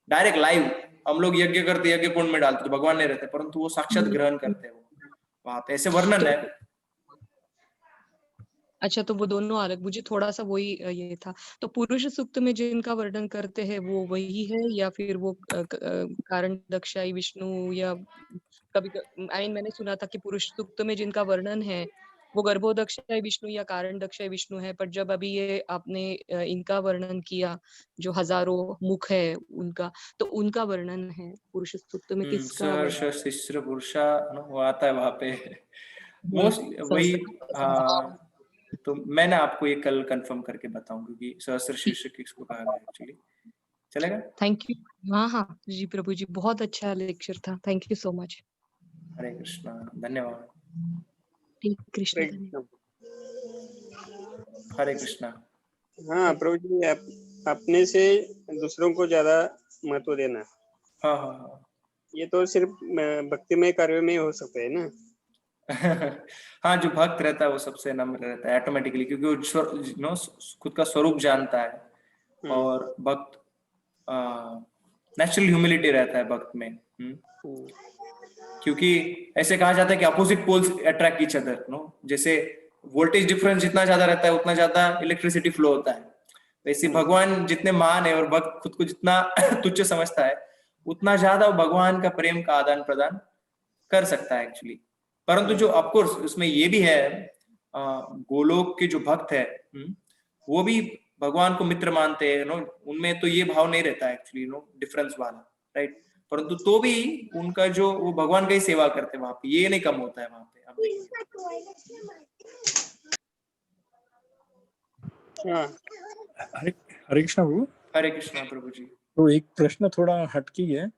S1: डायरेक्ट लाइव। हम लोग यज्ञ करते, यज्ञ कुंड में डालते तो भगवान नहीं रहते, परंतु वो साक्षात ग्रहण करते हैं वो वहां पे, ऐसे वर्णन है।
S7: अच्छा, तो वो दोनों अलग, मुझे थोड़ा सा वही ये था। तो पुरुष सूक्त में जिनका वर्णन करते हैं वो वही है, या फिर वो कारण दक्षाई विष्णु, या कभी मैंने सुना था कि पुरुष सूक्त में जिनका वर्णन है वो गर्भोदक्षाई विष्णु या कारण दक्षाई विष्णु है, पर जब अभी ये आपने इनका वर्णन किया जो हजारों मुख है उनका, तो उनका वर्णन है पुरुष सूक्त में किसका
S1: सहर्ष शिश्र पुरुषा वो आता है वहां पे मोस्ट वही। हाँ, तो मैं ना आपको ये कल कंफर्म करके बताऊं, क्योंकि सहस्त्र शीर्ष किसको कहा गया एक्चुअली। चलेगा?
S7: Thank you. हाँ हाँ जी प्रभु जी, बहुत अच्छा लेक्चर था, थैंक यू सो मच।
S1: हरे कृष्णा, धन्यवाद।
S7: कृष्ण
S1: हरे कृष्णा।
S6: हाँ प्रभु जी, अपने से दूसरों को ज्यादा महत्व देना।
S1: हाँ हाँ हाँ,
S6: ये तो सिर्फ भक्तिमय कार्य में हो सकता है ना।
S1: हाँ, जो भक्त रहता है वो सबसे नम्र रहता है ऑटोमेटिकली, क्योंकि वो खुद का स्वरूप जानता है, और भक्त नेचुरल ह्यूमिलिटी रहता है भक्त में। क्योंकि ऐसे कहा जाता है कि opposite poles attract each other, जैसे वोल्टेज डिफरेंस जितना ज्यादा रहता है उतना ज्यादा इलेक्ट्रिसिटी फ्लो होता है। वैसे भगवान जितने महान है और भक्त खुद को जितना तुच्छ समझता है, उतना ज्यादा भगवान का प्रेम का आदान प्रदान कर सकता है एक्चुअली। परंतु जो ऑफकोर्स उसमें ये भी है, गोलोक के जो भक्त है वो भी भगवान को मित्र मानते हैं, उनमें तो ये भाव नहीं रहता है एक्चुअली, डिफरेंस वाला, राइट। परंतु तो भी उनका जो वो भगवान का ही सेवा करते हैं वहां पे, ये नहीं कम होता है वहां पे, आप
S3: हरे कृष्णा प्रभु।
S1: हरे कृष्णा प्रभु जी।
S3: तो एक प्रश्न थोड़ा हटकी है।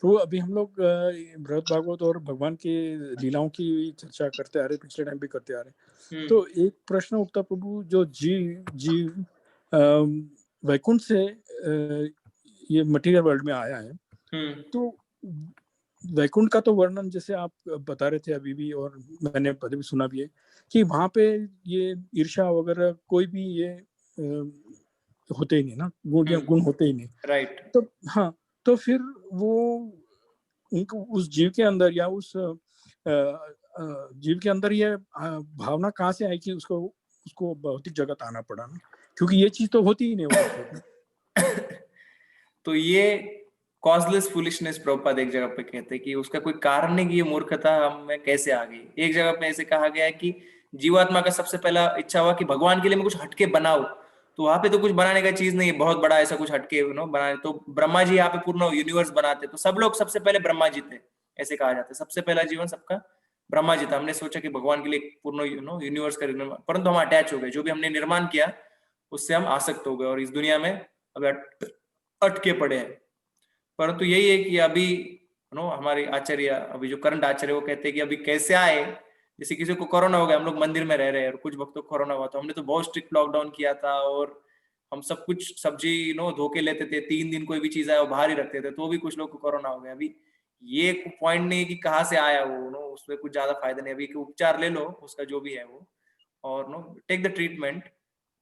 S3: तो अभी हम लोग बृहद भागवत और भगवान की लीलाओं की चर्चा करते आ रहे, पिछले टाइम भी करते आ रहे। तो एक प्रश्न उठता प्रभु, जो जीव वैकुंठ से ये मटेरियल वर्ल्ड में आया है, तो वैकुंठ का तो वर्णन जैसे आप बता रहे थे अभी भी, और मैंने पहले भी सुना भी है कि वहां पे ये ईर्ष्या वगैरह कोई भी ये होते ही नहीं ना, गुण होते ही नहीं,
S1: राइट।
S3: तो हाँ, तो फिर वो उनको उस जीव के अंदर या उस जीव के अंदर ये भावना कहाँ से आई कि उसको भौतिक जगत आना पड़ा ना, क्योंकि ये चीज तो होती ही नहीं होती।
S1: तो ये कॉजलेस फुलिशनेस प्रभुपाद एक जगह पे कहते हैं कि उसका कोई कारण नहीं कि ये मूर्खता हमें कैसे आ गई। एक जगह पे ऐसे कहा गया है कि जीवात्मा का सबसे पहला इच्छा हुआ कि भगवान के लिए मैं कुछ हटके बनाऊं, तो वहां पे तो कुछ बनाने का चीज नहीं है बहुत बड़ा ऐसा कुछ हटके बनाने। तो ब्रह्मा जी यहाँ पे पूर्ण यूनिवर्स बनाते, तो सब लोग सबसे पहले ब्रह्मा जी थे, ऐसे कहा जाता है। सबसे पहला जीवन सबका ब्रह्मा जी था। हमने सोचा कि भगवान के लिए पूर्ण यूनिवर्स का निर्माण, परंतु हम अटैच हो गए, जो भी हमने निर्माण किया उससे हम आसक्त हो गए और इस दुनिया में अब अटके पड़े हैं। परंतु यही है कि अभी हमारे आचार्य, अभी जो करंट आचार्य, वो कहते हैं कि अभी कैसे आए, जैसे किसी को कोरोना हो गया, हम लोग मंदिर में रह रहे हैं और कुछ भक्तों को कोरोना हुआ, तो हमने तो बहुत स्ट्रिक्ट लॉकडाउन किया था और हम सब कुछ सब्जी धो के लेते थे, 3 दिन कोई भी चीज आया वो बाहर ही रखते थे, तो भी कुछ लोग को कोरोना हो गया। अभी ये पॉइंट नहीं है कि कहाँ से आया वो, उसमें कुछ ज्यादा फायदा नहीं। अभी उपचार ले लो उसका जो भी है वो, और टेक द ट्रीटमेंट,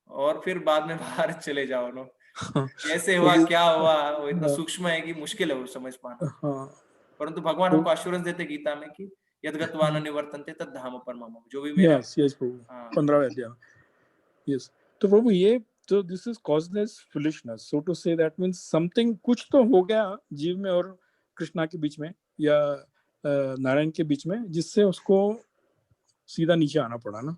S1: और फिर बाद में बाहर चले जाओ। कैसे हुआ, क्या हुआ, वो इतना सूक्ष्म है कि मुश्किल है वो समझ पाना। परंतु भगवान हमको एश्योरेंस देते गीता में कि यद्गत्वा न निवर्तन्ते तद् धाम परमम, जो भी मेरा।
S3: यस प्रभु, 15वें अध्याय। यस, तो प्रभु ये तो this is causeless foolishness, so to say, that means something कुछ तो हो गया जीव में और कृष्णा के बीच में या नारायण के बीच में, जिससे उसको सीधा नीचे आना पड़ा ना।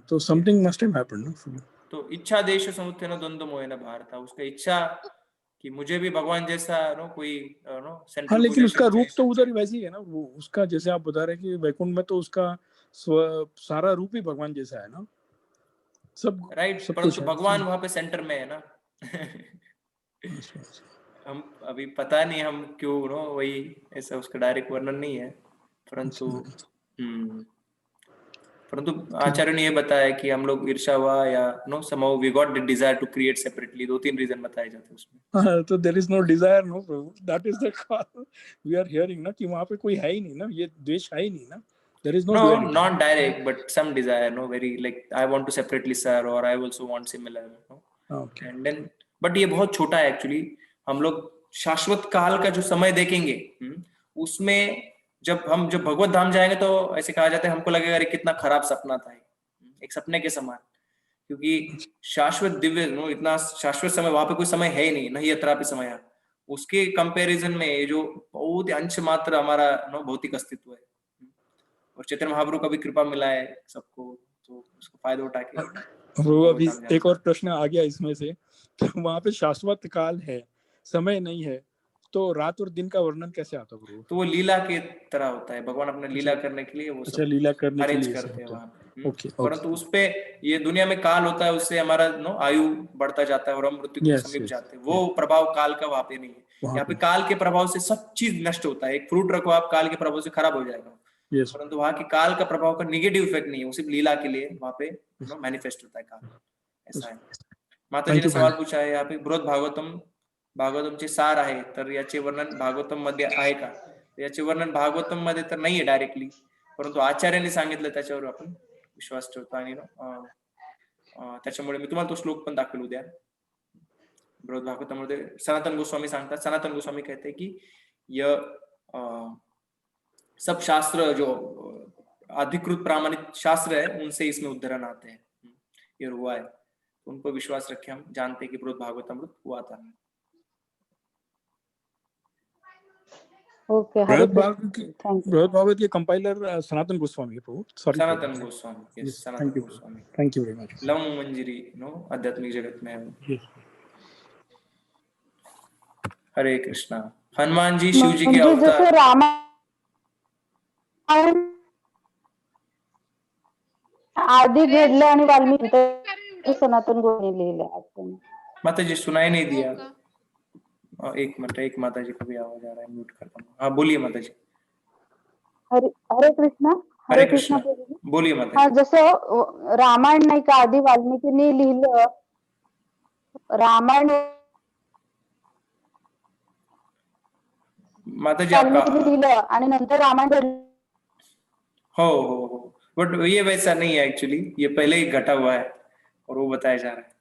S3: तो समथिंग मस्ट हैव हैपेंड ना।
S1: तो इच्छा देश समुत्थान द्वंद्व मोहेन भारत, उसका इच्छा कि मुझे भी भगवान जैसा कोई सेंट्रल।
S3: हाँ, लेकिन उसका रूप तो उधर वैसे ही है ना, वो उसका जैसे आप बता रहे कि वैकुंठ में तो उसका सारा रूप ही भगवान जैसा है ना, सब
S1: राइट। परंतु भगवान वहां पे सेंटर में है ना। हम अभी पता नहीं हम क्यों वही ऐसा, उसका डायरेक्ट वर्णन नहीं है, परंतु परंतु आचार्य ने ये बताया कि हम लोग ईर्ष्या हुआ या no somehow we got the desire to create separately, 2-3 reason बताए जाते हैं उसमें।
S3: तो there is no desire, no Prabhu, that is the call we are hearing ना, कि वहां पे कोई है ही नहीं ना, ये द्वेष है ही नहीं ना, there is no
S1: No,
S3: duality.
S1: not direct, but some desire, no, very like I want to separately serve or I also want similar, no?
S3: Okay.
S1: And then, but ये बहुत छोटा है एक्चुअली। हम लोग शाश्वत काल का जो समय देखेंगे, उसमें जब भगवत धाम जाएंगे तो ऐसे कहा जाता है, हमको लगेगा अरे कितना खराब सपना था, एक सपने के समान, क्योंकि शाश्वत दिव्य, नो, इतना शाश्वत समय वहां पे कोई समय है ही नहीं, नहीं अत्रापि समय। उसके कंपैरिजन में ये जो बहुत अंश मात्र हमारा नो भौतिक अस्तित्व है, और चैतन्य महाप्रभु का भी कृपा मिला है सबको, तो उसको फायदा उठा के
S3: वो अभी एक और प्रश्न आ गया इसमें से, तो वहां पे शाश्वत काल है, समय नहीं है, तो रात और दिन का वर्णन कैसे आता है?
S1: तो वो लीला के तरह होता है, भगवान अपने लीला करने के लिए वो
S3: अच्छा, लीला करने के
S1: अरेंज
S3: लिए
S1: करते हैं वहां पे।
S3: ओके,
S1: परंतु उस पे ये दुनिया में काल होता है, उससे हमारा नो आयु बढ़ता जाता है और हम मृत्यु के समीप जाते हैं, वो प्रभाव काल का वहां पे नहीं है। यहाँ पे काल के प्रभाव से सब चीज नष्ट होता है। एक फ्रूट रखो आप, काल के प्रभाव से खराब हो जाएगा, परंतु वहां की काल का प्रभाव का निगेटिव इफेक्ट नहीं है, वो सिर्फ लीला के लिए वहां पे मैनिफेस्ट होता है काल, ऐसा है। माताजी ने सवाल पूछा है यहाँ पे, बृहद भागवतमचे सार आहे, तर याचे वर्णन भागवतम मध्ये आहे का? याचे वर्णन भागवतम मध्ये तर नाहीये डायरेक्टली, परंतु आचार्यांनी सांगितलं त्याच्यावर आपण विश्वास ठेवतो, आणि त्याच्यामुळे मी तुम्हाला तो श्लोक पण दाखवेल उद्या। बृहद भागवतमध्ये सनातन गोस्वामी सांगतात, सनातन गोस्वामी कहते हैं कि यह सब शास्त्र जो अधिकृत प्रामाणिक शास्त्र है उनसे इसमें उद्धरण आते हैं, ये हुआ है, तो उन पर विश्वास रखे, हम जानते हैं कि बृहद भागवतामृत हुआ था।
S8: ओके, हरे कृष्ण।
S3: बृहद भागवत के कंपाइलर सनातन गोस्वामी है Prabhu, sorry,
S1: Sanatana Goswami, yes, Sanatana Goswami,
S3: thank you very much.
S1: Lav Manjari, no, आध्यात्मिक जगत में है। हरे कृष्णा। हनुमान जी शिव जी के अवतार,
S8: जैसे रामायण आदि घडले आणि वाल्मिकी सनातन गोस्वामी लिहिले।
S1: माताजी सुनाई नहीं दिया, एक मिनट, माताजी को भी आवाज आ रहा है, म्यूट करता हूँ। हाँ बोलिए माताजी।
S8: हरे कृष्ण,
S1: हरे कृष्ण, बोलिए माताजी।
S8: हाँ, जसं रामायण नाही का आधी वाल्मिकीने लिहिलं, रामायण
S1: माताजी आपका
S8: लिहिलं आणि नंतर रामायण घडलं।
S1: हो, बट ये वैसा नहीं है एक्चुअली, ये पहले ही घटा हुआ है और वो बताया जा रहा है,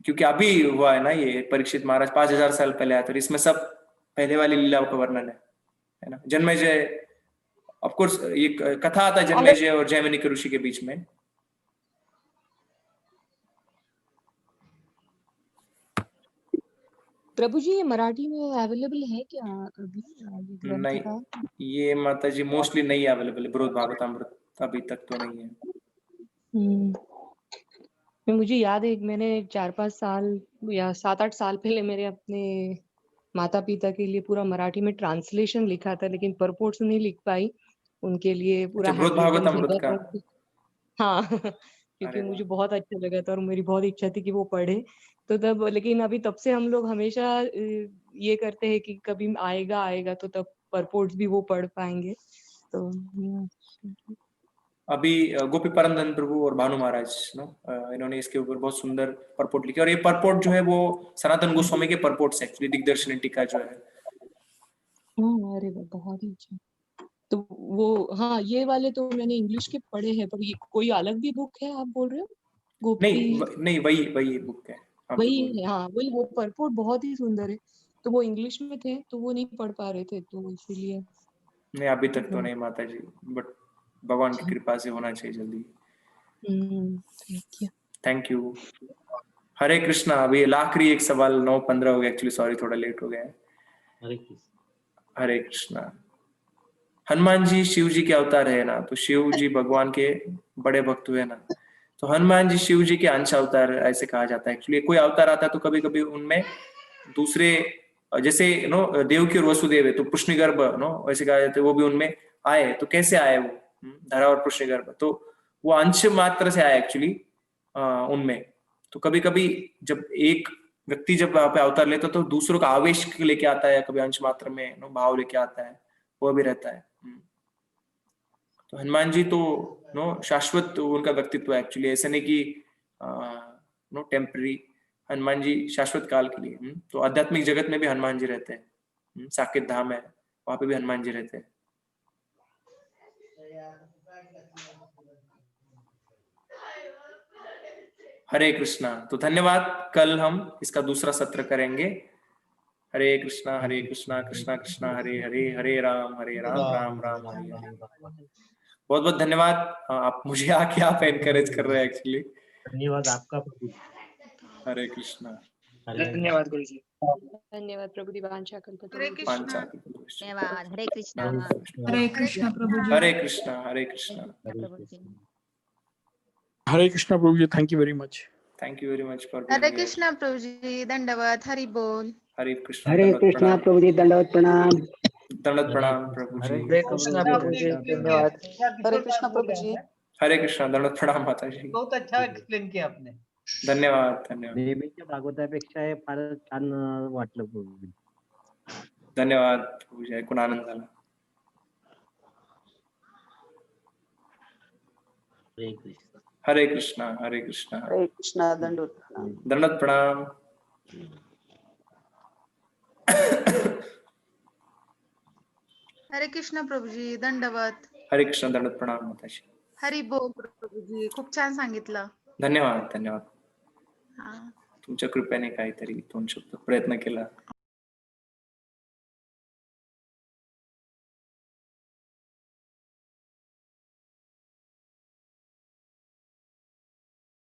S1: क्योंकि अभी हुआ है ना ये, परीक्षित महाराज 5000 साल पहले आया, तो इसमें सब पहले वाली लीला का वर्णन है ना। जन्मेजय, ऑफ कोर्स ये कथा आता है जन्मेजय और जैमिनी के ऋषि के बीच में।
S7: प्रभु जी, ये मराठी में अवेलेबल है क्या अभी?
S1: नहीं, ये माताजी मोस्टली नहीं अवेलेबल है, बृहद भागवतामृत अभी तक तो नहीं है।
S7: मुझे याद है मैंने 4-5 साल या 7-8 साल पहले मेरे अपने माता पिता के लिए पूरा मराठी में ट्रांसलेशन लिखा था, लेकिन परपोर्ट्स नहीं लिख पाई उनके लिए पूरा
S1: बृहद भागवतामृत का।
S7: हाँ क्योंकि मुझे बहुत अच्छा लगा था और मेरी बहुत इच्छा थी कि वो पढ़े, तो तब, लेकिन अभी तब से हम लोग हमेशा ये करते हैं कि कभी आएगा तो तब परपोर्ट्स भी वो पढ़ पाएंगे। तो
S1: अभी गोपी परंदन प्रभु और भानु महाराज इन्होंने इसके ऊपर बहुत सुंदर परपोर्ट लिखे, और ये परपोर्ट जो है वो सनातन गोस्वामी के परपोर्ट्स एक्चुअली, दिग्दर्शन टीका जो है।
S7: अरे बहुत ही अच्छा। तो वो, हाँ, ये वाले तो मैंने इंग्लिश के पढ़े हैं, पर ये कोई अलग भी बुक है आप बोल रहे हो? गोपी
S1: नहीं, वही बुक है,
S7: वही है। हाँ, वही, वो परपोर्ट बहुत ही सुंदर है, तो वो इंग्लिश में थे तो वो नहीं पढ़ पा रहे थे, तो इसीलिए।
S1: नहीं, अभी तक तो नहीं माताजी, बट भगवान की कृपा से होना चाहिए जल्दी। Thank you. हरे कृष्णा। अभी आखिरी एक सवाल, 9:15 हो गया एक्चुअली, सॉरी थोड़ा लेट हो गया है। हरे कृष्णा। हनुमान जी शिव जी के अवतार है ना, तो शिव जी भगवान के बड़े भक्त हुए ना, तो हनुमान जी शिव जी के अंश अवतार ऐसे कहा जाता है। एक्चुअली कोई अवतार आता है तो कभी कभी उनमें दूसरे, जैसे देवकी और वसुदेव है तो पुष्णिगर्भ वैसे कहा जाता है, वो भी उनमें आए, तो कैसे आए वो, धरा और पुष्णिगर्भ, तो वो अंश मात्र से आए एक्चुअली उनमें। तो कभी कभी जब एक व्यक्ति जब वहां पे अवतार लेता तो दूसरों का आवेश लेके आता है, कभी अंश मात्र में भाव लेके आता है, वो भी रहता है। तो हनुमान जी तो शाश्वत उनका व्यक्तित्व है एक्चुअली, ऐसे नहीं कि टेम्पररी। हनुमान जी शाश्वत काल के लिए। तो आध्यात्मिक जगत में भी हनुमान जी रहते हैं। साकेत धाम है, वहां पे भी हनुमान जी रहते हैं। हरे कृष्णा। तो धन्यवाद, कल हम इसका दूसरा सत्र करेंगे। हरे कृष्णा कृष्णा कृष्णा हरे हरे, हरे राम राम राम हरे हरे। बहुत बहुत धन्यवाद। आप मुझे आके आप एनकरेज कर रहे हैं एक्चुअली।
S2: धन्यवाद आपका प्रभु।
S1: हरे कृष्णा।
S6: धन्यवाद गुरु जी।
S7: धन्यवाद प्रभु दिवांशा कल्पतरु।
S10: हरे कृष्णा।
S5: धन्यवाद। Hare Krishna.
S10: Hare Krishna Prabhu ji.
S1: Hare Krishna
S5: Prabhu ji.
S3: Hare Krishna Prabhu ji, thank you very much.
S1: Thank you very much for
S10: Hare
S1: being here.
S10: Krishna Prabhu ji, दंडवत, हरि बोल।
S1: हरे कृष्णा।
S11: हरे
S1: दंडवत
S11: कृष्णा
S1: प्रणाम।
S11: प्रभु जी, दंडवत प्रणाम।
S1: दंडवत प्रणाम प्रभु जी।
S11: हरे कृष्णा प्रभु जी, धन्यवाद।
S12: हरे कृष्णा प्रभु जी।
S1: हरे कृष्णा। दंडवत प्रणाम माता जी।
S12: बहुत अच्छा एक्सप्लेन किया आपने।
S1: धन्यवाद धन्यवाद
S2: नेहमीच्या भागवतापेक्षा हे फार छान वाटलं प्रभू.
S1: धन्यवाद प्रभू जी, ऐकून आनंद झाला.
S2: हरे कृष्ण.
S1: हरे कृष्णा हरे कृष्णा.
S12: हरे कृष्णा. दंडवत प्रणाम.
S1: दंडवत प्रणाम.
S10: हरे कृष्णा प्रभू जी, दंडवत.
S1: हरे कृष्ण. दंडवत प्रणाम माताजी.
S10: हरि बोल प्रभू जी, खूप छान सांगितलं.
S1: धन्यवाद धन्यवाद.
S10: हा.
S1: तुमच्या कृपेने काहीतरी 2 शब्द प्रयत्न केला.